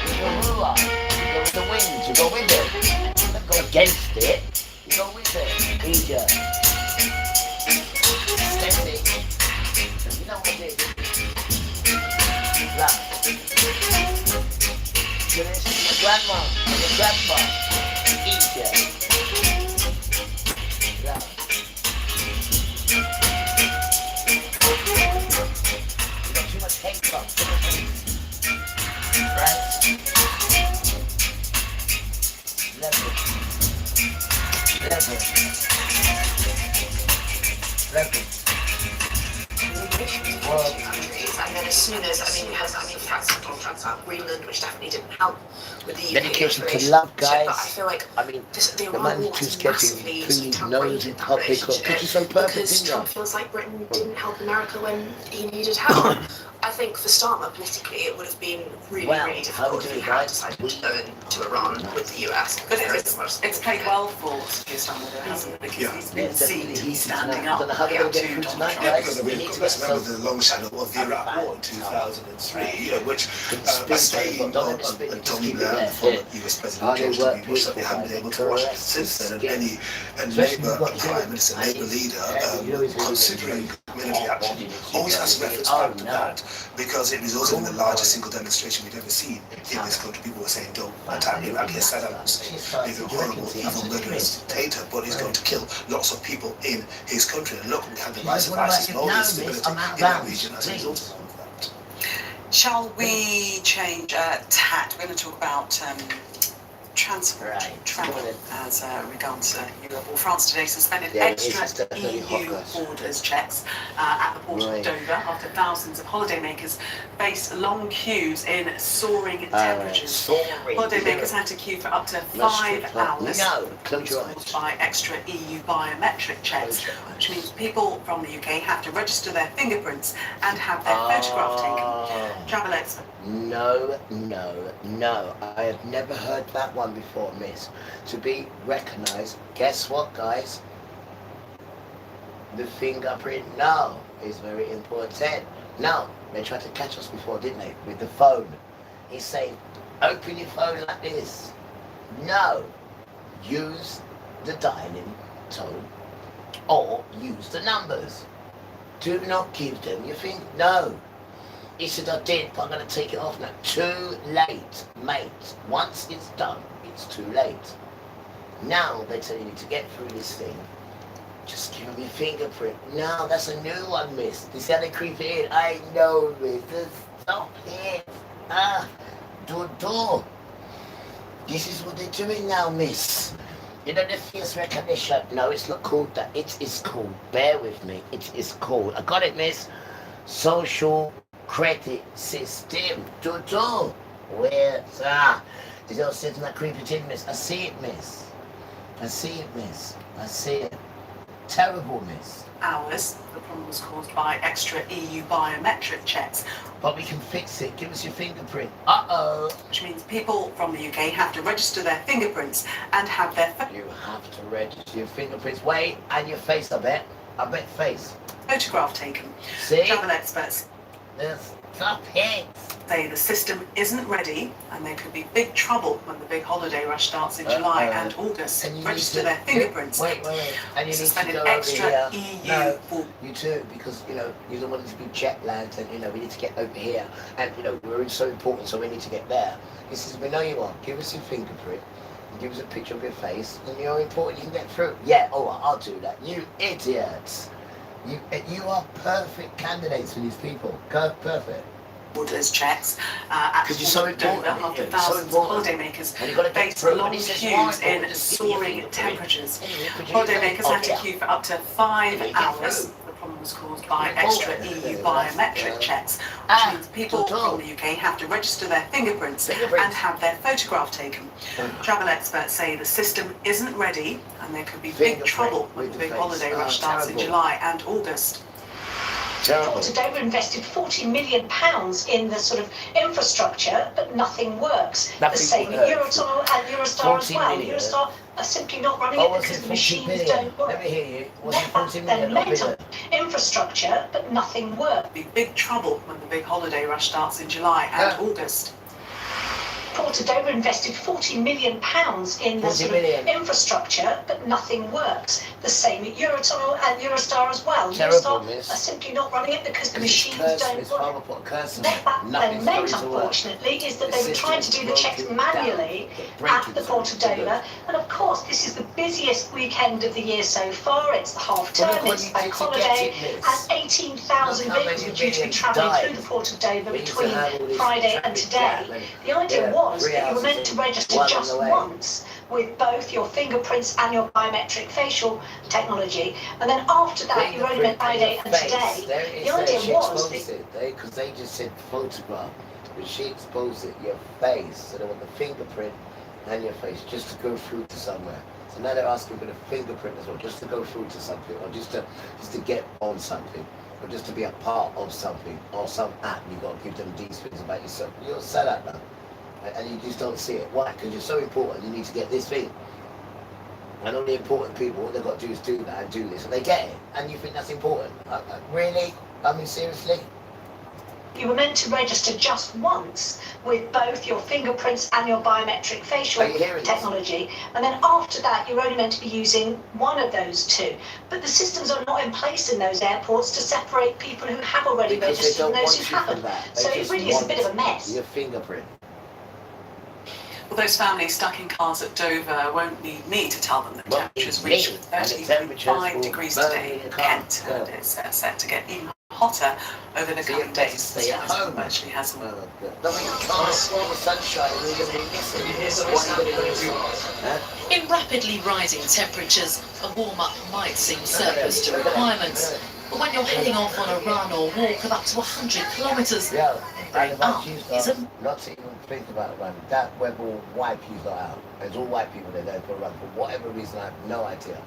You go ruler. You go with the wind, you go with it. You don't go against it, you go with it. Easier. Aesthetic. You know what it is. Love. You listen to your grandma and your grandpa. Easier. Love. You got too much hate up. Right? Level. World. And then as soon as, you had the facts of Donald Trump about Greenland, which definitely didn't help with the UK Dedication to relationship. love, But I guys. feel like I mean, the the Iran man war just has getting massively putting his sort of nose in public because he's so perfect, because isn't Trump he? feels like Britain didn't help America when he needed help. I think for Starmer, politically, it would have been really, really difficult if he had decided to go into Iran with the US. But it's played well for Starmer, though, hasn't it? Because he's been seen to be standing up to Donald Trump. Yeah, because let's remember the long shadow of the Iraq War in 2003, which staying on Tony Blair, former US President George W. Bush, that we haven't been able to watch since then. And Labour Prime Minister, Labour leader, considering military action, always has to reference back to that, because it resulted in the largest single demonstration we'd ever seen in this country. People were saying, don't attack Iraq. Yes, Saddam Hussein is a horrible, evil, murderous dictator, but he's going to kill lots of people in his country. And look, we had the rise of ISIS and all the instability in that region as a result of that. Shall we change tact? We're going to talk about transport, travel as regards Europe. Well, France today suspended extra EU borders checks at the port of Dover after thousands of holidaymakers faced long queues in soaring temperatures. Holidaymakers had to queue for up to 5 hours caused by extra EU biometric checks, which means people from the UK have to register their fingerprints and have their photograph taken. Travel expert. No. I have never heard that one before, miss. To be recognised, guess what, guys? The fingerprint now is very important. Now, they tried to catch us before, didn't they? With the phone. He's saying, open your phone like this. No. Use the dialing tone or use the numbers. Do not give them your finger. No. He said, I did, but I'm going to take it off now. Too late, mate. Once it's done, it's too late. Now they're telling you to get through this thing. Just give them your fingerprint. No, that's a new one, miss. You see how they creep it in? I know, miss. Stop it. Door. This is what they're doing now, miss. You know the face recognition? No, it's not called that. It is called, bear with me, it is called, I got it, miss, social credit system. Where, is your sitting that creepy in, miss? I see it, miss. I see it. Terrible, miss. Hours. The problem was caused by extra EU biometric checks. But we can fix it. Give us your fingerprint. Which means people from the UK have to register their fingerprints and have their... You have to register your fingerprints. Wait, and your face, I bet face. Photograph taken. See? Travel experts. Stop it. Say the system isn't ready and there could be big trouble when the big holiday rush starts in July and August. Register their fingerprints. Wait. And you suspended need to go extra over here. EU. No, you too, because you don't want it to be jet lagged, and we need to get over here, and we're so important, so we need to get there. He says, we know you are. Give us your fingerprint. Give us a picture of your face, and you're important. You can get through. Yeah, all right, I'll do that. You idiots. You are perfect candidates for these people. Perfect. Borders checks at the port of Dover after thousands of holidaymakers faced long queues in soaring temperatures. Holidaymakers had to queue for up to 5 hours. The problem was caused by extra EU biometric checks, which means people from the UK have to register their fingerprints and have their photograph taken. Travel experts say the system isn't ready and there could be big trouble when the big holiday rush starts in July and August. Today we invested £40 million in the sort of infrastructure, but nothing works. The same in Eurotunnel and Eurostar as well. Eurostar are simply not running it because the machines don't work. Let me hear you. Was it 40 million? They're mental infrastructure, but nothing works. Be big trouble when the big holiday rush starts in July and August. Today we invested £40 million in the sort of infrastructure, but nothing works. The same at Eurotunnel and Eurostar as well. Eurostar are simply not running it because the machines don't work. What they meant, unfortunately, is that they were trying to do the checks manually at the port of Dover. And of course, this is the busiest weekend of the year so far. It's the half term, it's the bank holiday, and 18,000 vehicles are due to be travelling through the port of Dover between Friday and today. The idea was 3 that you were houses meant to in, register one on just the way. once with both your fingerprints and your biometric facial technology, and then after that you were only meant to validate. And today, the idea She was exposed that it, because they just said photograph, but she exposed it, your face, so they want the fingerprint and your face just to go through to somewhere. So now they're asking for the fingerprint as well, just to go through to something, or just to get on something, or just to be a part of something, or some app. You got to give them these things about yourself. You're a sellout now, and you just don't see it. Why? Because you're so important. You need to get this thing. And all the important people, all they've got to do is do that and do this, and they get it. And you think that's important? Really? I mean, seriously? you were meant to register just once with both your fingerprints and your biometric facial technology, and then after that you're only meant to be using one of those two. But the systems are not in place in those airports to separate people who have already registered and those who haven't. So it really is a bit of a mess. Your fingerprint. Well, those families stuck in cars at Dover won't need me to tell them that temperatures reached 35 degrees today in Kent, and it's set to get even hotter over the coming days. Stay at home. Actually has No, you can't swallow the sunshine and you're going to be missing. What are you going to do? In rapidly rising temperatures, a warm-up might seem surplus to requirements. But when you're heading off on a run or walk of up to 100 kilometres, going up isn't. Not to even think about a run. That weather will wipe you out. There's all white people that go for a run for whatever reason. I have no idea.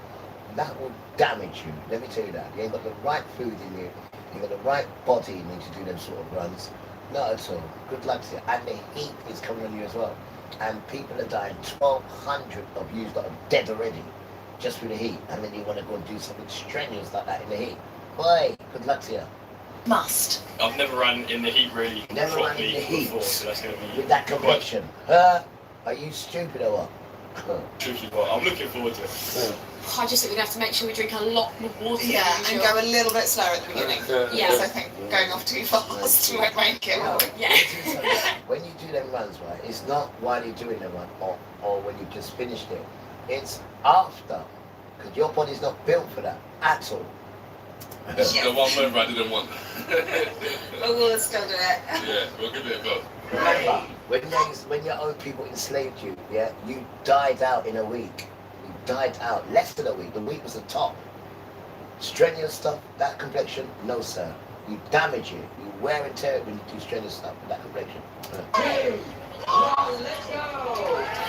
That will damage you. Let me tell you that. You ain't got the right food in you. You got the right body in you to do them sort of runs. Not at all. Good luck to you. And the heat is coming on you as well. And people are dying. 1,200 of you that are dead already just with the heat. And then you want to go and do something strenuous like that in the heat. Boy, good luck to you. Must. I've never run in the heat really Never run in the heat before, so that's going to be with that complexion. Are you stupid or what? Truthfully, well, I'm looking forward to it. I just think we'd have to make sure we drink a lot more water. Yeah, than and usual. go a little bit slower at the beginning. Yes. I think going off too fast we won't make it. No, Yeah. when you do them runs, right, it's not while you're doing the run or when you've just finished it. It's after. Because your body's not built for that at all. This is the one member I didn't want. But we'll still do it. Yeah, we'll give it a go. Remember, when your own people enslaved you, yeah, you died out in a week. You died out less than a week. The week was the top. Strenuous stuff, that complexion, no sir. You damage it. You wear and tear it when you do strenuous stuff with that complexion.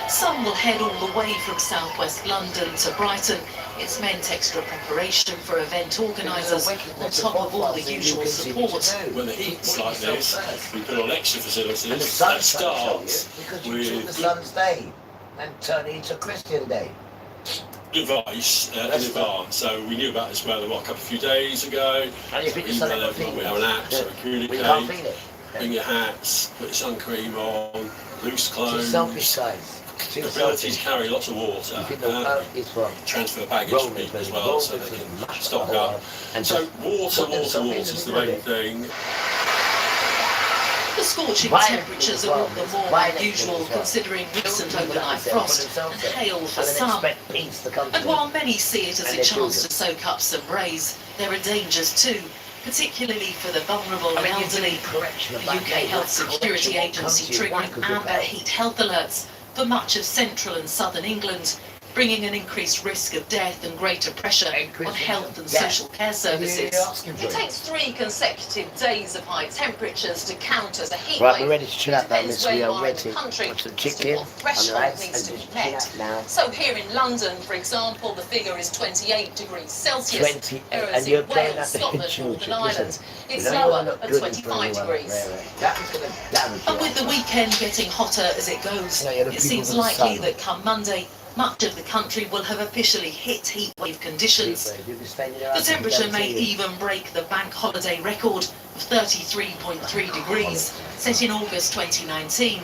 Some will head all the way from southwest London to Brighton. It's meant extra preparation for event organisers on top of all the usual support. When the heat's like this, we put on extra facilities. That starts with the Sun's Day and turn it into Christian Day. device in advance. So we knew about this weather a few days ago. And you think the sun ain't gonna feel it? We have an app so we communicate. We can't feel it. Bring your hats, put your sun cream on, loose Too clothes. selfish, guys. Too The ability selfish. to carry lots of water. You think the world is from Transfer baggage for people as well, so they can stock up. And So just water is the main thing. The scorching temperatures are all the more unusual considering recent overnight frost and hail for some. And while many see it as a chance to soak up some rays, there are dangers too, particularly for the vulnerable and elderly. The UK Health Security Agency triggering amber heat health alerts for much of central and southern England, bringing an increased risk of death and greater pressure on health and social care services. It takes 3 consecutive days of high temperatures to count as a heat Right, wave. we're ready to chill out now, Depends miss. where We you are are in ready. the country Want some as to chicken what threshold on the needs to be and met. just chill out now. So here in London, for example, the figure is 28 degrees Celsius. 28, Whereas and you're in going Wales, at the Scotland, children. Northern Ireland, Listen, it's you know you lower look at good 25 degrees. That is going to damage you. And with the weekend getting hotter as it goes, it seems likely that come Monday, much of the country will have officially hit heatwave conditions. The temperature may even break the bank holiday record of 33.3 degrees, set in August 2019.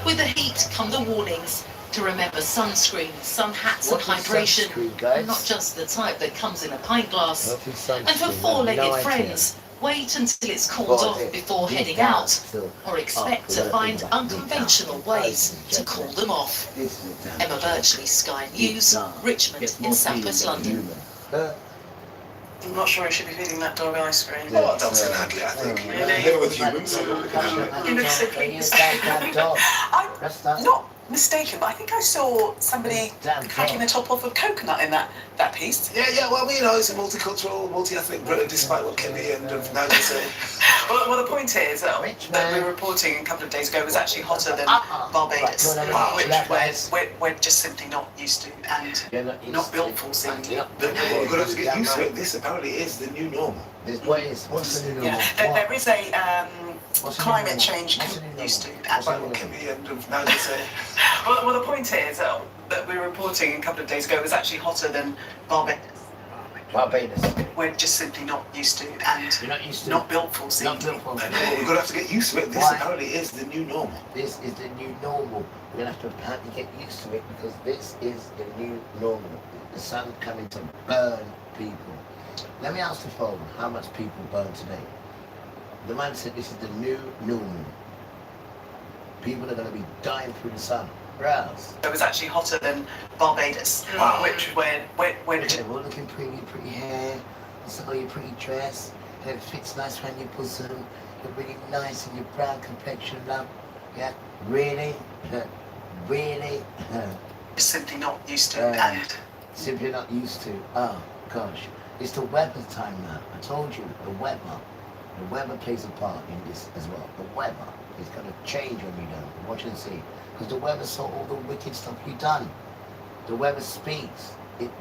With the heat come the warnings to remember sunscreen, sun hats and hydration, and not just the type that comes in a pint glass. And for four-legged friends, wait until it's cooled off before heading out, or expect to find unconventional ways to cool them off. Emma Birchley, Sky News, Richmond in southwest London. I'm not sure I should be feeding that dog ice cream. Oh, don't say that, I think. They're with humans, so He looks so pleased. I'm not mistaken, but I think I saw somebody cracking the top off a coconut in that piece. Yeah, well, you know, it's a multicultural, multi-ethnic Britain, despite what Kenny and Nigel say. Well, the point is that we were reporting a couple of days ago was actually hotter than Barbados, which we're just simply not used to and not built for seemingly. But we're going to have to get used to it. This apparently is the new normal. What's the new normal? There is a climate change used to. Despite what Kenny and Nigel say. Well, the point is that we were reporting a couple of days ago was actually hotter than Barbados. We're just simply not used to and not built for seemingly. We're going to have to get used to it. This apparently is the new normal. This is the new normal. We're going to have to get used to it because this is the new normal. The sun coming to burn people. Let me ask the phone, how much people burn today? The man said this is the new normal. People are going to be dying through the sun. Browse. It was actually hotter than Barbados, which we're looking pretty hair, it's all your pretty dress, and it fits nice around your bosom. You're really nice in your brown complexion, love. Yeah, really, really. Simply not used to and simply not used to. Oh gosh, it's the weather time now. I told you, the weather plays a part in this as well. The weather is going to change when we don't. Watch and see. Because the weather saw all the wicked stuff you've done. The weather speaks.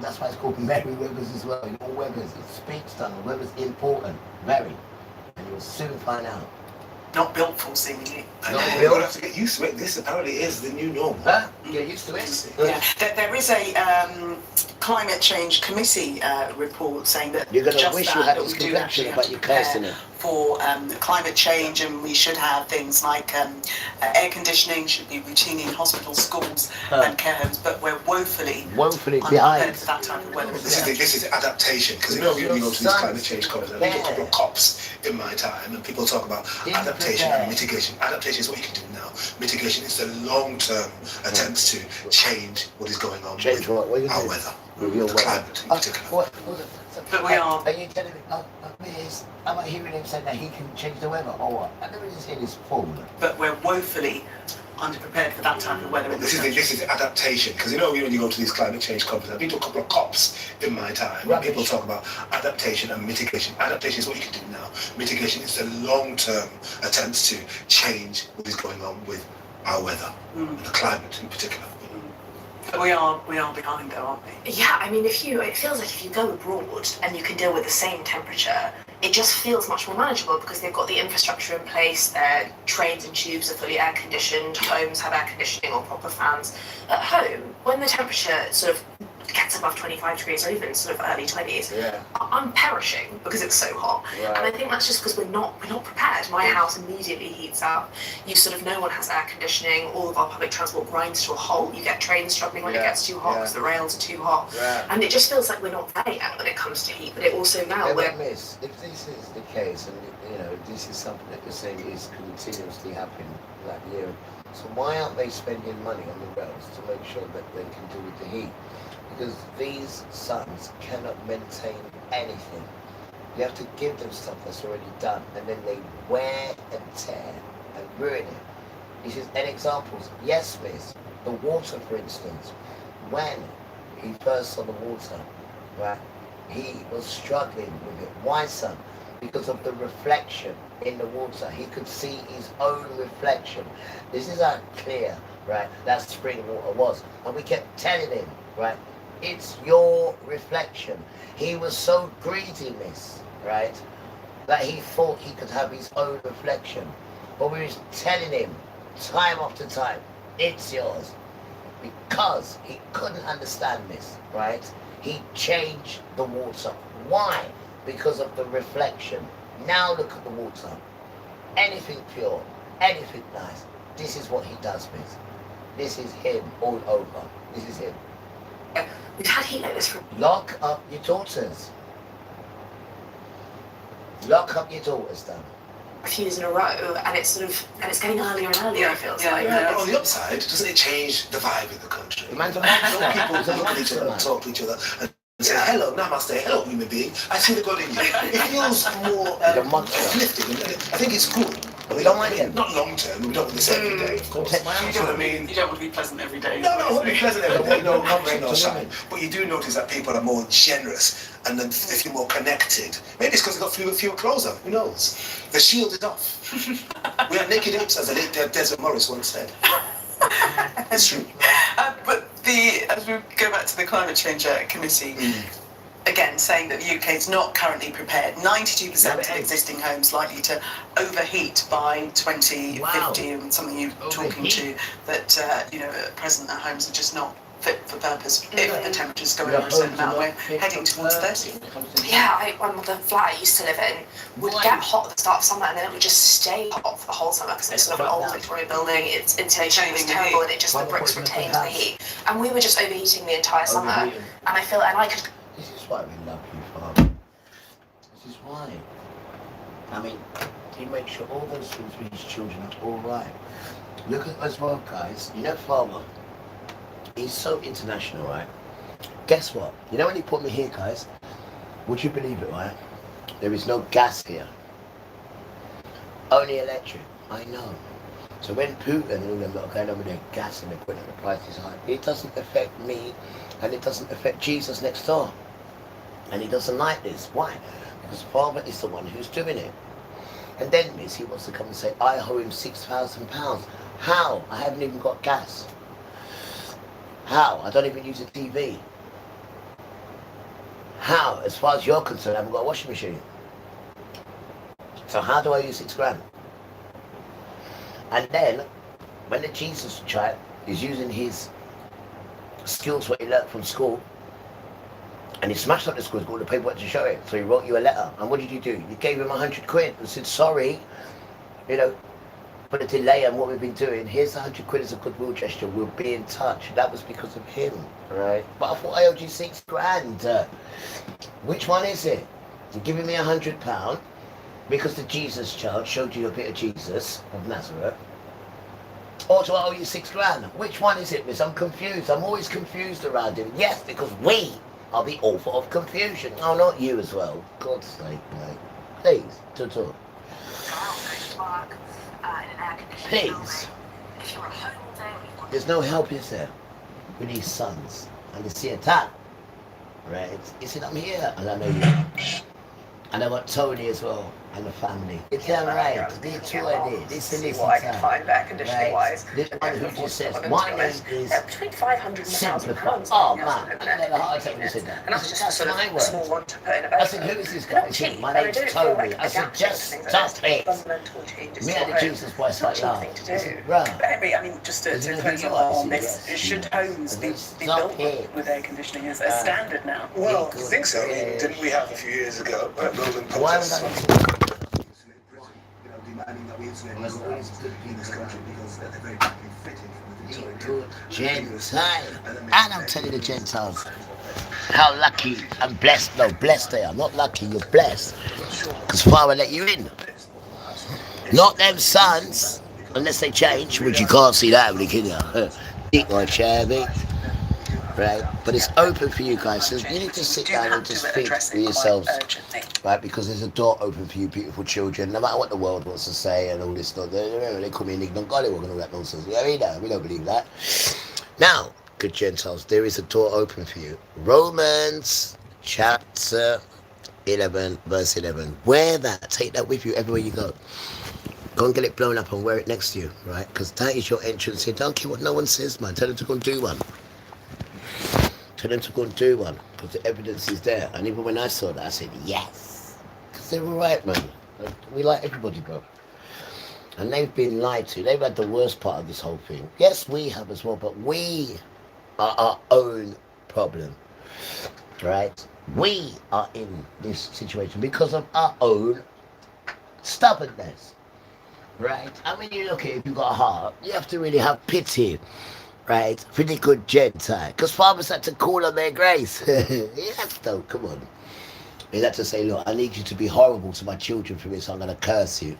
That's why it's called Merry Weathers as well. In all weathers, it speaks done. The weather's important, very. And you'll soon find out. Not built for seemingly. We're going to have to get used to it. This apparently is the new normal. Huh? Get used to it? Yeah. There is a climate change committee report saying that you're going to just wish that, you had that this we do connection actually have about to your prepare cursing. For climate change, and we should have things like air conditioning should be routine in hospitals, schools and care homes, but we're woefully behind for that type of weather. This is adaptation, because you know you go to these climate change conferences. I've been to a couple of COPs in my time, and people talk about adaptation and mitigation. Adaptation is what you can do now. Mitigation is the long-term attempts to change what is going on with our weather, the climate in particular. But we are. Are you telling me, Miss, am I hearing him say that he can change the weather or what? I've never just heard this fool. But we're woefully underprepared for that type of weather. This is adaptation, because you know when you go to these climate change conferences, I've been to a couple of COPs in my time, and people talk about adaptation and mitigation. Adaptation is what you can do now. Mitigation is the long-term attempts to change what is going on with our weather, and the climate in particular. But we are behind though, aren't we? Yeah, I mean, it feels like if you go abroad and you can deal with the same temperature, it just feels much more manageable because they've got the infrastructure in place, their trains and tubes are fully air conditioned, homes have air conditioning or proper fans. At home, when the temperature sort of gets above 25 degrees or even sort of early 20s, I'm perishing because it's so hot. And I think that's just because we're not prepared. My house immediately heats up. No one has air conditioning. All of our public transport grinds to a halt. You get trains struggling when it gets too hot because the rails are too hot. And it just feels like we're not there yet when it comes to heat. But it also now if this is the case, and this is something that you're saying is continuously happening that year, so why aren't they spending money on the rails to make sure that they can deal with the heat? Because these sons cannot maintain anything. You have to give them stuff that's already done, and then they wear and tear and ruin it. This is an example. Yes, miss. The water, for instance, when he first saw the water, right, he was struggling with it. Why, son? Because of the reflection in the water. He could see his own reflection. This is how clear, right, that spring water was. And we kept telling him, right, it's your reflection. He was so greedy, miss, right, that he thought he could have his own reflection. But we was telling him time after time, it's yours. Because he couldn't understand this, right? He changed the water. Why? Because of the reflection. Now look at the water. Anything pure, anything nice. This is what he does, miss. This is him all over. This is him. We've had heat like this for... Lock up your daughters. Lock up your daughters, Dan. A few years in a row, and it's getting earlier and earlier, it feels like. But on the upside, doesn't it change the vibe in the country? People look at each other and talk to each other and Say hello, namaste, hello, human being. I see the God in you. It feels more uplifting. I think it's cool. But we don't mind it. Not long term. We don't want this every day, of course. You know what I mean? You don't want to be pleasant every day. No, I won't be pleasant every day. No, not rain or shine. But you do notice that people are more generous and then they feel more connected. Maybe it's because they've got fewer clothes on. Who knows? The shield is off. We are naked apes, as the late Desmond Morris once said. It's true. But as we go back to the Climate Change Committee, again, saying that the UK is not currently prepared. 92% of existing homes likely to overheat by 2050, and something you're talking to, that, at present our homes are just not fit for purpose. If the temperatures go over a certain amount, we're heading towards 30. Yeah, the flat I used to live in would get hot at the start of summer and then it would just stay hot for the whole summer because it's sort of an old Victorian building, its insulation was terrible and the bricks retained the heat. And we were just overheating the entire summer. And I could... This is why we love you, Father. This is why. I mean, he makes sure all those things for his children are all right. Look at as well, guys. You know, Father, he's so international, right? Guess what? You know when he put me here, guys? Would you believe it, right? There is no gas here. Only electric. I know. So when Putin and all them lot are going over their gas and they're putting the prices high, it doesn't affect me and it doesn't affect Jesus next door. And he doesn't like this. Why? Because Father is the one who's doing it. And then, miss, he wants to come and say, I owe him £6,000. How? I haven't even got gas. How? I don't even use a TV. How? As far as you're concerned, I haven't got a washing machine. So how do I use £6,000? And then, when the Jesus child is using his skills, what he learned from school, and he smashed up the school, he's got all the paperwork to show it. So he wrote you a letter. And what did you do? You gave him 100 quid and said, sorry, for the delay and what we've been doing. Here's 100 quid as a goodwill gesture. We'll be in touch. That was because of him, right? But I thought I owed you £6,000. Which one is it? You're giving me £100 because the Jesus child showed you a bit of Jesus of Nazareth. Or do I owe you £6,000? Which one is it, miss? I'm confused. I'm always confused around him. Yes, because we are the author of confusion. Oh, not you as well. God's sake, mate. Please, to. Please. There's no help, is there? With these sons. And you see a tap. Right? You see, I'm here. And I know you. And I got Tony as well. And the family. It's alright. They two I did. Listen, what I can find air conditioning wise. This one who just says, my name is between 500 and 1,000 pounds. Oh man, I never heart attack when you said that. And that's just a my small one to put in a I said, who is this guy? He said, my name's Tony. I said, just stop it. Me and the Jesus voice like that. I said, bruh. I mean, just to close on this, should homes be built with air conditioning as a standard now? Well, I think so. I mean, didn't we have a few years ago building protests? Demanding that we insulate in this country because they're very badly fitted for the Gentile. And I'm telling the Gentiles how lucky and blessed, no, blessed they are. Not lucky, you're blessed. Because Father let you in. Not them sons, unless they change, which you can't see that, really, can you? Dick or Cherby. Right, but it's open for you guys, so you need to sit down and just think for yourselves, right, because there's a door open for you beautiful children, no matter what the world wants to say and all this stuff. They call me an ignorant gollywog and all that nonsense. Yeah, we don't believe that. Now, good Gentiles, there is a door open for you. Romans chapter 11, verse 11. Wear that, take that with you everywhere you go. Go and get it blown up and wear it next to you, right, because that is your entrance here. Don't care what no one says, man. Tell them to go and do one. Tell them to go and do one, because the evidence is there. And even when I saw that, I said, yes. Because they're all right, man. We like everybody, bro. And they've been lied to. They've had the worst part of this whole thing. Yes, we have as well, but we are our own problem, right? We are in this situation because of our own stubbornness, right? And when you look at it, if you've got a heart, you have to really have pity, right, for the good Gentile, because fathers had to call on their grace. Yes, though, come on. He had to say, look, I need you to be horrible to my children for this, I'm going to curse you,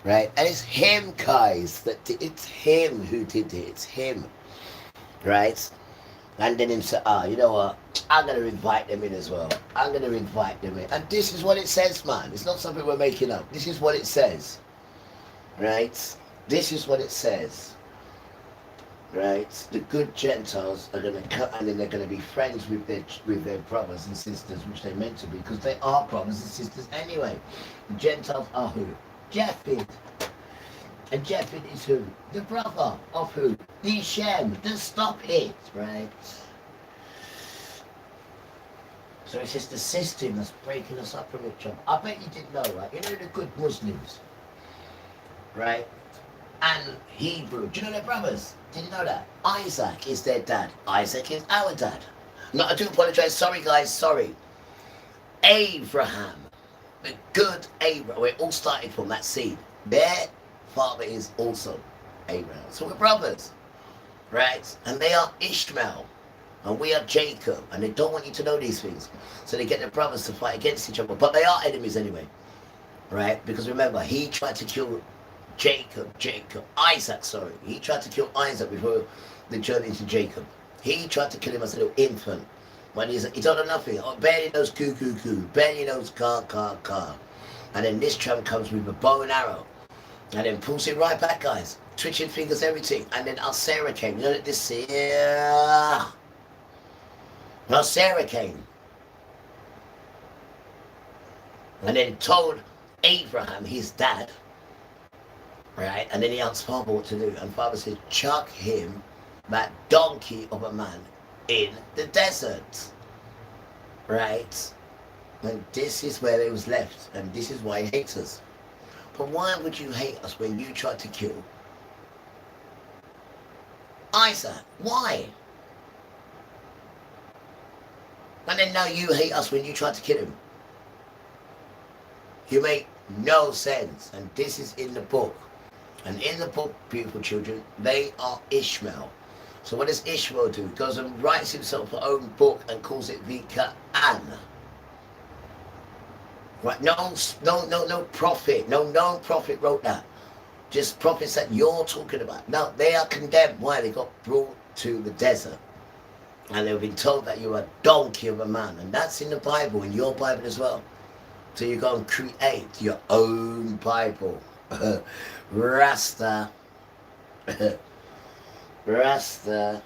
right? And it's him, guys, it's him who did it, it's him, right? And then him say, you know what, I'm going to invite them in as well. I'm going to invite them in. And this is what it says, man. It's not something we're making up. This is what it says. Right? This is what it says. Right? The good Gentiles are going to come, and then they're going to be friends with their brothers and sisters, which they're meant to be, because they are brothers and sisters anyway. The Gentiles are who? Japheth. And Japheth is who? The brother of who? The Shem. Just stop it, right? So it's just the system that's breaking us up from each other. I bet you didn't know, right? You know the good Muslims, right? And Hebrew. Do you know their brothers? Did you know that? Isaac is their dad. Isaac is our dad. No, I do apologize. Sorry, guys. Sorry. Abraham. The good Abraham. We're all started from that seed. Their father is also Abraham. So we're brothers. Right? And they are Ishmael. And we are Jacob. And they don't want you to know these things. So they get their brothers to fight against each other. But they are enemies anyway. Right? Because remember, he tried to kill Isaac, sorry. He tried to kill Isaac before they turned into Jacob. He tried to kill him as a little infant. When he don't know nothing. Barely knows coo, barely knows car. And then this tramp comes with a bow and arrow. And then pulls it right back, guys. Twitching fingers, everything. And then Sarah came. You know that this here. Now Sarah came. And then told Abraham, his dad, right? And then he asked Father what to do. And Father said, chuck him, that donkey of a man, in the desert. Right? And this is where they was left. And this is why he hates us. But why would you hate us when you tried to kill Isaac? Why? And then now you hate us when you tried to kill him. You make no sense. And this is in the book. And in the book, beautiful children, they are Ishmael. So what does Ishmael do? He goes and writes himself an own book and calls it the Quran. Right? No prophet. No known prophet wrote that. Just prophets that you're talking about. No, they are condemned. Why? They got brought to the desert. And they've been told that you're a donkey of a man. And that's in the Bible, in your Bible as well. So you go and create your own Bible. Rasta. Rasta.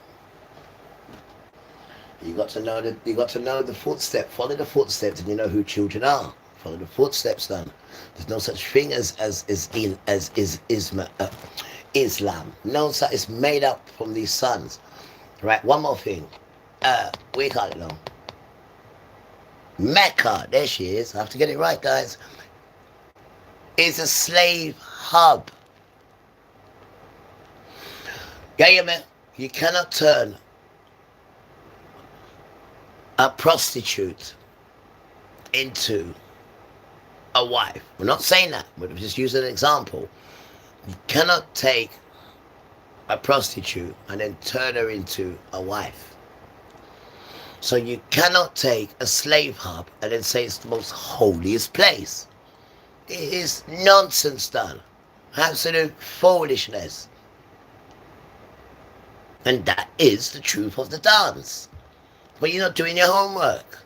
You got to know the footsteps. Follow the footsteps, and you know who children are. Follow the footsteps, then. There's no such thing as Islam. No such. It's made up from these sons. Right. One more thing. We call it now. Mecca. There she is. I have to get it right, guys. Is a slave hub. Yeah, man. You cannot turn a prostitute into a wife. We're not saying that. We're just using an example. You cannot take a prostitute and then turn her into a wife. So you cannot take a slave hub and then say it's the most holiest place. It is nonsense, done. Absolute foolishness. And that is the truth of the dance. But you're not doing your homework.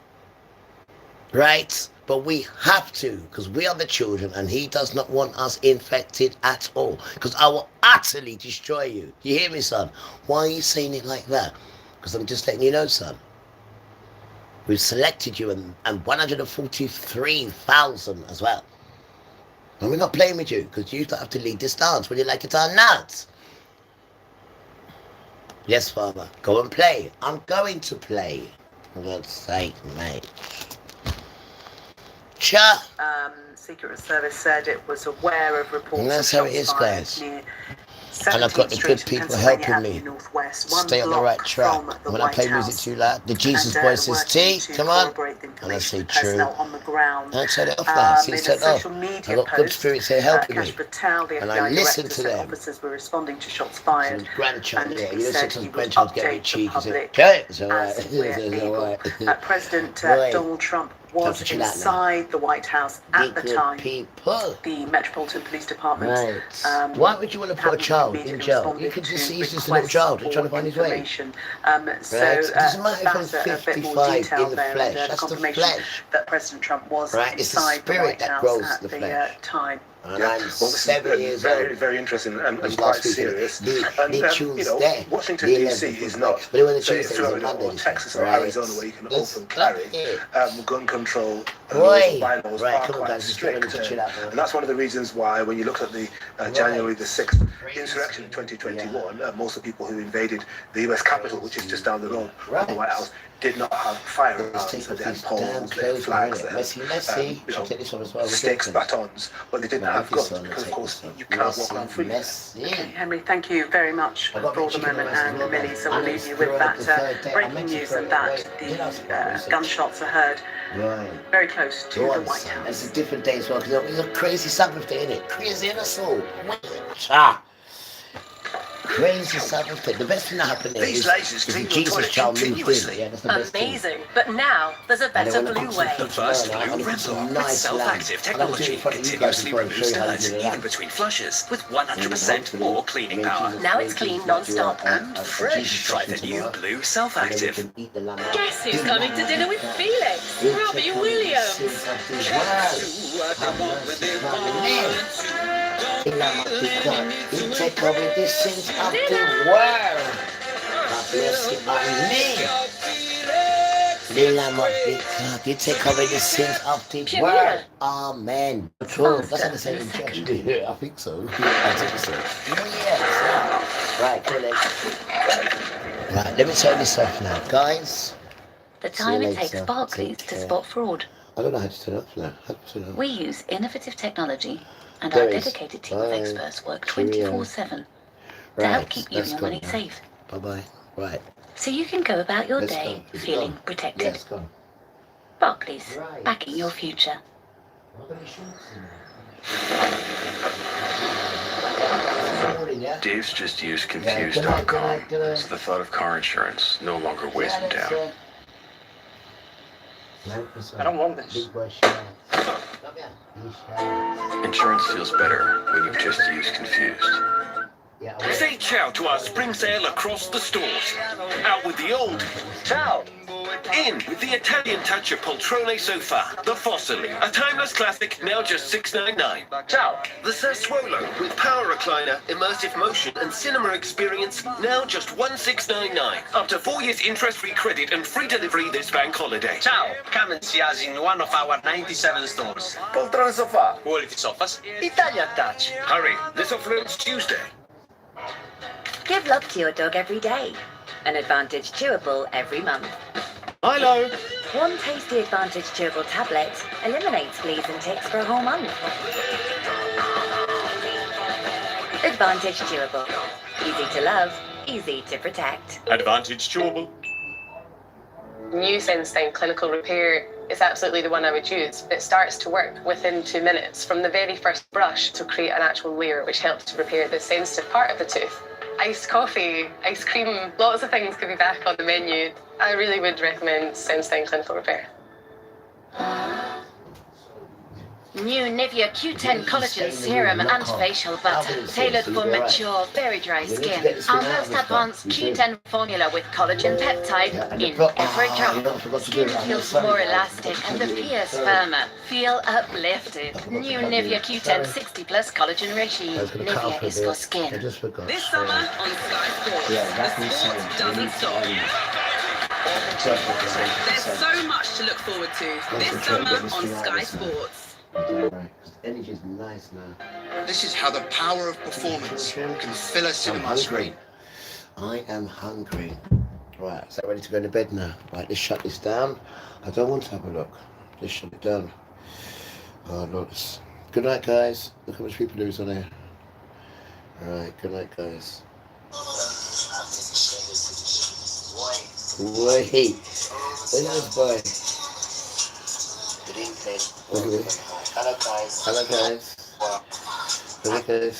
Right? But we have to, because we are the children, and he does not want us infected at all. Because I will utterly destroy you. You hear me, son? Why are you saying it like that? Because I'm just letting you know, son. We've selected you, and 143,000 as well. And we're not playing with you, because you don't have to lead this dance, whether you like it or not. Yes, Father. Go and play. I'm going to play. For God's sake, mate. Cha! Secret Service said it was aware of reports. And that's how it is, guys. And I've got the good people helping me stay on the right track. When I play music too loud, the Jesus boy says, T, come on. And I say, true. And I turn it off now. See, it's turned off. I've got good spirits here helping me. And I listen to them. Officers were responding to shots fired. So grandchild, yeah, you know, sometimes grandchild's get a bit cheeky. Okay, it's alright. It's alright. President Donald Trump was inside the White House at the time. People. The Metropolitan Police Department. Right. Why would you want to put a child in jail? You could just see he's just a little child trying to find his way. So It doesn't matter if that's it's a bit more 55 detail in the there, flesh. and That's the confirmation flesh. that President Trump was Right, it's the inside the spirit White that House grows at the the flesh. time. And I'm 7 years very, old. very interesting and Last quite week, serious. the You know, Tuesday, Washington the DC 11th is not, but when the say, Tuesday is a Florida Monday, or Texas or right? Arizona where you can That's open carry. it. Gun control Boy. laws and bylaws Right, are come on, quite guys, just get ready strict. to chill out, man. And that's one of the reasons why when you look at the January the 6th insurrection in 2021, most of the people who invaded the US Capitol, which is just down the road from the White House, did not have firearms. So they had poles, they had flags, they had you know, sticks, batons, but they didn't have guns because, of course, you can't walk around freely. Okay, Henry, thank you very much for the moment, and Millie, so we'll leave you with that breaking news and that the gunshots are heard very close to the White House. It's a different day as well, because it's a crazy Sabbath day, isn't it? Crazy in us all. Crazy Sabbath day. The best thing that happened there is the Jesus child moved in. Yeah, that's the best thing. Amazing, but now there's a better blue way. The first blue red block with self-active technology continuously removes dirt, even between flushes, with 100% more cleaning power. Now it's clean non-stop and fresh. Try the new blue self-active. Guess who's coming to dinner with Felix? Robbie Williams. You take over the sins of the world. God bless you, my name. The Lamb of God, you take over the sins of the world. Amen. That's what they say in church. Yeah, I think so. I think so. Yes. Right, Right, let me turn this off now, guys. The time it takes Barclays to spot fraud. I don't know how to turn it off now. How to turn it off? We use innovative technology, and There our is. dedicated team of Bye. experts work Cheerio. 24/7 to help keep you and your money now. safe, Bye-bye. Right. so you can go about your Let's day go. It's feeling gone. protected. Yeah, it's gone. Barclays, Right. backing your future. Dave's just used confused.com. So the thought of car insurance no longer weighs him down. I don't want this. Insurance feels better when you've just used confused. Say ciao to our spring sale across the stores. Out with the old, ciao. In with the Italian touch of Poltrone sofa, the Fossili, a timeless classic, now just $6.99. Ciao. The Sassuolo with power recliner, immersive motion, and cinema experience, now just $1,699. Up to 4 years interest-free credit and free delivery this bank holiday. Ciao. Come and see us in one of our 97 stores. Poltrone sofa, Quality sofas. Italian touch. Hurry, this offer ends Tuesday. Give love to your dog every day. An Advantage Chewable every month. Hello. One tasty Advantage Chewable tablet eliminates fleas and ticks for a whole month. Advantage Chewable. Easy to love, easy to protect. Advantage Chewable. New Senstain Clinical Repair is absolutely the one I would use. It starts to work within 2 minutes from the very first brush to create an actual layer which helps to repair the sensitive part of the tooth. Iced coffee, ice cream, lots of things could be back on the menu. I really would recommend Senstain Clinical Repair. New Nivea Q10 Collagen Serum and Facial Butter, tailored for mature, very dry skin. Our most advanced Q10 formula with collagen peptide in every drop. Skin feels more elastic and appears firmer. Feel uplifted. New Nivea Q10 60+ collagen regime. Nivea is for skin. This summer on Sky Sports, the sport doesn't stop. There's so much to look forward to this summer on Sky Sports. Energy is nice now. This is how the power of performance can fill a cinema screen. I am hungry. Right, so ready to go to bed now. Right, let's shut this down. I don't want to have a look. Let's shut it down. Oh, Lord. Good night, guys. Look how much people there is on there. Alright, good night, guys. Wait. Look at this boy. Good evening. Hello, guys. Hello, guys. Hello, guys.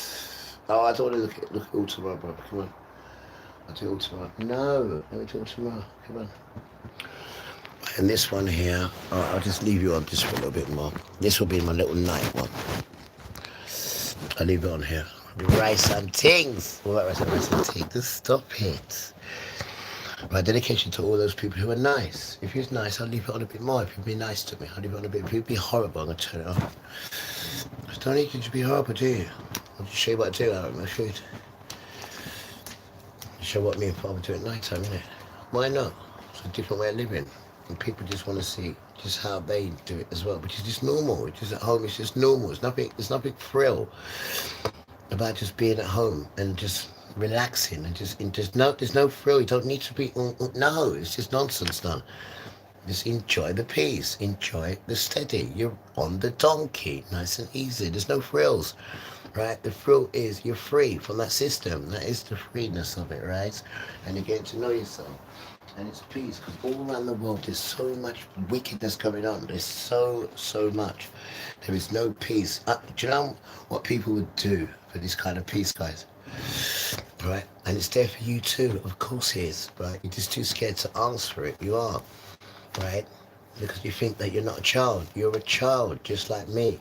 Oh, I don't want to look at all tomorrow, bro. Come on. I'll do it all tomorrow. No, let me do it tomorrow. Come on. And this one here, I'll just leave you on this for a little bit more. This will be my little night one. I'll leave it on here. Rice and things. What rice and things? Just stop it. My dedication to all those people who are nice. If you're nice, I'll leave it on a bit more. If you'd be nice to me, I'll leave it on a bit. If you'd be horrible, I'm going to turn it off. I don't need you to be horrible, do you? I'll just show you what I do out of my food. Show what me and Father do at night time, innit? Why not? It's a different way of living. And people just want to see just how they do it as well, which is just normal. It's just at home, it's just normal. There's nothing thrill about just being at home and just relaxing and there's no thrill. You don't need to be, no, it's just nonsense now. Just enjoy the peace, enjoy the steady. You're on the donkey, nice and easy. There's no thrills, right? The thrill is you're free from that system. That is the freeness of it, right? And you're getting to know yourself. And it's peace, because all around the world there's so much wickedness going on. There's so much. There is no peace. Do you know what people would do for this kind of peace, guys? Right? And it's there for you too. Of course it is, right? You're just too scared to ask for it. You are, right? Because you think that you're not a child. You're a child, just like me.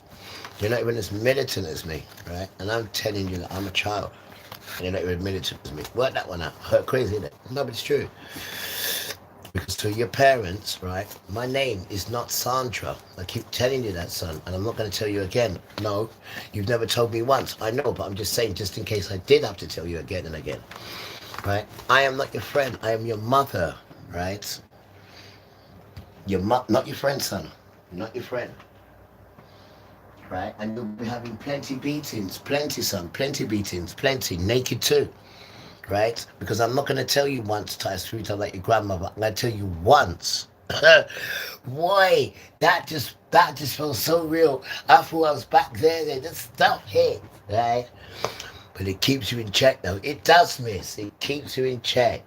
You're not even as militant as me, right? And I'm telling you that I'm a child. And you're not even militant as me. Work that one out. Crazy, isn't it? No, but it's true. Because to your parents, right, my name is not Sandra. I keep telling you that, son, and I'm not going to tell you again. No, you've never told me once. I know, but I'm just saying, just in case I did have to tell you again and again, right? I am not your friend. I am your mother, right? Not your friend, son. Not your friend. Right? And you'll be having plenty beatings. Plenty, son. Plenty beatings. Plenty. Naked too. Right? Because I'm not going to tell you once, twice, 3 times like your grandmother. I'm going to tell you once. Boy, that just feels so real. I thought I was back there. They just stop it. Right? But it keeps you in check, though. It does, miss. It keeps you in check.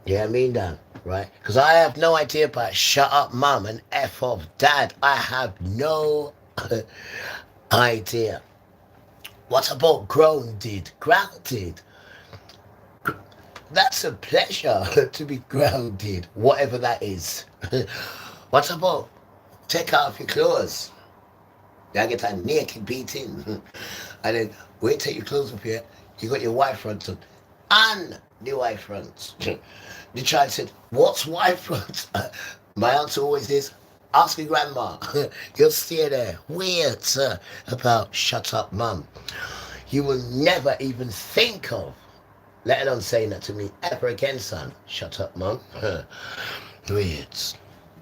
You know what I mean, Dan? Right? Because I have no idea about shut up, mum, and F off, dad. I have no idea. What about grounded? Grounded? That's a pleasure to be grounded, whatever that is. What about take off your clothes? You get a naked beating. And then wait till your clothes up here. You got your white front on. And the white front. The child said, what's white front? My answer always is, ask your grandma. You'll stay there. Weird about shut up, mum. You will never even think of, let alone saying that to me ever again, son. Shut up, mum. Weird.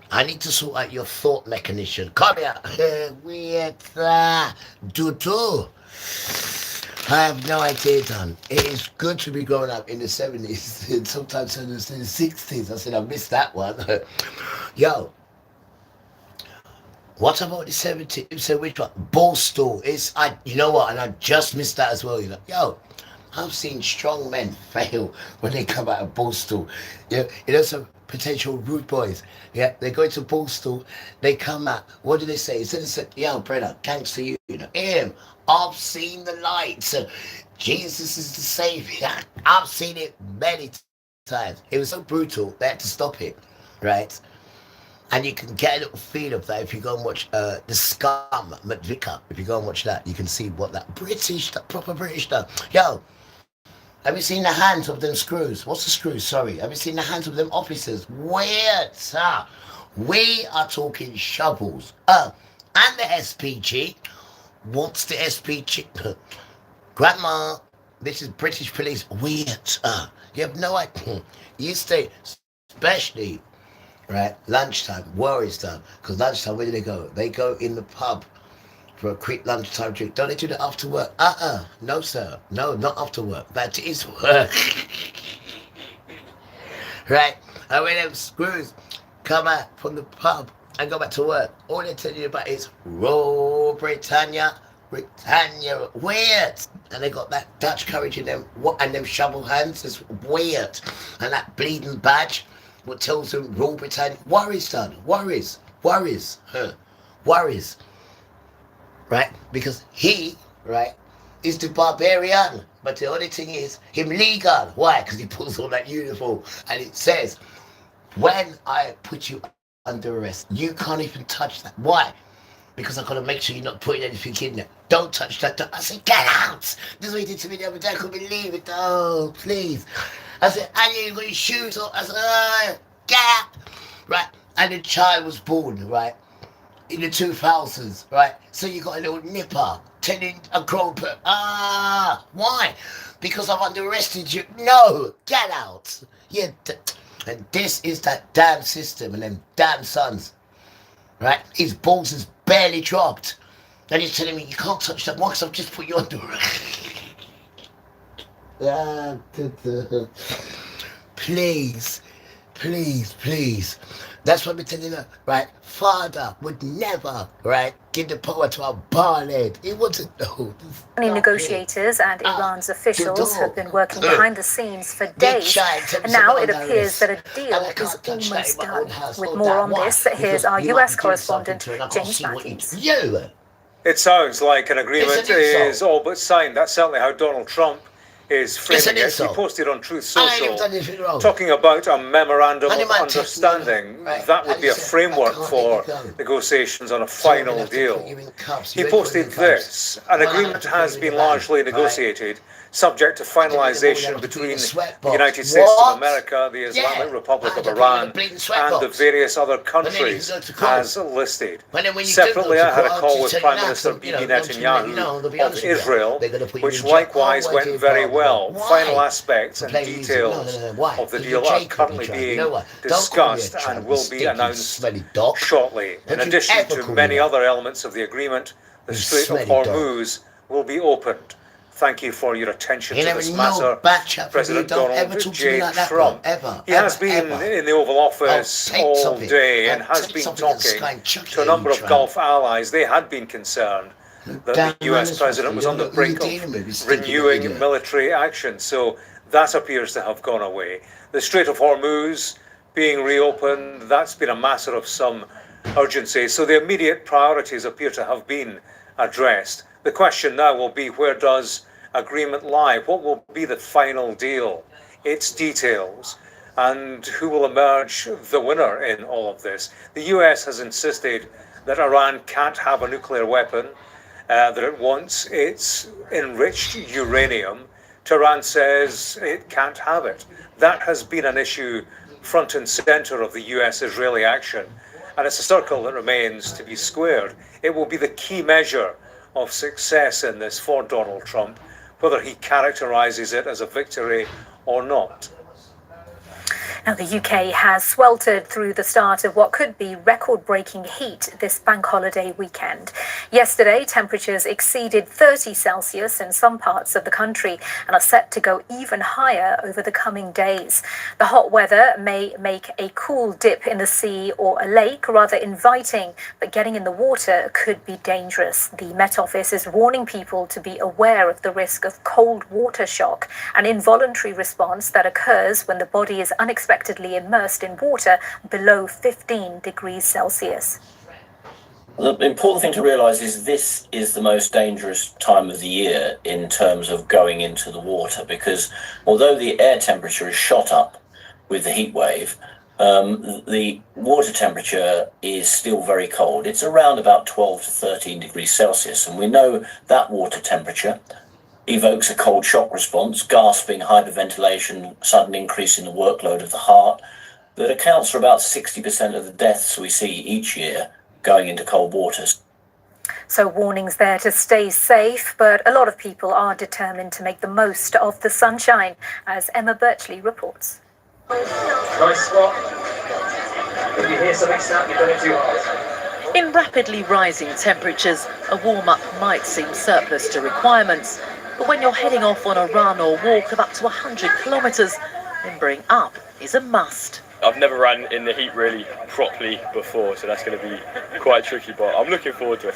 I need to sort out your thought mechanism. Come here. Weird. Do. I have no idea, Dan. It is good to be growing up in the 70s and sometimes in the 60s. I said, I missed that one. Yo, what about the 70s? You said which one? Ballstool. You know what? And I just missed that as well. You know, yo, I've seen strong men fail when they come out of Ballstool. You know some potential rude boys. Yeah, they go into Ballstool, they come out. What do they say? Instead of saying, yo, brother, thanks to you. You know, him. I've seen the light. Jesus is the Savior. I've seen it many times. It was so brutal, they had to stop it, right? And you can get a little feel of that if you go and watch The Scum, McVicker. If you go and watch that, you can see what that proper British stuff. Yo, have you seen the hands of them screws? What's the screws? Sorry. Have you seen the hands of them officers? Weird, sir. We are talking shovels. And the SPG. What's the SPG? Grandma, this is British police. Weird. You have no idea. You stay, especially, right, lunchtime, worries time. Because lunchtime, where do they go? They go in the pub for a quick lunchtime drink. Don't they do that after work? No, sir. No, not after work. That is work. Right? And when them screws come out from the pub and go back to work, all they're telling you about is roll Britannia, weird. And they got that Dutch courage in them, and them shovel hands is weird. And that bleeding badge, what tells them roll Britannia. Worries, son, worries. Right? Because he, right, is the barbarian. But the only thing is, him legal. Why? Because he pulls on that uniform and it says, when I put you under arrest. You can't even touch that. Why? Because I've got to make sure you're not putting anything in there. Don't touch that. I said, get out! This is what he did to me the other day. I couldn't believe it. Oh, please. I said, Annie, you got your shoes on. I said, get out! Right? And the child was born, right? In the 2000s, right? So you got a little nipper telling a grown person, why? Because I've under arrested you. No, get out. Yeah, and this is that damn system and them damn sons, right? His balls is barely dropped. And he's telling me, you can't touch that one because I've just put you under arrest. Please, please, please. That's what we're telling her, right? Father would never, right, give the power to a bald head. He wouldn't know. Iranian negotiators and Iran's officials have been working behind the scenes for days, and now it appears that a deal is almost done. With more on this, here's our US correspondent, James Matthews. It sounds like an agreement is all but signed. That's certainly how Donald Trump is framing it. He posted on Truth Social talking about a memorandum of understanding. That would be a framework for negotiations on a final deal. He posted this: an agreement has been largely negotiated, subject to finalization between the United States of America, the Islamic Republic of Iran, and the various other countries as listed. Separately, I had a call with Prime Minister Bibi Netanyahu of Israel, which likewise went very well. Final aspects and details of the deal are currently being discussed and will be announced shortly. In addition to many other elements of the agreement, the Strait of Hormuz will be opened. Thank you for your attention to this matter, President Donald J. Trump. He has been in the Oval Office all day and has been talking to a number of Gulf allies. They had been concerned that the US president was on the brink of renewing military action, so that appears to have gone away. The Strait of Hormuz being reopened, that's been a matter of some urgency, so the immediate priorities appear to have been addressed. The question now will be, where does agreement lie? What will be the final deal? Its details, and who will emerge the winner in all of this? The US has insisted that Iran can't have a nuclear weapon, that it wants its enriched uranium. Tehran says it can't have it. That has been an issue front and center of the US-Israeli action, and it's a circle that remains to be squared. It will be the key measure of success in this for Donald Trump, whether he characterizes it as a victory or not. Now, the UK has sweltered through the start of what could be record-breaking heat this bank holiday weekend. Yesterday, temperatures exceeded 30 Celsius in some parts of the country and are set to go even higher over the coming days. The hot weather may make a cool dip in the sea or a lake rather inviting, but getting in the water could be dangerous. The Met Office is warning people to be aware of the risk of cold water shock, an involuntary response that occurs when the body is unexpectedly immersed in water below 15 degrees Celsius. The important thing to realise is this is the most dangerous time of the year in terms of going into the water, because although the air temperature is shot up with the heat wave, the water temperature is still very cold. It's around about 12 to 13 degrees Celsius, and we know that water temperature evokes a cold shock response, gasping, hyperventilation, sudden increase in the workload of the heart, that accounts for about 60% of the deaths we see each year going into cold waters. So warnings there to stay safe, but a lot of people are determined to make the most of the sunshine, as Emma Birchley reports. Nice spot. If you hear something snap, you've done it too hard. In rapidly rising temperatures, a warm-up might seem surplus to requirements. But when you're heading off on a run or walk of up to 100 kilometres, limbering up is a must. I've never ran in the heat really properly before, so that's going to be quite tricky, but I'm looking forward to it.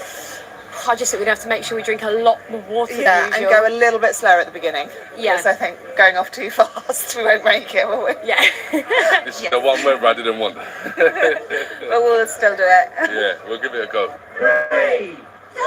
I just think we'd have to make sure we drink a lot more water Yeah, than and usual. go a little bit slower at the beginning. Yeah. Because I think going off too fast, we won't make it, will we? Yeah. This is the one weather I didn't want. But we'll still do it. Yeah, we'll give it a go. 3,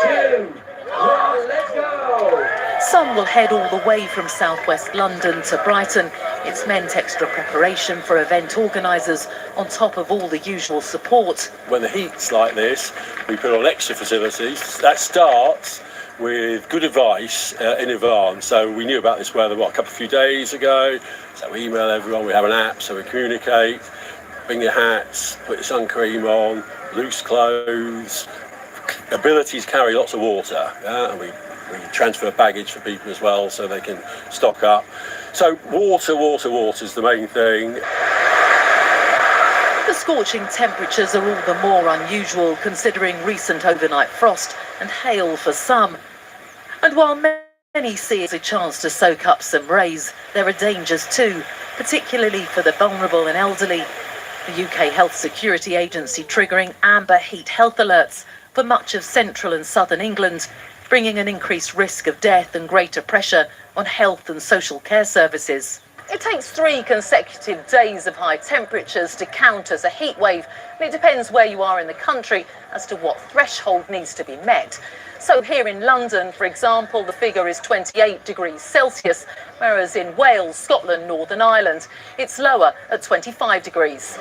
2, 1, let's go! Some will head all the way from southwest London to Brighton. It's meant extra preparation for event organisers on top of all the usual support. When the heat's like this, we put on extra facilities. That starts with good advice in advance. So we knew about this weather, a few days ago. So we email everyone, we have an app, so we communicate. Bring your hats, put your sun cream on, loose clothes, ability to carry lots of water. And we transfer baggage for people as well so they can stock up. So water is the main thing. The scorching temperatures are all the more unusual considering recent overnight frost and hail for some. And while many see it as a chance to soak up some rays, there are dangers too, particularly for the vulnerable and elderly. The UK Health Security Agency triggering amber heat health alerts for much of central and southern England, bringing an increased risk of death and greater pressure on health and social care services. It takes 3 consecutive days of high temperatures to count as a heat wave, and it depends where you are in the country as to what threshold needs to be met. So here in London, for example, the figure is 28 degrees Celsius, whereas in Wales, Scotland, Northern Ireland, it's lower at 25 degrees.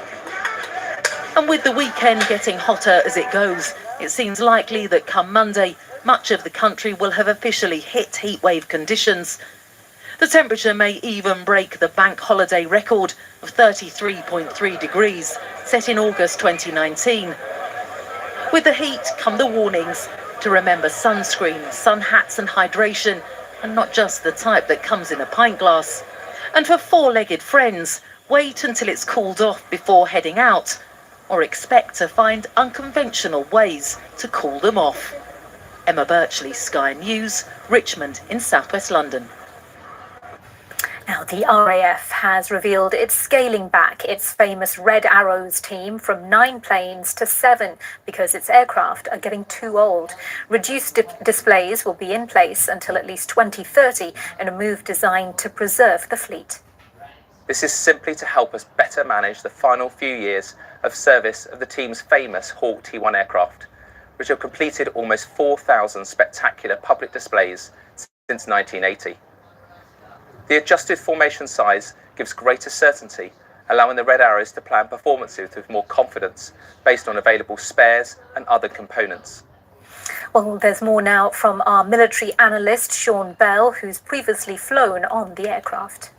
And with the weekend getting hotter as it goes, it seems likely that come Monday, much of the country will have officially hit heatwave conditions. The temperature may even break the bank holiday record of 33.3 degrees, set in August 2019. With the heat come the warnings to remember sunscreen, sun hats and hydration, and not just the type that comes in a pint glass. And for four-legged friends, wait until it's cooled off before heading out, or expect to find unconventional ways to cool them off. Emma Birchley, Sky News, Richmond in southwest London. Now, the RAF has revealed it's scaling back its famous Red Arrows team from 9 planes to 7 because its aircraft are getting too old. Reduced displays will be in place until at least 2030 in a move designed to preserve the fleet. This is simply to help us better manage the final few years of service of the team's famous Hawk T1 aircraft, which have completed almost 4,000 spectacular public displays since 1980. The adjusted formation size gives greater certainty, allowing the Red Arrows to plan performances with more confidence based on available spares and other components. Well, there's more now from our military analyst, Sean Bell, who's previously flown on the aircraft.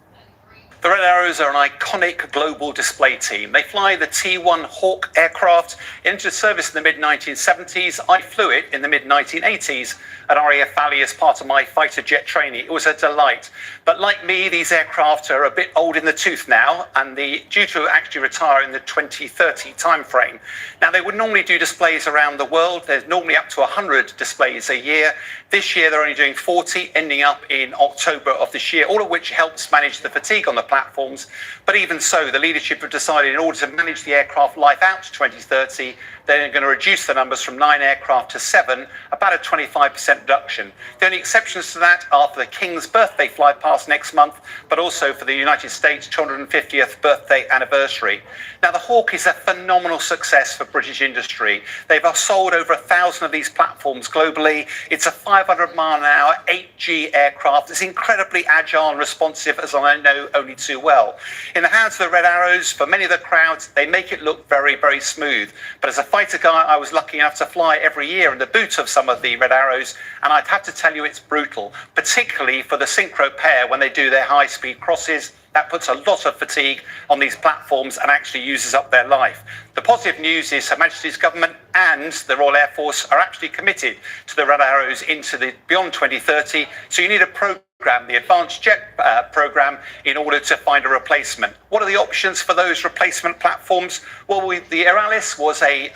The Red Arrows are an iconic global display team. They fly the T1 Hawk aircraft into service in the mid-1970s. I flew it in the mid-1980s at RAF Valley as part of my fighter jet training. It was a delight. But like me, these aircraft are a bit old in the tooth now, and due to actually retire in the 2030 timeframe. Now, they would normally do displays around the world. There's normally up to 100 displays a year. This year, they're only doing 40, ending up in October of this year, all of which helps manage the fatigue on the platforms. But even so, the leadership have decided in order to manage the aircraft life out to 2030, they're going to reduce the numbers from 9 aircraft to 7, about a 25% reduction. The only exceptions to that are for the King's birthday flypast next month, but also for the United States 250th birthday anniversary. Now, the Hawk is a phenomenal success for British industry. They've sold over 1,000 of these platforms globally. It's a 500-mile-an-hour 8G aircraft. It's incredibly agile and responsive, as I know only too well. In the hands of the Red Arrows, for many of the crowds, they make it look very, very smooth. But as a fighter guy, I was lucky enough to fly every year in the boot of some of the Red Arrows, and I'd have to tell you it's brutal, particularly for the synchro pair when they do their high-speed crosses. That puts a lot of fatigue on these platforms and actually uses up their life. The positive news is Her Majesty's government and the Royal Air Force are actually committed to the Red Arrows into the beyond 2030. So you need a program, the Advanced Jet program, in order to find a replacement. What are the options for those replacement platforms? Well, the Aeralis was a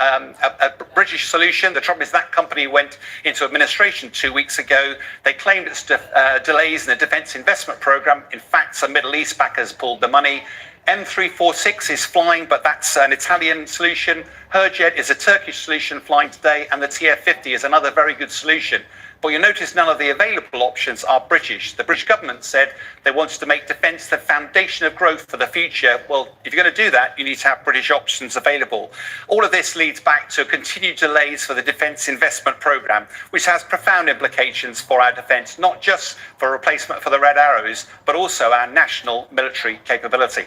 British solution. The trouble is that company went into administration 2 weeks ago. They claimed it's delays in the defence investment program. In fact, some Middle East backers pulled the money. M346 is flying, but that's an Italian solution. Herjet is a Turkish solution flying today, and the TF50 is another very good solution. But you'll notice none of the available options are British. The British government said they wanted to make defence the foundation of growth for the future. Well, if you're going to do that, you need to have British options available. All of this leads back to continued delays for the Defence Investment Programme, which has profound implications for our defence, not just for replacement for the Red Arrows, but also our national military capability.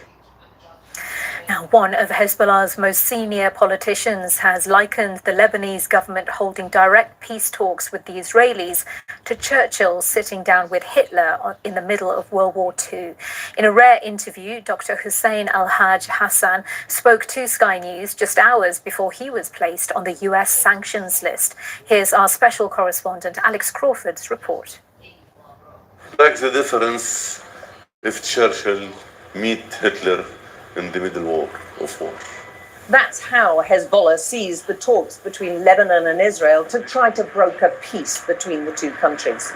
Now, one of Hezbollah's most senior politicians has likened the Lebanese government holding direct peace talks with the Israelis to Churchill sitting down with Hitler in the middle of World War II. In a rare interview, Dr. Hussein Al-Haj Hassan spoke to Sky News just hours before he was placed on the US sanctions list. Here's our special correspondent Alex Crawford's report. Like the difference if Churchill meet Hitler in the middle of war. That's how Hezbollah sees the talks between Lebanon and Israel to try to broker peace between the two countries.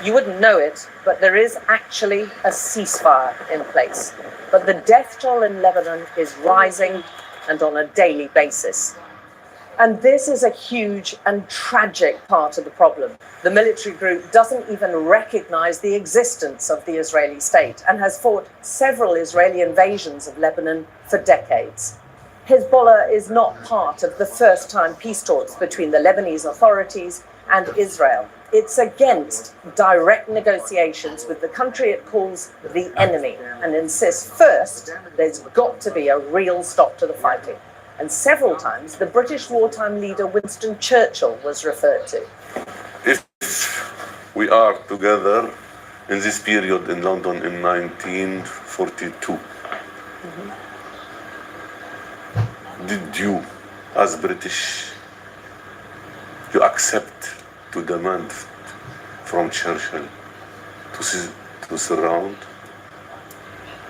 You wouldn't know it, but there is actually a ceasefire in place. But the death toll in Lebanon is rising and on a daily basis. And this is a huge and tragic part of the problem. The military group doesn't even recognize the existence of the Israeli state and has fought several Israeli invasions of Lebanon for decades. Hezbollah is not part of the first-time peace talks between the Lebanese authorities and Israel. It's against direct negotiations with the country it calls the enemy and insists first there's got to be a real stop to the fighting. And several times, the British wartime leader Winston Churchill was referred to. If we are together in this period in London in 1942, did you, as British, you accept to demand from Churchill to surround?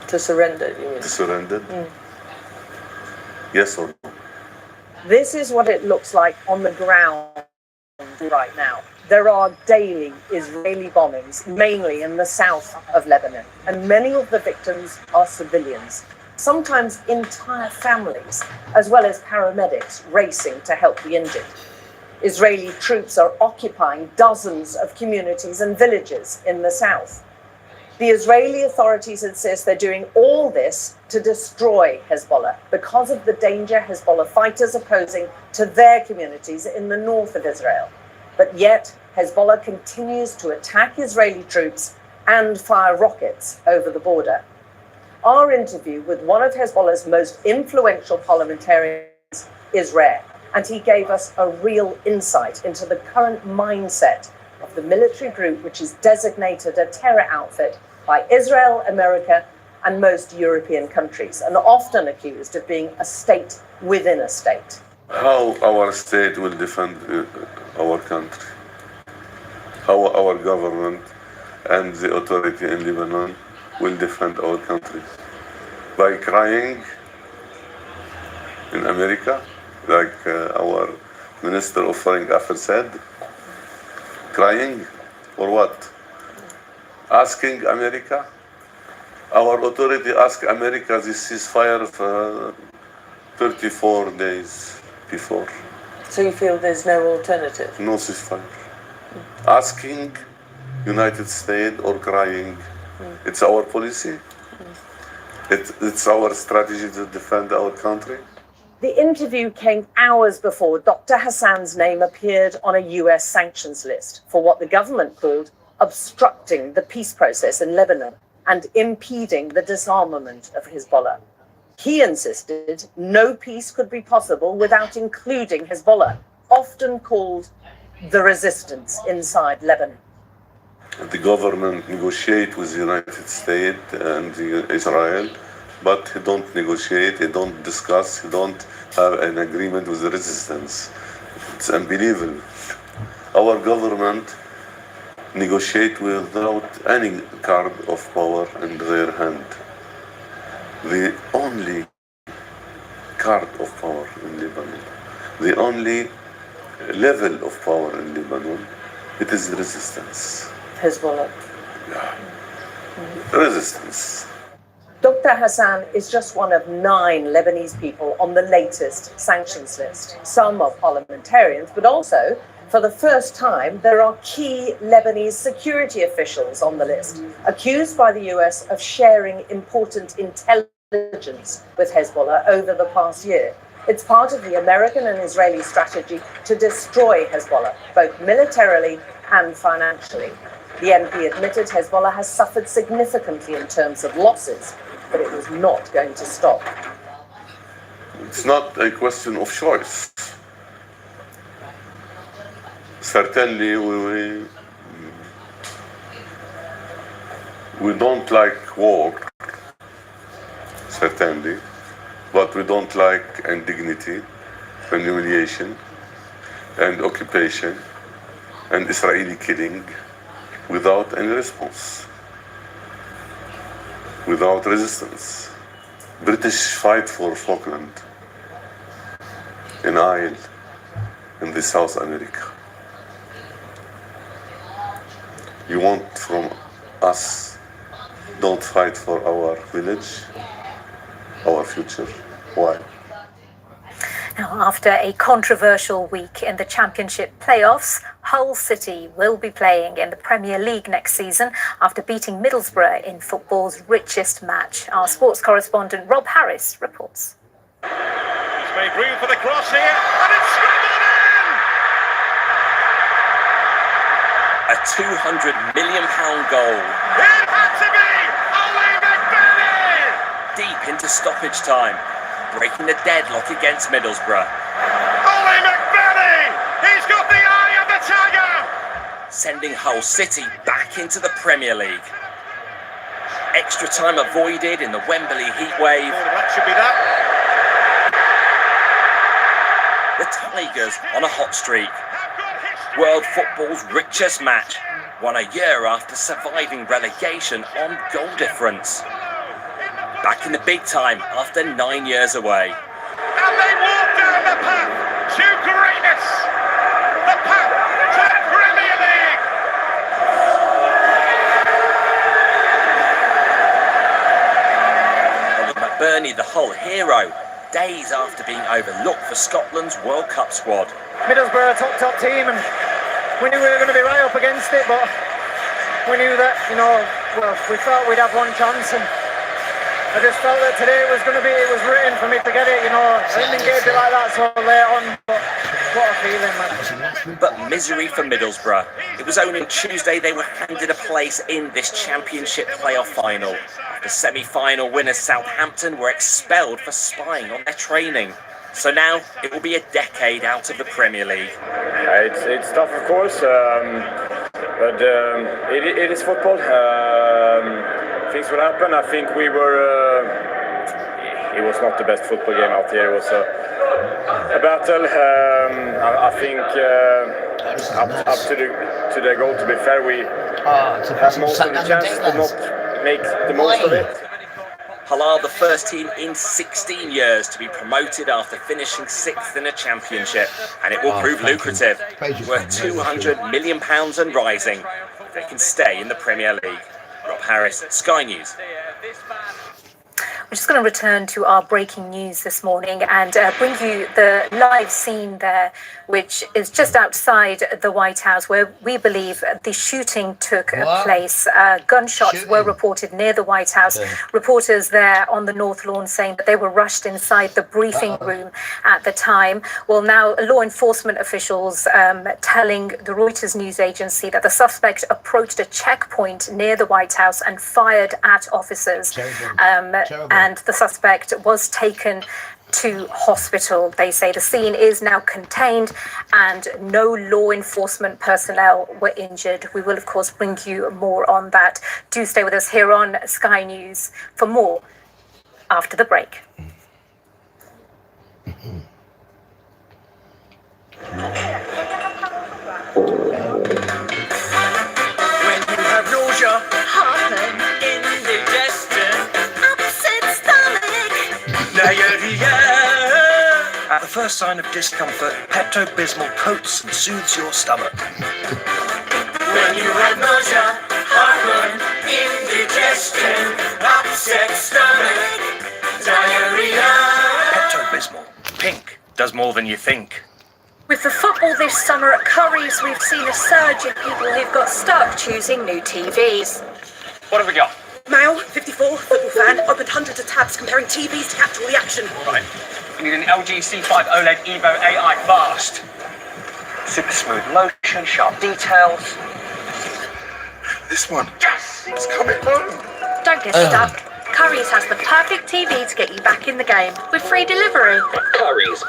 To surrender, you mean? To surrender? Yes or no? This is what it looks like on the ground right now. There are daily Israeli bombings, mainly in the south of Lebanon, and many of the victims are civilians, sometimes entire families, as well as paramedics racing to help the injured. Israeli troops are occupying dozens of communities and villages in the south. The Israeli authorities insist they're doing all this to destroy Hezbollah because of the danger Hezbollah fighters are posing to their communities in the north of Israel. But yet, Hezbollah continues to attack Israeli troops and fire rockets over the border. Our interview with one of Hezbollah's most influential parliamentarians is rare, and he gave us a real insight into the current mindset of the military group, which is designated a terror outfit by Israel, America, and most European countries, and often accused of being a state within a state. How our state will defend our country? How our government and the authority in Lebanon will defend our country? By crying in America, like our Minister of Foreign Affairs said? Crying or what? Asking America? Our authority asked America this ceasefire for 34 days before. So you feel there's no alternative? No ceasefire. Asking United States or crying. It's our policy. It's our strategy to defend our country. The interview came hours before Dr. Hassan's name appeared on a US sanctions list for what the government called obstructing the peace process in Lebanon and impeding the disarmament of Hezbollah. He insisted no peace could be possible without including Hezbollah, often called the resistance inside Lebanon. The government negotiate with the United States and Israel, but he don't negotiate, he don't discuss, he don't have an agreement with the resistance. It's unbelievable. Our government negotiate without any card of power in their hand. The only card of power in Lebanon, the only level of power in Lebanon, it is resistance. Hezbollah. Yeah. Resistance. Dr. Hassan is just one of 9 Lebanese people on the latest sanctions list. Some are parliamentarians, but also, for the first time, there are key Lebanese security officials on the list, accused by the US of sharing important intelligence with Hezbollah over the past year. It's part of the American and Israeli strategy to destroy Hezbollah, both militarily and financially. The MP admitted Hezbollah has suffered significantly in terms of losses, but it was not going to stop. It's not a question of choice. Certainly, we don't like war, certainly, but we don't like indignity and humiliation and occupation and Israeli killing without any response, without resistance. British fight for Falkland, in Isle, in the South America. You want from us, don't fight for our village, our future. Why? Now, after a controversial week in the Championship playoffs, Hull City will be playing in the Premier League next season after beating Middlesbrough in football's richest match. Our sports correspondent Rob Harris reports. He's made room for the cross here, and it's scrambled in! A £200 million goal. It had to be Oli McBenney! Deep into stoppage time, breaking the deadlock against Middlesbrough. Oli McBenney! He's got the eye of the tiger! Sending Hull City back into the Premier League. Extra time avoided in the Wembley heatwave. Oh, that should be that. The Tigers on a hot streak. World football's richest match, won a year after surviving relegation on goal difference. Back in the big time after 9 years away. And they walk down the path to greatness. The path to the Premier League. Oli McBurney, the Hull hero, days after being overlooked for Scotland's World Cup squad. Middlesbrough, a top team, and we knew we were going to be right up against it, but we knew that, we felt we'd have one chance, and I just felt that today it was written for me to get it, I didn't engage it like that so late on, but what a feeling, man. But misery for Middlesbrough. It was only on Tuesday they were handed a place in this Championship playoff final. The semi-final winners Southampton were expelled for spying on their training. So now it will be a decade out of the Premier League. It's tough, of course, but it is football. Things will happen. I think we were. It was not the best football game out there. It was a battle. I think up to the goal. To be fair, we had most of the chance to not make the most of it. Hull are the first team in 16 years to be promoted after finishing 6th in a championship, and it will prove lucrative, worth £200 million and rising, if they can stay in the Premier League. Rob Harris, Sky News. We're just going to return to our breaking news this morning and bring you the live scene there, which is just outside the White House, where we believe the shooting took place. Gunshots were reported near the White House. Reporters there on the North Lawn saying that they were rushed inside the briefing room at the time. Well, now law enforcement officials telling the Reuters news agency that the suspect approached a checkpoint near the White House and fired at officers. And the suspect was taken to hospital. They say the scene is now contained and no law enforcement personnel were injured. We will, of course, bring you more on that. Do stay with us here on Sky News for more after the break. When you have nausea, Heartburn, indigestion, upset stomach, diarrhea. At the first sign of discomfort, Pepto-Bismol coats and soothes your stomach. When you have nausea, heartburn, indigestion, upset upset stomach, diarrhea. Pepto-Bismol. Pink does more than you think. With the football this summer at Curry's, we've seen a surge in people who've got stuck choosing new TVs. What have we got? Male, 54, football fan, opened hundreds of tabs comparing TVs to capture all the action. Right. We need an LG C5 OLED Evo AI Fast. Super smooth motion, sharp details. This one. Yes! It's coming home. Don't get stuck. Curry's has the perfect TV to get you back in the game with free delivery. Curry's